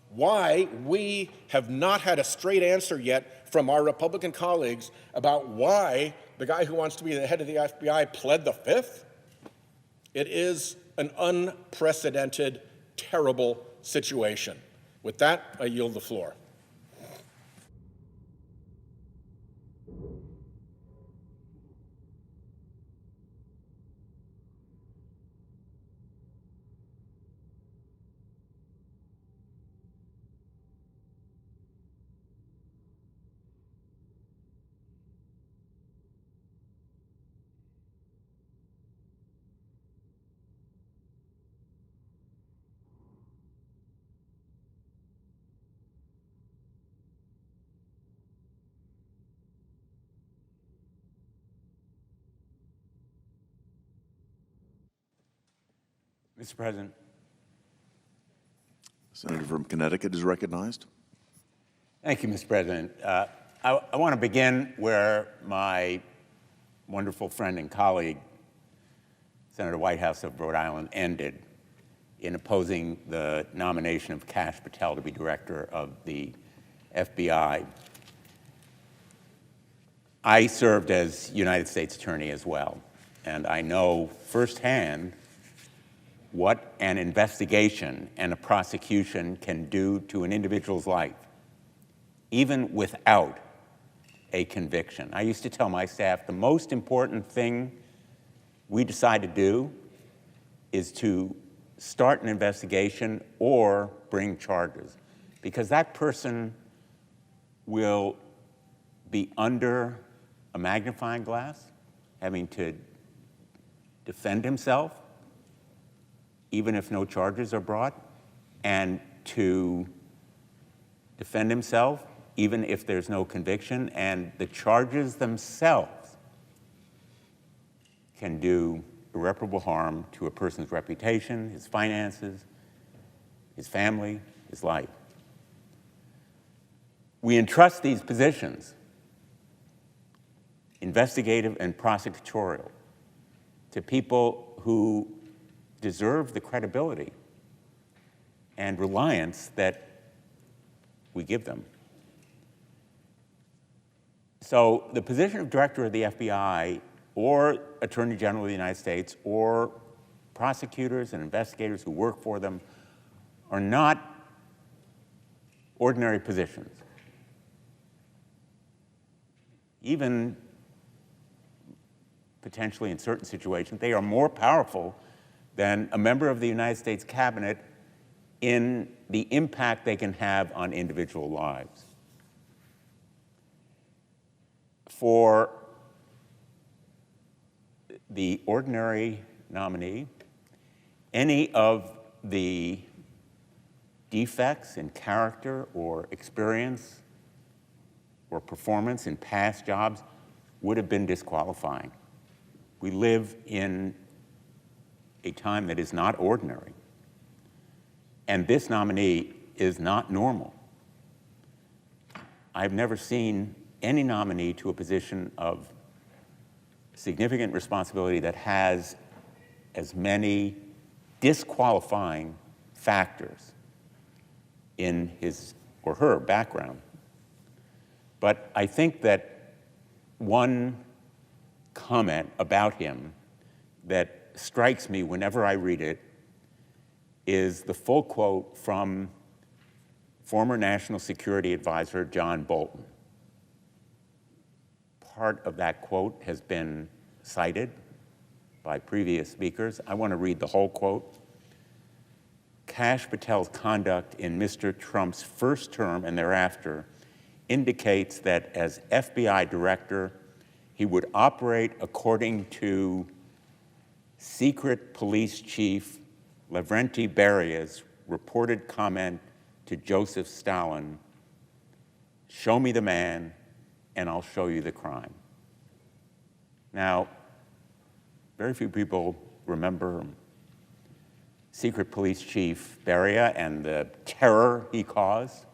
Why we have not had a straight answer yet from our Republican colleagues about why the guy who wants to be the head of the FBI pled the Fifth? It is an unprecedented, terrible situation. With that, I yield the floor. Mr. President. Senator from Connecticut is recognized. Thank you, Mr. President. I want to begin where my wonderful friend and colleague, Senator Whitehouse of Rhode Island, ended in opposing the nomination of Kash Patel to be director of the FBI. I served as United States Attorney as well, and I know firsthand what an investigation and a prosecution can do to an individual's life, even without a conviction. I used to tell my staff the most important thing we decide to do is to start an investigation or bring charges, because that person will be under a magnifying glass, having to defend himself, even if no charges are brought, and to defend himself even if there's no conviction, and the charges themselves can do irreparable harm to a person's reputation, his finances, his family, his life. We entrust these positions, investigative and prosecutorial, to people who deserve the credibility and reliance that we give them. So the position of director of the FBI or Attorney General of the United States or prosecutors and investigators who work for them are not ordinary positions. Even potentially in certain situations, they are more powerful than a member of the United States cabinet in the impact they can have on individual lives. For the ordinary nominee, any of the defects in character or experience or performance in past jobs would have been disqualifying. We live in a time that is not ordinary, and this nominee is not normal. I've never seen any nominee to a position of significant responsibility that has as many disqualifying factors in his or her background. But I think that one comment about him that strikes me whenever I read it is the full quote from former National Security Advisor John Bolton. Part of that quote has been cited by previous speakers. I want to read the whole quote. Kash Patel's conduct in Mr. Trump's first term and thereafter indicates that as FBI director, he would operate according to secret police chief Lavrenti Beria's reported comment to Joseph Stalin, "Show me the man and I'll show you the crime." Now, very few people remember Secret Police Chief Beria and the terror he caused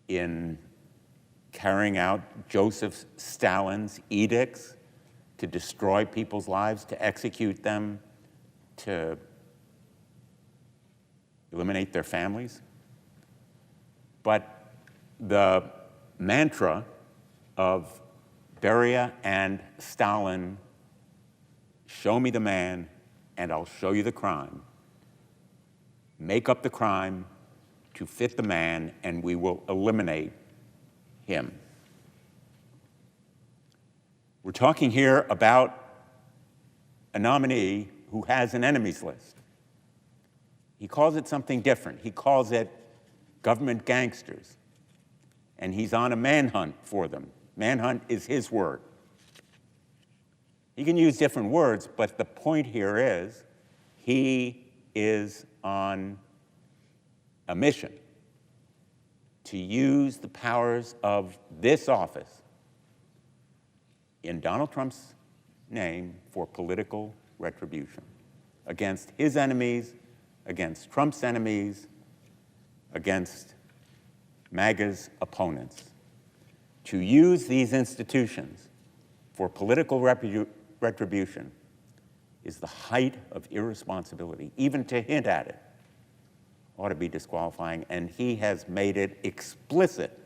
in carrying out Joseph Stalin's edicts to destroy people's lives, to execute them, to eliminate their families. But the mantra of Beria and Stalin, "Show me the man and I'll show you the crime. Make up the crime to fit the man and we will eliminate him." We're talking here about a nominee who has an enemies list. He calls it something different. He calls it government gangsters. And he's on a manhunt for them. Manhunt is his word. He can use different words, but the point here is he is on a mission to use the powers of this office in Donald Trump's name for political retribution against his enemies, against Trump's enemies, against MAGA's opponents. To use these institutions for political retribution is the height of irresponsibility. Even to hint at it ought to be disqualifying, and he has made it explicit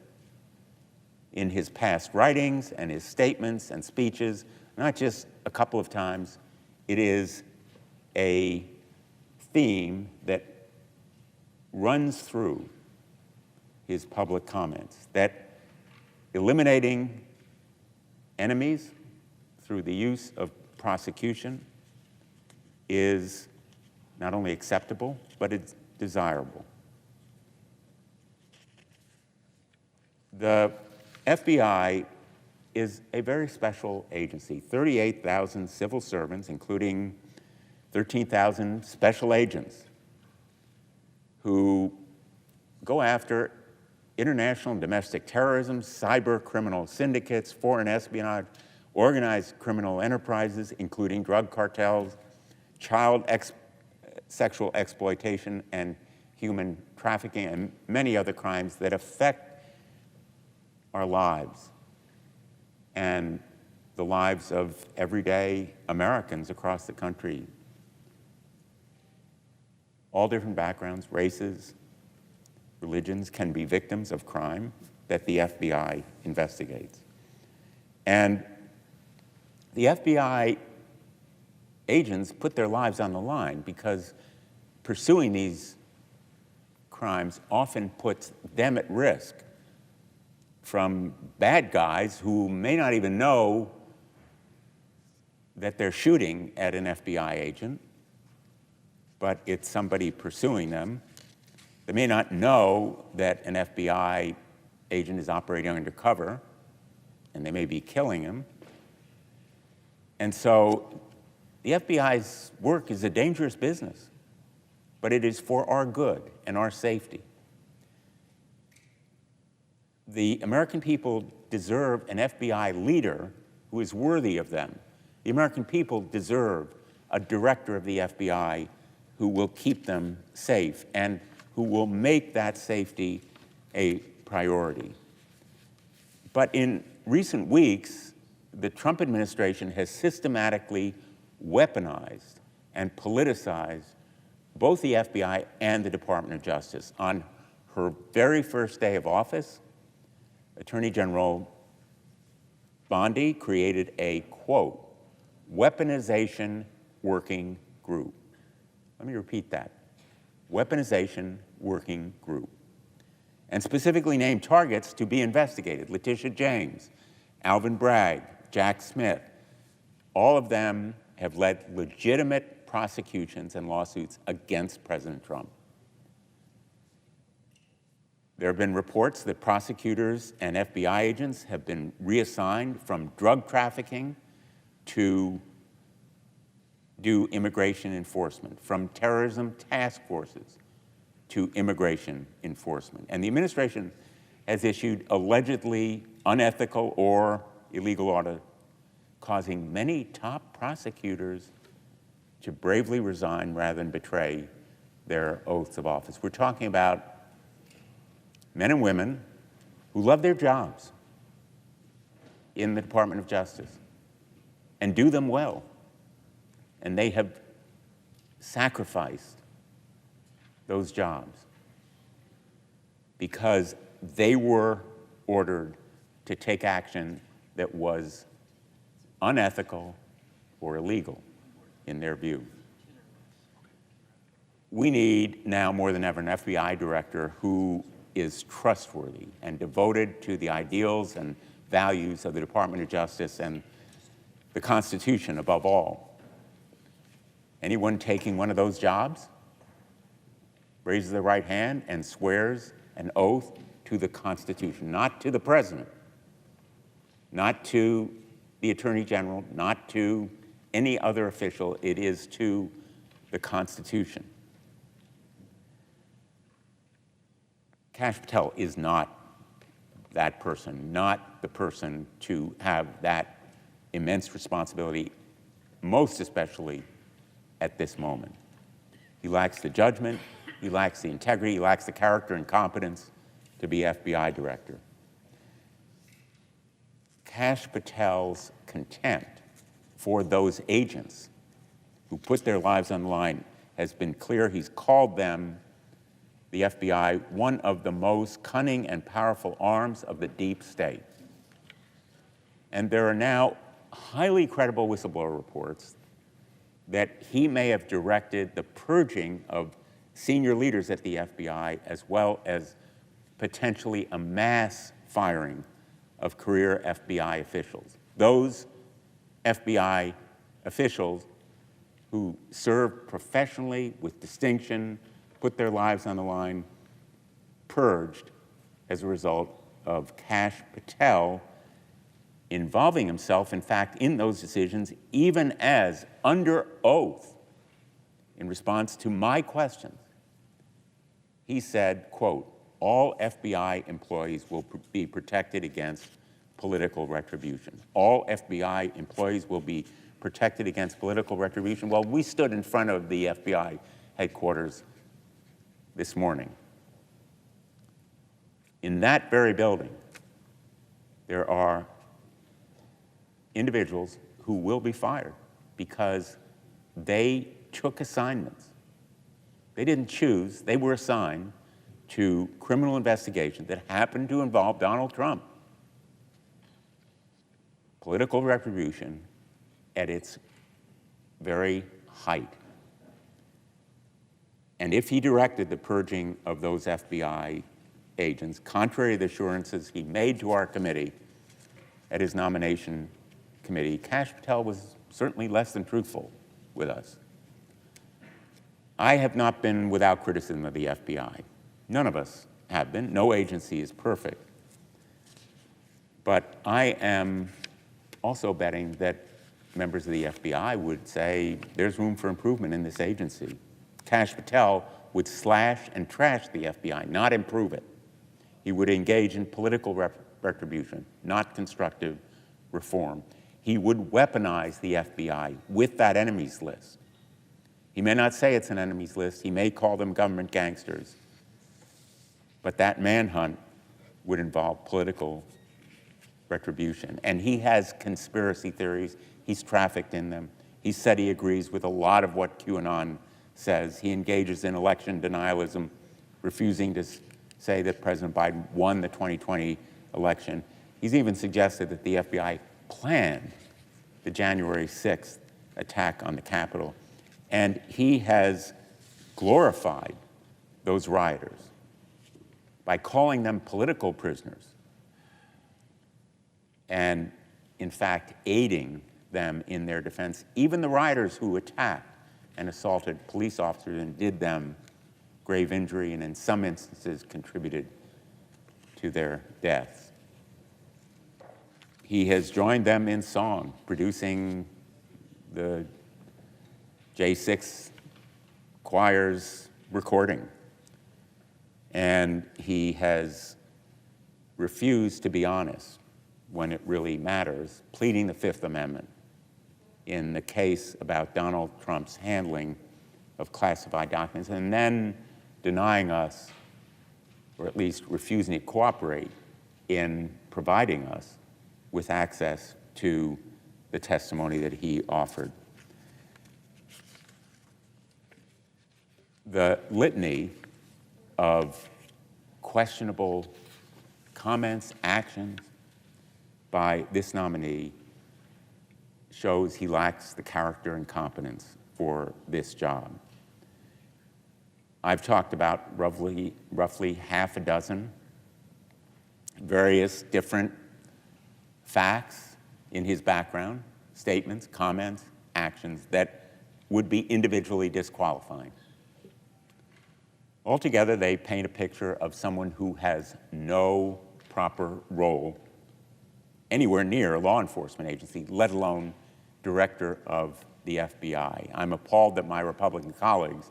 in his past writings and his statements and speeches, not just a couple of times. It is a theme that runs through his public comments, that eliminating enemies through the use of prosecution is not only acceptable, but it's desirable. The FBI is a very special agency, 38,000 civil servants, including 13,000 special agents who go after international and domestic terrorism, cyber criminal syndicates, foreign espionage, organized criminal enterprises, including drug cartels, child sexual exploitation, and human trafficking, and many other crimes that affect our lives and the lives of everyday Americans across the country. All different backgrounds, races, religions can be victims of crime that the FBI investigates. And the FBI agents put their lives on the line because pursuing these crimes often puts them at risk from bad guys who may not even know that they're shooting at an FBI agent, but it's somebody pursuing them. They may not know that an FBI agent is operating undercover, and they may be killing him. And so the FBI's work is a dangerous business, but it is for our good and our safety. The American people deserve an FBI leader who is worthy of them. The American people deserve a director of the FBI who will keep them safe and who will make that safety a priority. But in recent weeks, the Trump administration has systematically weaponized and politicized both the FBI and the Department of Justice. On her very first day of office, Attorney General Bondi created a, quote, weaponization working group. Let me repeat that. Weaponization working group. And specifically named targets to be investigated: Letitia James, Alvin Bragg, Jack Smith, All of them have led legitimate prosecutions and lawsuits against President Trump. There have been reports that prosecutors and FBI agents have been reassigned from drug trafficking to do immigration enforcement, from terrorism task forces to immigration enforcement. And the administration has issued allegedly unethical or illegal orders, causing many top prosecutors to bravely resign rather than betray their oaths of office. We're talking about men and women who love their jobs in the Department of Justice and do them well. And they have sacrificed those jobs because they were ordered to take action that was unethical or illegal in their view. We need now more than ever an FBI director who is trustworthy and devoted to the ideals and values of the Department of Justice and the Constitution above all. Anyone taking one of those jobs raises their right hand and swears an oath to the Constitution, not to the President, not to the Attorney General, not to any other official. It is to the Constitution. Kash Patel is not that person, not the person to have that immense responsibility, most especially at this moment. He lacks the judgment, he lacks the integrity, he lacks the character and competence to be FBI director. Kash Patel's contempt for those agents who put their lives on the line has been clear. He's called them, the FBI, one of the most cunning and powerful arms of the deep state. And there are now highly credible whistleblower reports that he may have directed the purging of senior leaders at the FBI, as well as potentially a mass firing of career FBI officials. Those FBI officials who served professionally with distinction, put their lives on the line, purged as a result of Kash Patel involving himself, in fact, in those decisions, even as under oath, in response to my questions, he said, quote, all FBI employees will be protected against political retribution. All FBI employees will be protected against political retribution. Well, we stood in front of the FBI headquarters this morning. In that very building, there are individuals who will be fired because they took assignments. They didn't choose, they were assigned to criminal investigations that happened to involve Donald Trump. Political retribution at its very height. And if he directed the purging of those FBI agents, contrary to the assurances he made to our committee at his nomination committee, Kash Patel was certainly less than truthful with us. I have not been without criticism of the FBI. None of us have been. No agency is perfect. But I am also betting that members of the FBI would say there's room for improvement in this agency. Kash Patel would slash and trash the FBI, not improve it. He would engage in political retribution, not constructive reform. He would weaponize the FBI with that enemies list. He may not say it's an enemies list. He may call them government gangsters. But that manhunt would involve political retribution. And he has conspiracy theories. He's trafficked in them. He said he agrees with a lot of what QAnon says. He engages in election denialism, refusing to say that President Biden won the 2020 election. He's even suggested that the FBI planned the January 6th attack on the Capitol. And he has glorified those rioters by calling them political prisoners and, in fact, aiding them in their defense, even the rioters who attacked and assaulted police officers and did them grave injury and in some instances contributed to their deaths. He has joined them in song, producing the J6 choir's recording. And he has refused to be honest when it really matters, pleading the Fifth Amendment in the case about Donald Trump's handling of classified documents, and then denying us, or at least refusing to cooperate in providing us with access to the testimony that he offered. The litany of questionable comments, actions by this nominee shows he lacks the character and competence for this job. I've talked about roughly half a dozen various different facts in his background, statements, comments, actions that would be individually disqualifying. Altogether, they paint a picture of someone who has no proper role anywhere near a law enforcement agency, let alone director of the FBI. I'm appalled that my Republican colleagues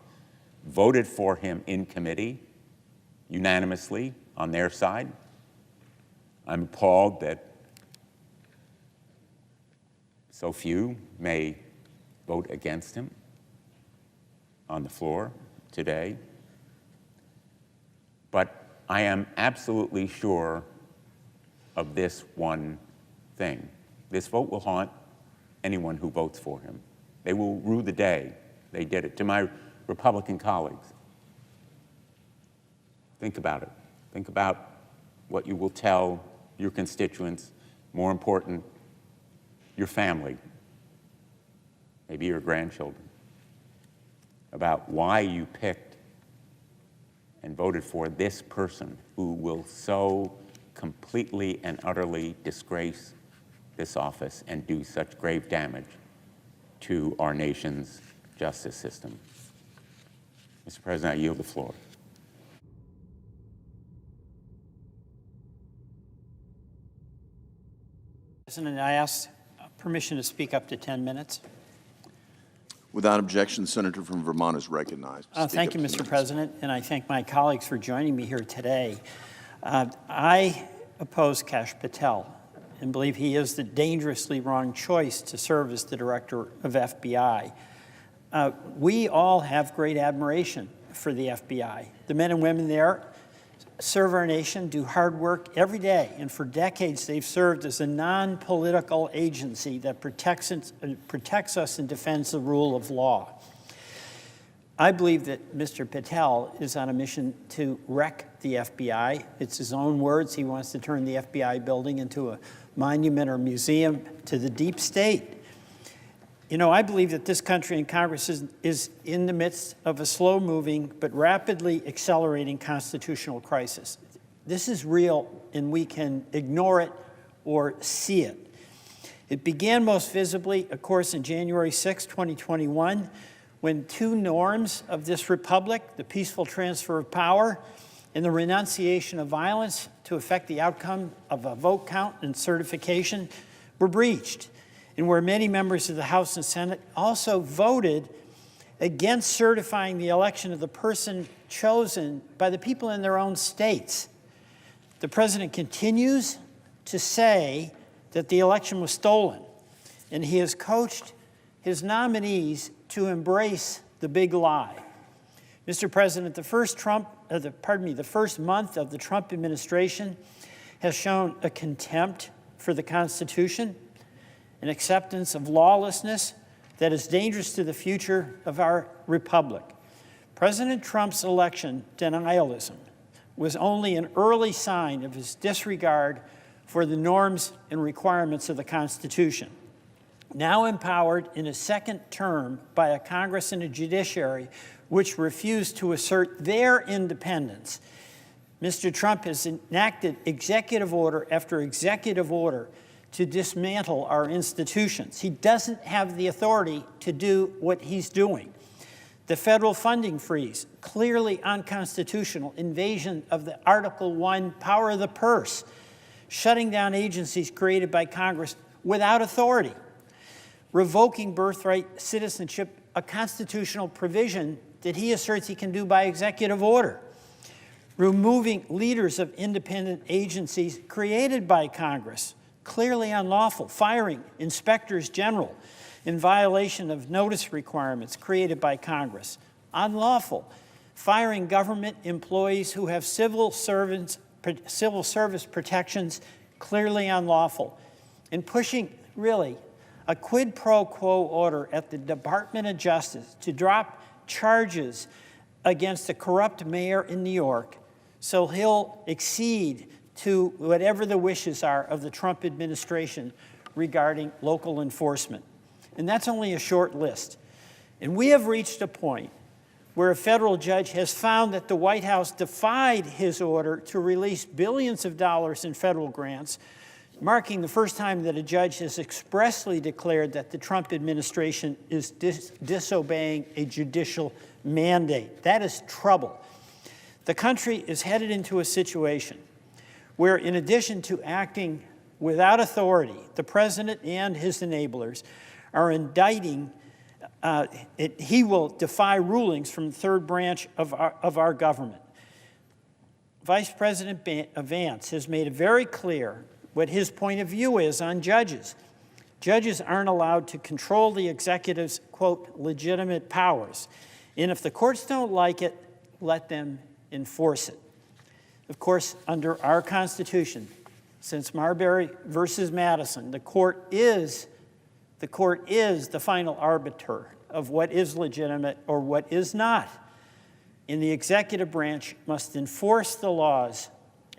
voted for him in committee unanimously on their side. I'm appalled that so few may vote against him on the floor today. But I am absolutely sure of this one thing. This vote will haunt anyone who votes for him. They will rue the day they did it. To my Republican colleagues, think about it. Think about what you will tell your constituents, more important, your family, maybe your grandchildren, about why you picked and voted for this person who will so completely and utterly disgrace this office and do such grave damage to our nation's justice system. Mr. President, I yield the floor. President, I ask permission to speak up to 10 minutes. Without objection, the senator from Vermont is recognized. Thank you, Mr. President, and I thank my colleagues for joining me here today. I oppose Kash Patel and believe he is the dangerously wrong choice to serve as the director of FBI. We all have great admiration for the FBI. The men and women there serve our nation, do hard work every day, and for decades they've served as a non-political agency that protects us and defends the rule of law. I believe that Mr. Patel is on a mission to wreck the FBI. It's his own words. He wants to turn the FBI building into a monument or museum to the deep state. You know, I believe that this country and Congress is in the midst of a slow-moving but rapidly accelerating constitutional crisis. This is real, and we can ignore it or see it. It began most visibly, of course, in January 6, 2021, when two norms of this republic, the peaceful transfer of power and the renunciation of violence to affect the outcome of a vote count and certification, were breached, and where many members of the House and Senate also voted against certifying the election of the person chosen by the people in their own states. The president continues to say that the election was stolen, and he has coached his nominees to embrace the big lie. Mr. President, the first month of the Trump administration has shown a contempt for the Constitution, an acceptance of lawlessness that is dangerous to the future of our republic. President Trump's election denialism was only an early sign of his disregard for the norms and requirements of the Constitution. Now empowered in his second term by a Congress and a judiciary which refused to assert their independence, Mr. Trump has enacted executive order after executive order to dismantle our institutions. He doesn't have the authority to do what he's doing. The federal funding freeze, clearly unconstitutional, invasion of the Article 1 power of the purse, shutting down agencies created by Congress without authority, revoking birthright citizenship, a constitutional provision that he asserts he can do by executive order, removing leaders of independent agencies created by Congress, clearly unlawful, firing inspectors general in violation of notice requirements created by Congress, unlawful, firing government employees who have civil service protections, clearly unlawful, and pushing, really, a quid pro quo order at the Department of Justice to drop charges against a corrupt mayor in New York so he'll accede to whatever the wishes are of the Trump administration regarding local enforcement. And that's only a short list. And we have reached a point where a federal judge has found that the White House defied his order to release billions of dollars in federal grants, marking the first time that a judge has expressly declared that the Trump administration is disobeying a judicial mandate. That is trouble. The country is headed into a situation where, in addition to acting without authority, the president and his enablers are indicting, he will defy rulings from the third branch of our government. Vice President Vance has made it very clear what his point of view is on judges. Judges aren't allowed to control the executive's, quote, legitimate powers. And if the courts don't like it, let them enforce it. Of course, under our Constitution, since Marbury versus Madison, the court is the final arbiter of what is legitimate or what is not. And the executive branch must enforce the laws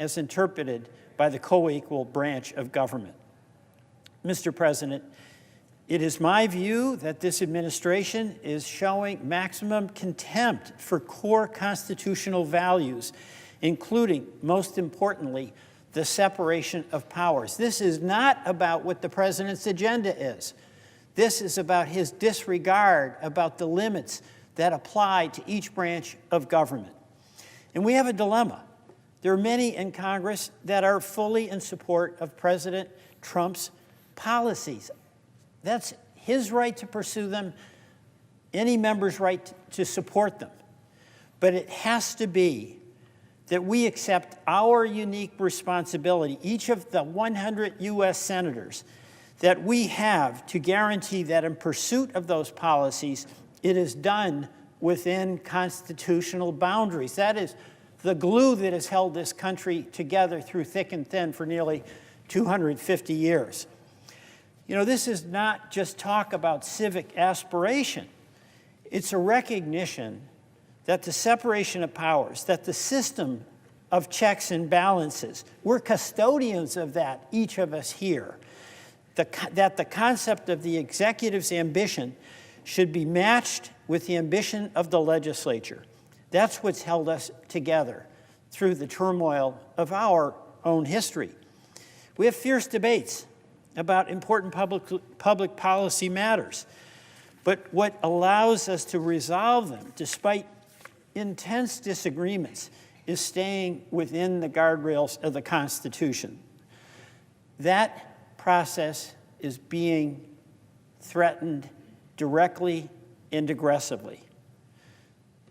as interpreted by the co-equal branch of government. Mr. President, it is my view that this administration is showing maximum contempt for core constitutional values, including, most importantly, the separation of powers. This is not about what the president's agenda is. This is about his disregard about the limits that apply to each branch of government. And we have a dilemma. There are many in Congress that are fully in support of President Trump's policies. That's his right to pursue them, any member's right to support them. But it has to be that we accept our unique responsibility, each of the 100 U.S. senators, that we have to guarantee that in pursuit of those policies, it is done within constitutional boundaries. That is the glue that has held this country together through thick and thin for nearly 250 years. You know, this is not just talk about civic aspiration. It's a recognition that the separation of powers, that the system of checks and balances, we're custodians of that, each of us here. That the concept of the executive's ambition should be matched with the ambition of the legislature. That's what's held us together through the turmoil of our own history. We have fierce debates about important public policy matters, but what allows us to resolve them, despite intense disagreements, is staying within the guardrails of the Constitution. That process is being threatened directly and aggressively.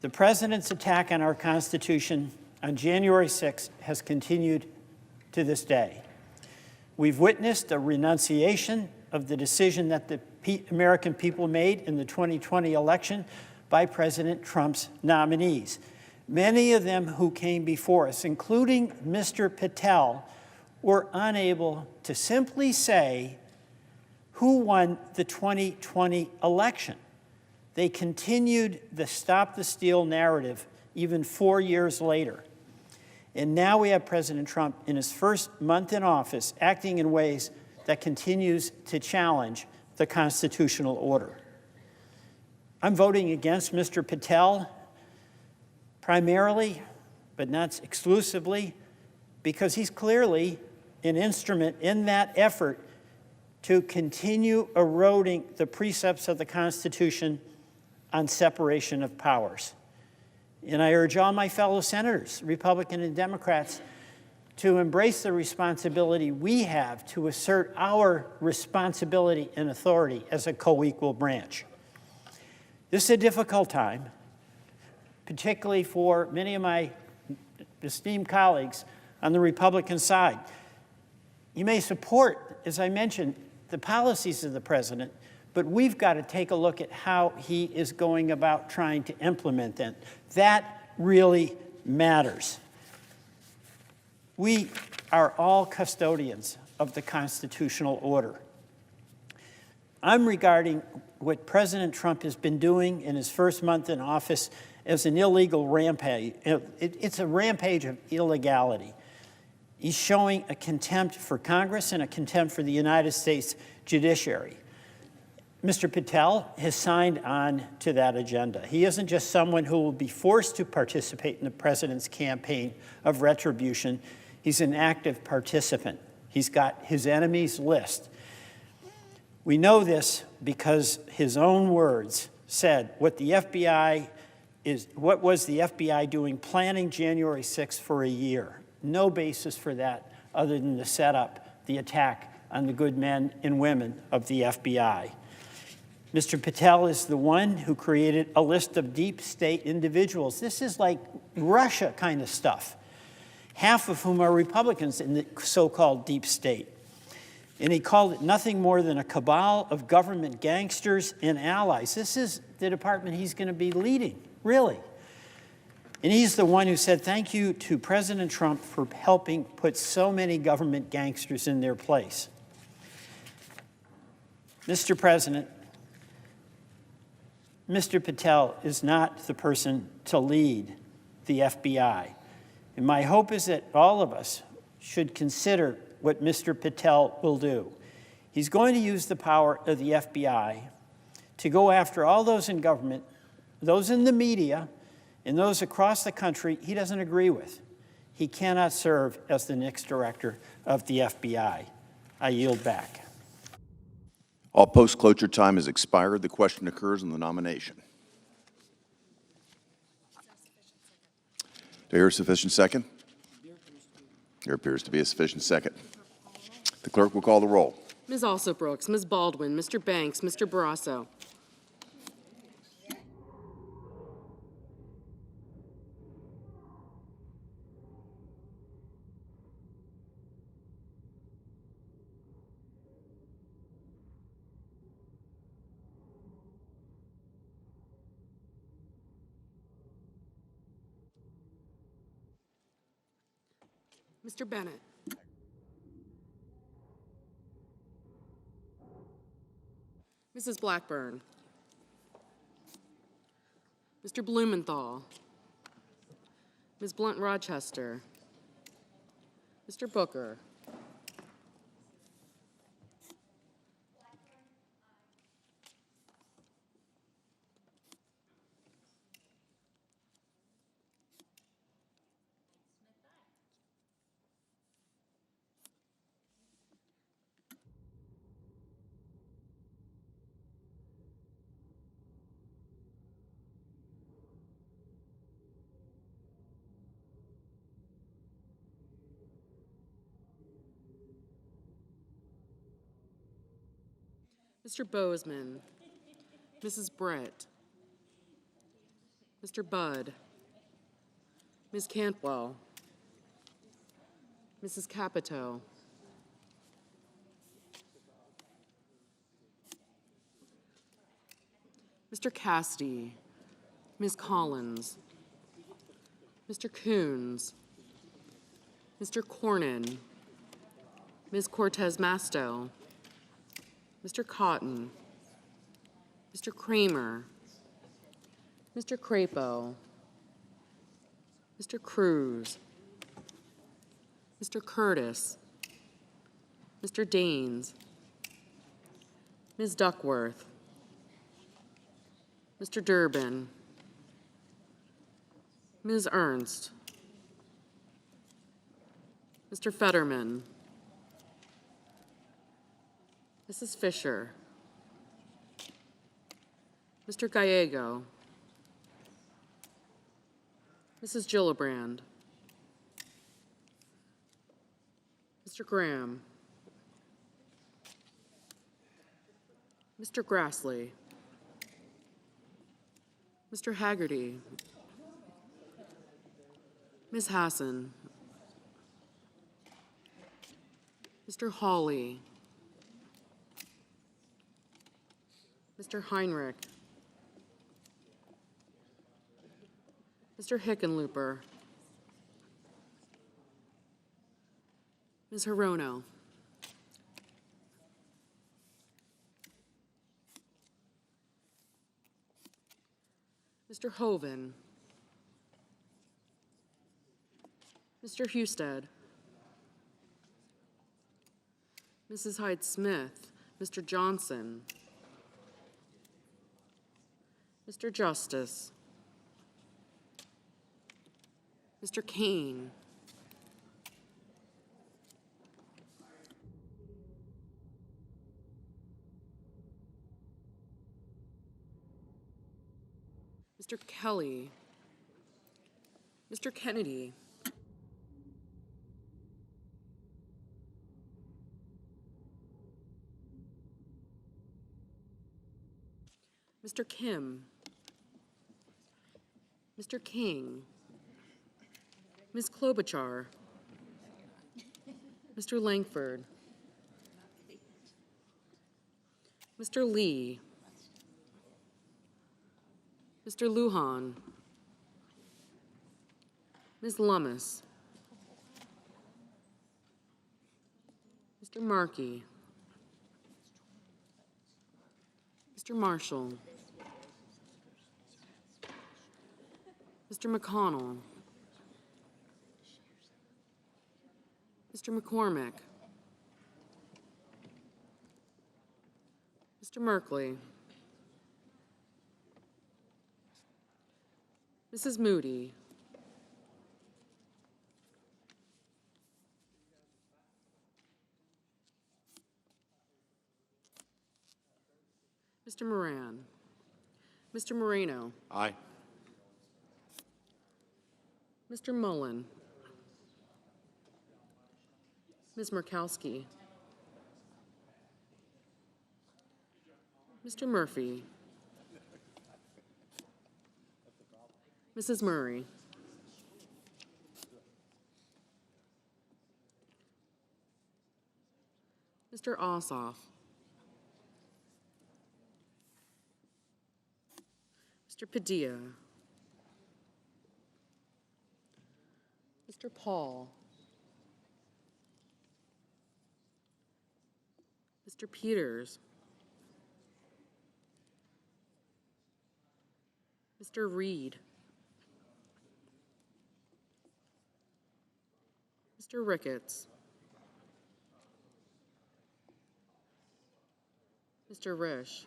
The president's attack on our Constitution on January 6th has continued to this day. We've witnessed a renunciation of the decision that the American people made in the 2020 election by President Trump's nominees. Many of them who came before us, including Mr. Patel, were unable to simply say who won the 2020 election. They continued the Stop the Steal narrative even 4 years later. And now we have President Trump in his first month in office acting in ways that continues to challenge the constitutional order. I'm voting against Mr. Patel primarily, but not exclusively, because he's clearly an instrument in that effort to continue eroding the precepts of the Constitution on separation of powers. And I urge all my fellow senators, Republican and Democrats, to embrace the responsibility we have to assert our responsibility and authority as a co-equal branch. This is a difficult time, particularly for many of my esteemed colleagues on the Republican side. You may support, as I mentioned, the policies of the president, but we've got to take a look at how he is going about trying to implement them. That really matters. We are all custodians of the constitutional order. I'm regarding what President Trump has been doing in his first month in office as an illegal rampage. It's a rampage of illegality. He's showing a contempt for Congress and a contempt for the United States judiciary. Mr. Patel has signed on to that agenda. He isn't just someone who will be forced to participate in the president's campaign of retribution. He's an active participant. He's got his enemies list. We know this because his own words said what was the FBI doing planning January 6th for a year? No basis for that other than to set up the attack on the good men and women of the FBI. Mr. Patel is the one who created a list of deep state individuals. This is like Russia kind of stuff, half of whom are Republicans in the so-called deep state. And he called it nothing more than a cabal of government gangsters and allies. This is the department he's going to be leading, really. And he's the one who said thank you to President Trump for helping put so many government gangsters in their place. Mr. President, Mr. Patel is not the person to lead the FBI. And my hope is that all of us should consider what Mr. Patel will do. He's going to use the power of the FBI to go after all those in government, those in the media, and those across the country he doesn't agree with. He cannot serve as the next director of the FBI. I yield back. All post-cloture time has expired. The question occurs on the nomination. Do I hear a sufficient second? There appears to be a sufficient second. The clerk will call the roll. Ms. Alsobrooks, Ms. Baldwin, Mr. Banks, Mr. Barrasso. Mr. Bennett. Mrs. Blackburn. Mr. Blumenthal. Ms. Blunt-Rochester. Mr. Booker. Mr. Bozeman, Mrs. Brett, Mr. Budd, Ms. Cantwell, Mrs. Capito, Mr. Cassidy, Ms. Collins, Mr. Coons, Mr. Cornyn, Ms. Cortez Masto, Mr. Cotton, Mr. Kramer, Mr. Crapo, Mr. Cruz, Mr. Curtis, Mr. Daines, Ms. Duckworth, Mr. Durbin, Ms. Ernst, Mr. Fetterman, Mrs. Fisher, Mr. Gallego, Mrs. Gillibrand, Mr. Graham, Mr. Grassley, Mr. Haggerty, Ms. Hassan, Mr. Hawley, Mr. Heinrich, Mr. Hickenlooper, Ms. Hirono, Mr. Hoven, Mr. Husted, Mrs. Hyde-Smith, Mr. Johnson, Mr. Justice, Mr. Kane, Mr. Kelly, Mr. Kennedy, Mr. Kim, Mr. King, Ms. Klobuchar, Mr. Langford, Mr. Lee, Mr. Lujan, Ms. Lummis, Mr. Markey, Mr. Marshall, Mr. McConnell, Mr. McCormick, Mr. Merkley, Mrs. Moody, Mr. Moran, Mr. Moreno, Aye. Mr. Mullen, Ms. Murkowski, Mr. Murphy, Mrs. Murray, Mr. Ossoff, Mr. Padilla, Mr. Paul, Mr. Peters, Mr. Reed, Mr. Ricketts, Mr. Risch,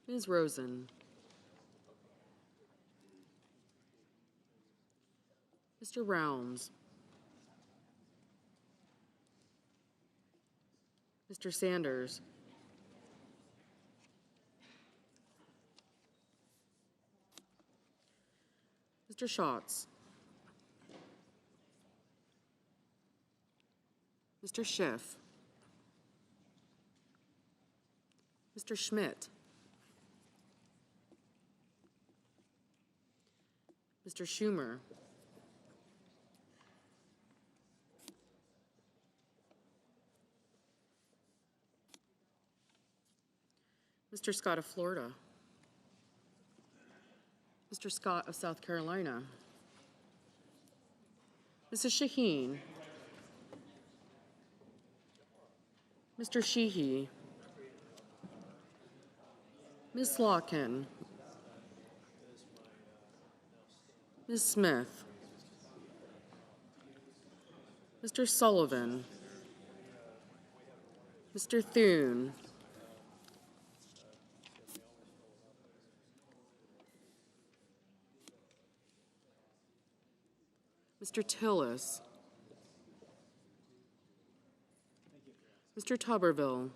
Ms. Rosen, Mr. Rounds, Mr. Sanders, Mr. Schatz, Mr. Schiff, Mr. Schmidt, Mr. Schumer, Mr. Scott of Florida, Mr. Scott of South Carolina, Mrs. Shaheen, Mr. Sheehy, Ms. Slotkin, Ms. Smith, Mr. Sullivan, Mr. Thune, Mr. Tillis, Mr. Tuberville.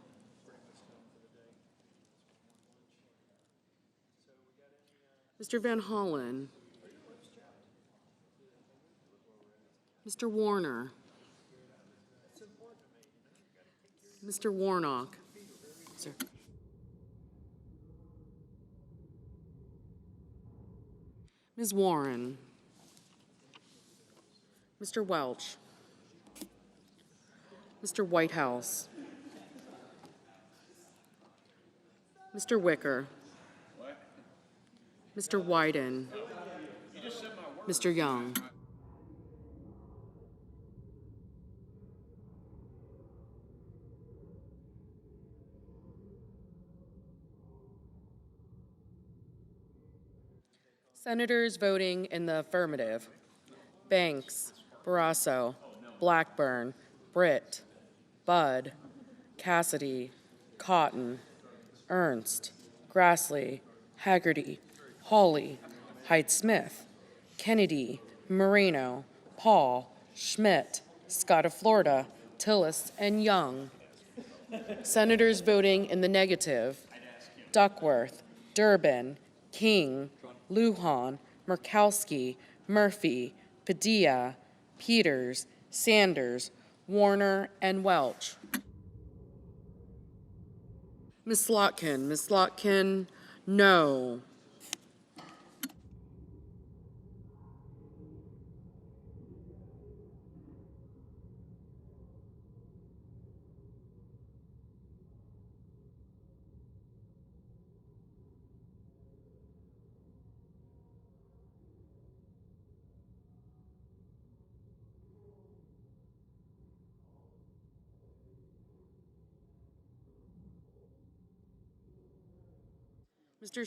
Mr. Van Hollen. Mr. Warner. Mr. Warnock. Sir. Ms. Warren. Mr. Welch. Mr. Whitehouse. Mr. Wicker. Mr. Wyden. Mr. Young. Senators voting in the affirmative: Banks, Barrasso, Blackburn, Britt, Budd, Cassidy, Cotton, Ernst, Grassley, Haggerty, Hawley, Hyde-Smith, Kennedy, Moreno, Paul, Schmidt, Scott of Florida, Tillis, and Young. Senators voting in the negative: Duckworth, Durbin, King, Lujan, Murkowski, Murphy, Padilla, Peters, Sanders, Warner, and Welch. Ms. Slotkin, no. Mr.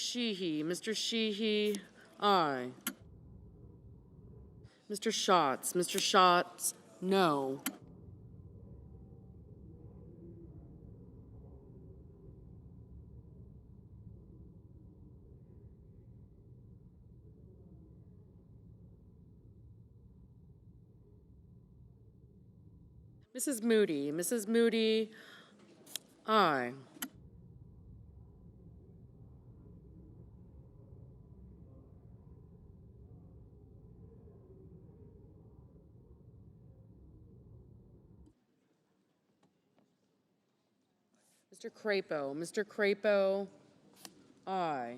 Sheehy, aye. Mr. Schatz, no. Mrs. Moody, aye. Mr. Crapo, aye.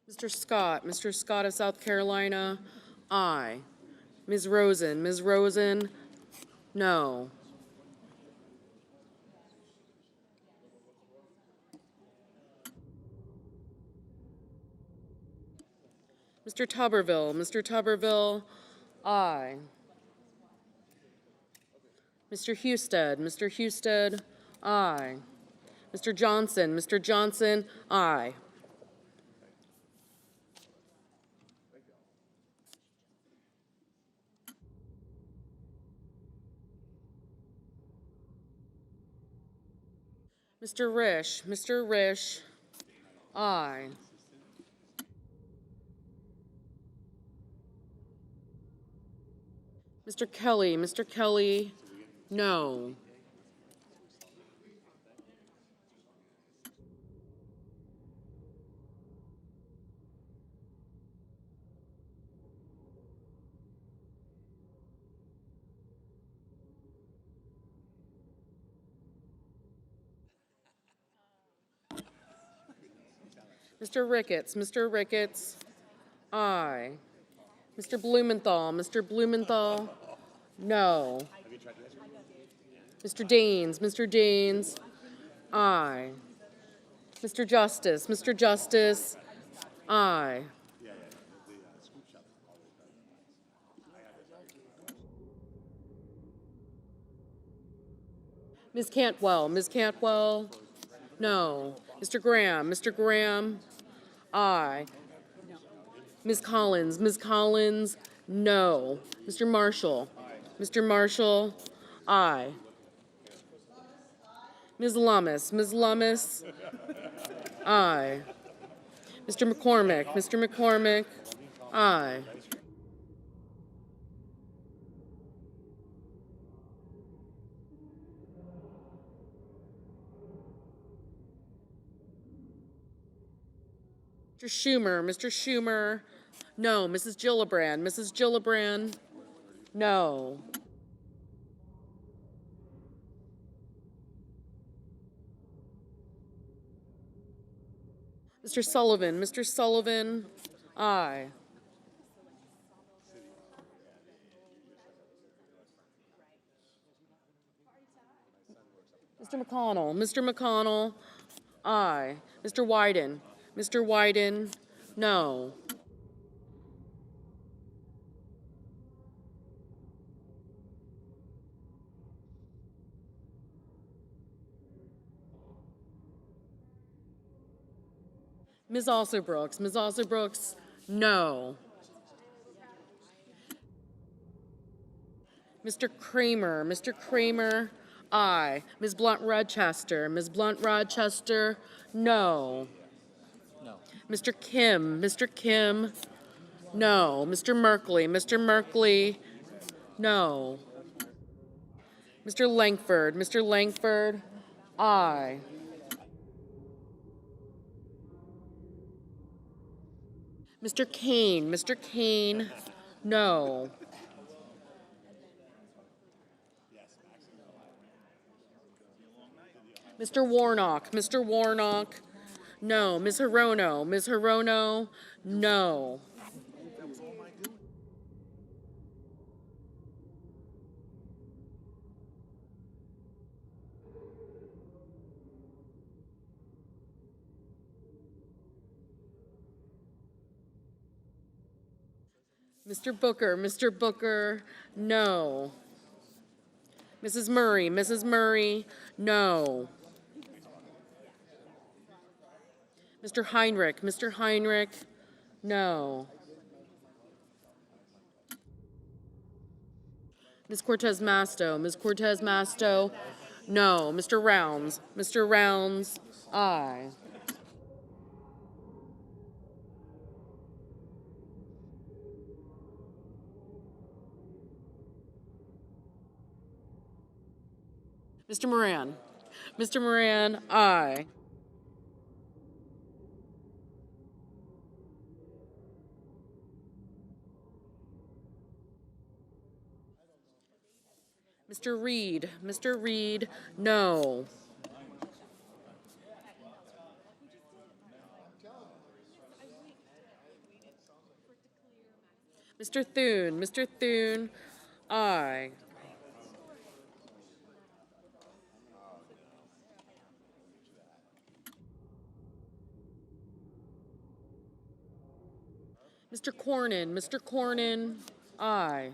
Mr. Scott of South Carolina, aye. Ms. Rosen, no. Mr. Tuberville, aye. Mr. Husted, aye. Mr. Johnson, aye. Mr. Risch, aye. Mr. Kelly, no. Mr. Ricketts, aye. Mr. Blumenthal, no. Mr. Daines, aye. Mr. Justice, aye. Ms. Cantwell, no. Mr. Graham, aye. Ms. Collins, no. Mr. Marshall, aye. Ms. Lummis, aye. Mr. McCormick, Mr. McCormick, aye. Mr. Schumer, no. Mrs. Gillibrand, no. Mr. Sullivan, aye. Mr. McConnell, aye. Mr. Wyden, no. Ms. Alsobrooks, no. Mr. Kramer, aye. Ms. Blunt Rochester, no. Mr. Kim, no. Mr. Merkley, no. Mr. Langford, aye. Mr. Kane, no. Mr. Warnock, no. Ms. Hirono, no. Mr. Booker, no. Mrs. Murray, no. Mr. Heinrich, no. Ms. Cortez Masto, no. Mr. Rounds, aye. Mr. Moran, aye. Mr. Reed, no. Mr. Thune, aye. Mr. Cornyn, aye.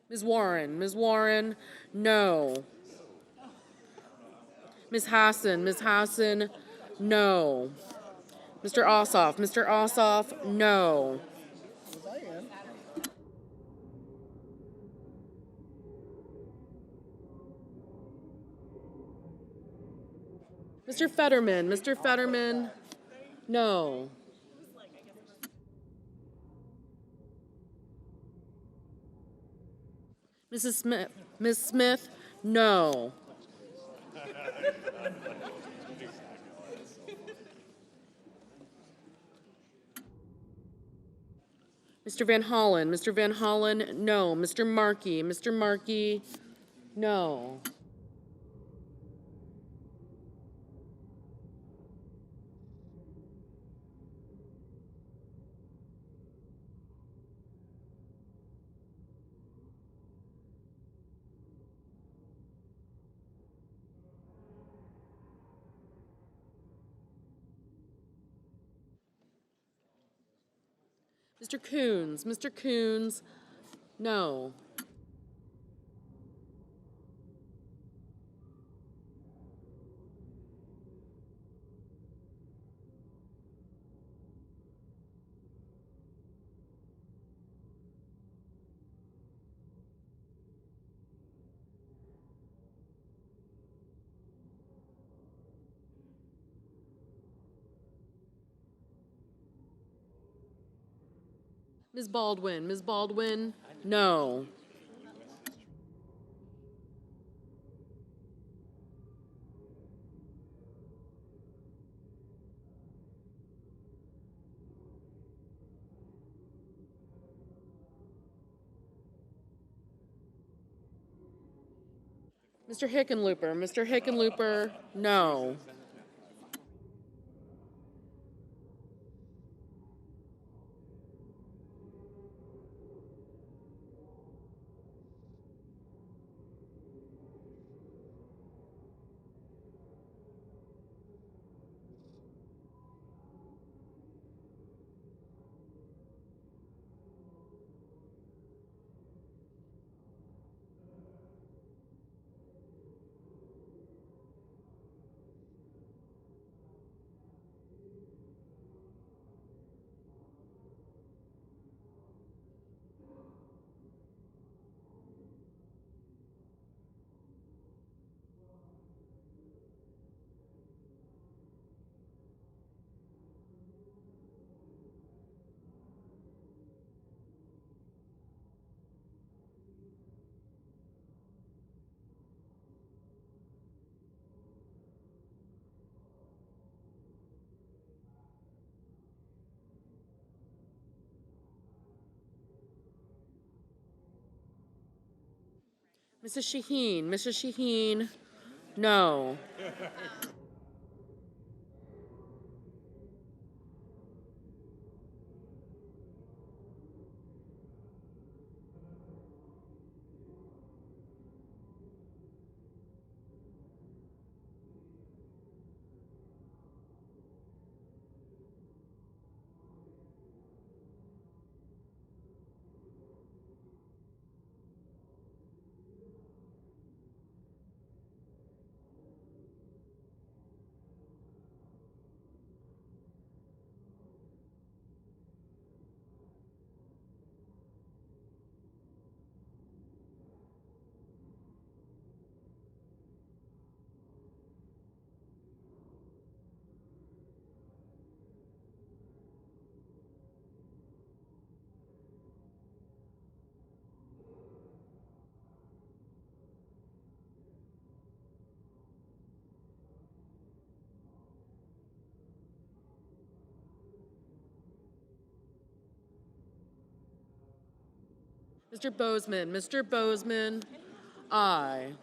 Ms. Warren, no. Ms. Hassan, no. Mr. Ossoff, no. Mr. Fetterman, no. Ms. Smith, no. Mr. Van Hollen, no. Mr. Markey, no. Mr. Coons, no. Ms. Baldwin, Ms. Baldwin, no. Mr. Hickenlooper, no. Mrs. Shaheen, no. Mr. Bozeman, aye.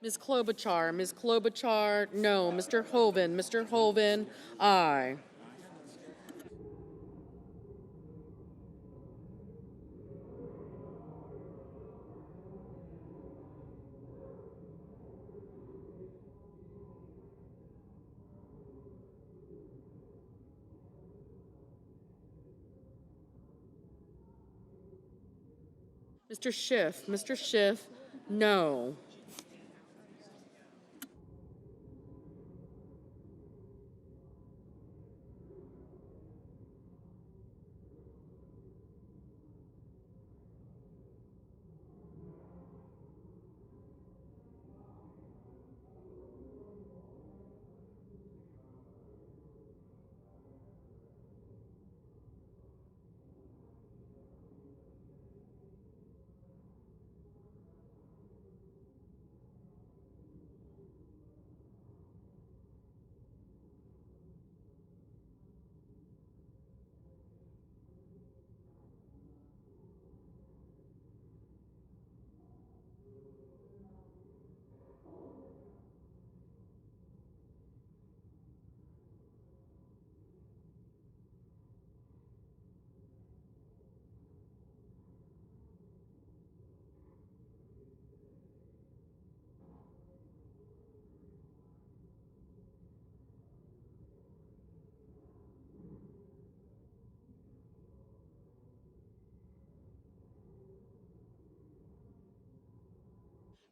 Ms. Klobuchar, no. Mr. Hoven, aye. Mr. Schiff, no.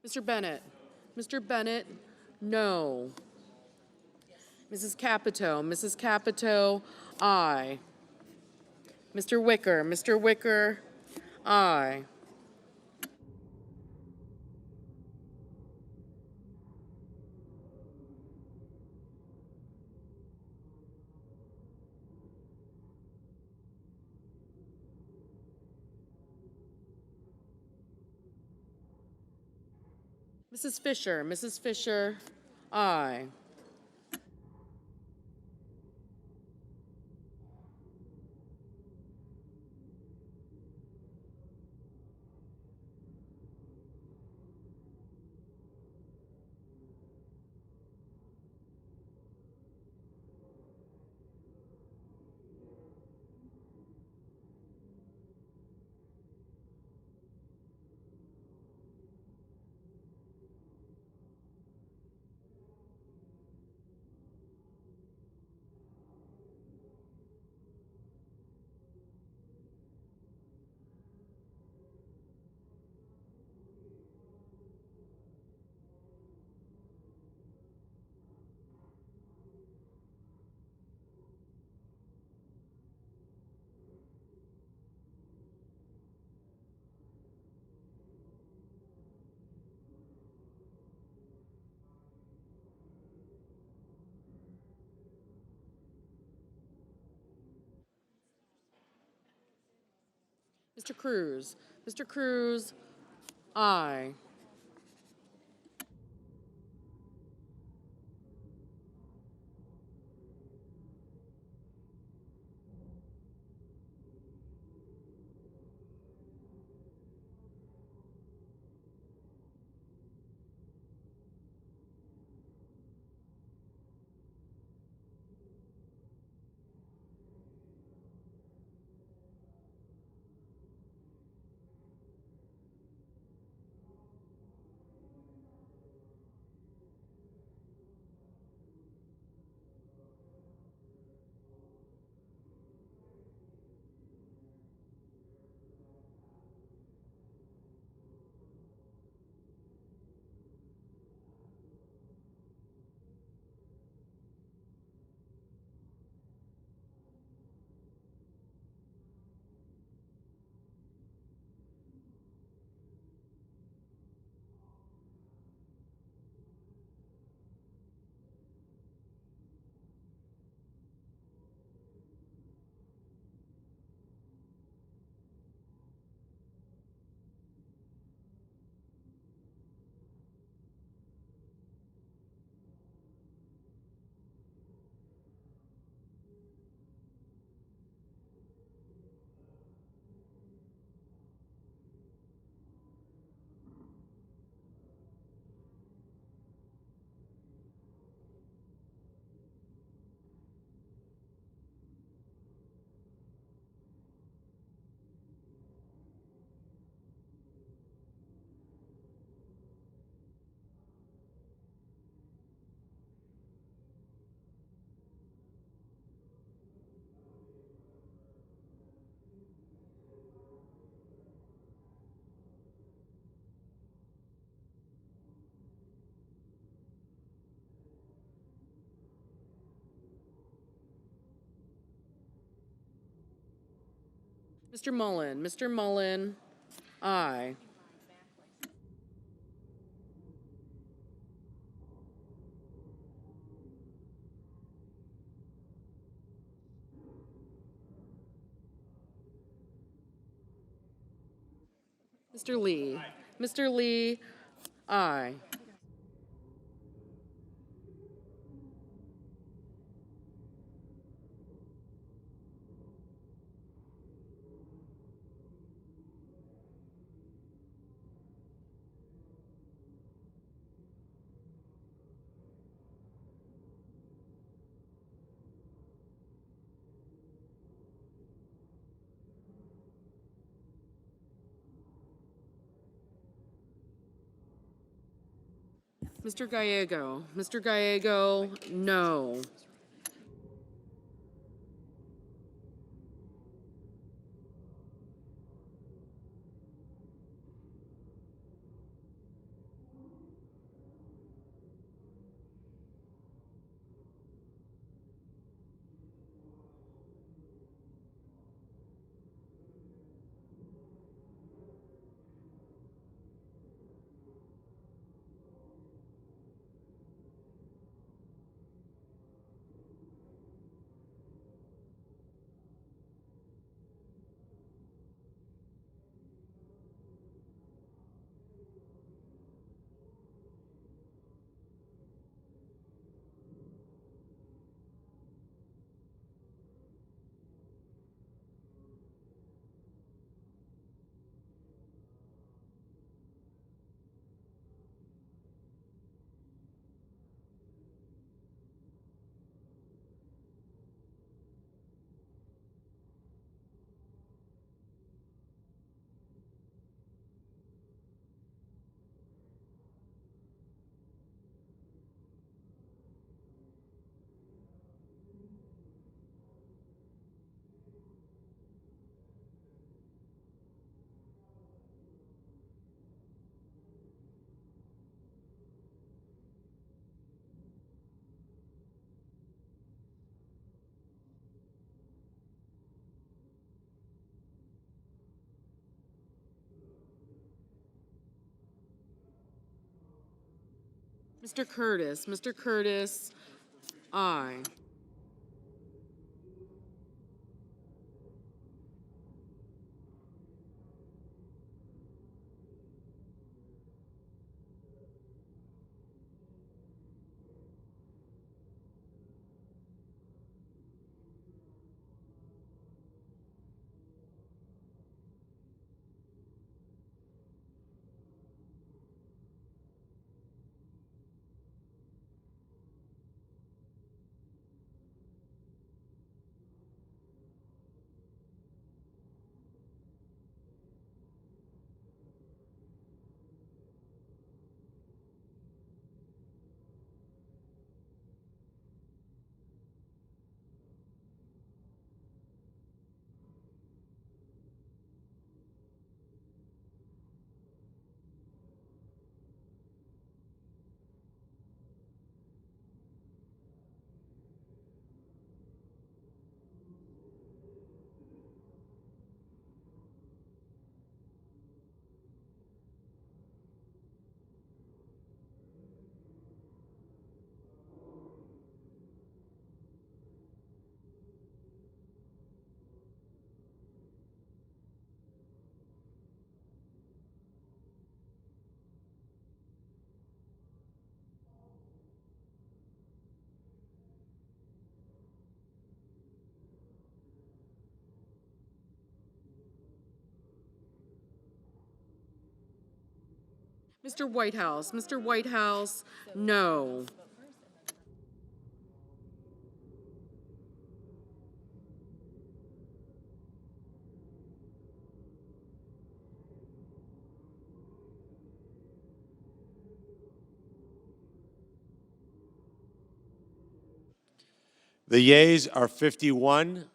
Mr. Bennett. Mr. Bennett, no. Mrs. Capito. Mrs. Capito, aye. Mr. Wicker. Mr. Wicker, aye. Mrs. Fisher. Mrs. Fisher, aye. Mr. Cruz. Mr. Cruz, aye. Mr. Mullen. Mr. Mullen, aye. Mr. Lee. Mr. Lee, aye. Mr. Gallego. Mr. Gallego, no. Mr. Curtis, aye. Mr. Whitehouse, no. The yeas are 51,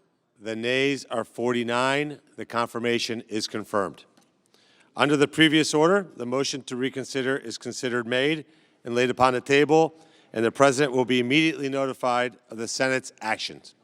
the nays are 49. The confirmation is confirmed. Under the previous order, the motion to reconsider is considered made and laid upon the table, and the President will be immediately notified of the Senate's actions.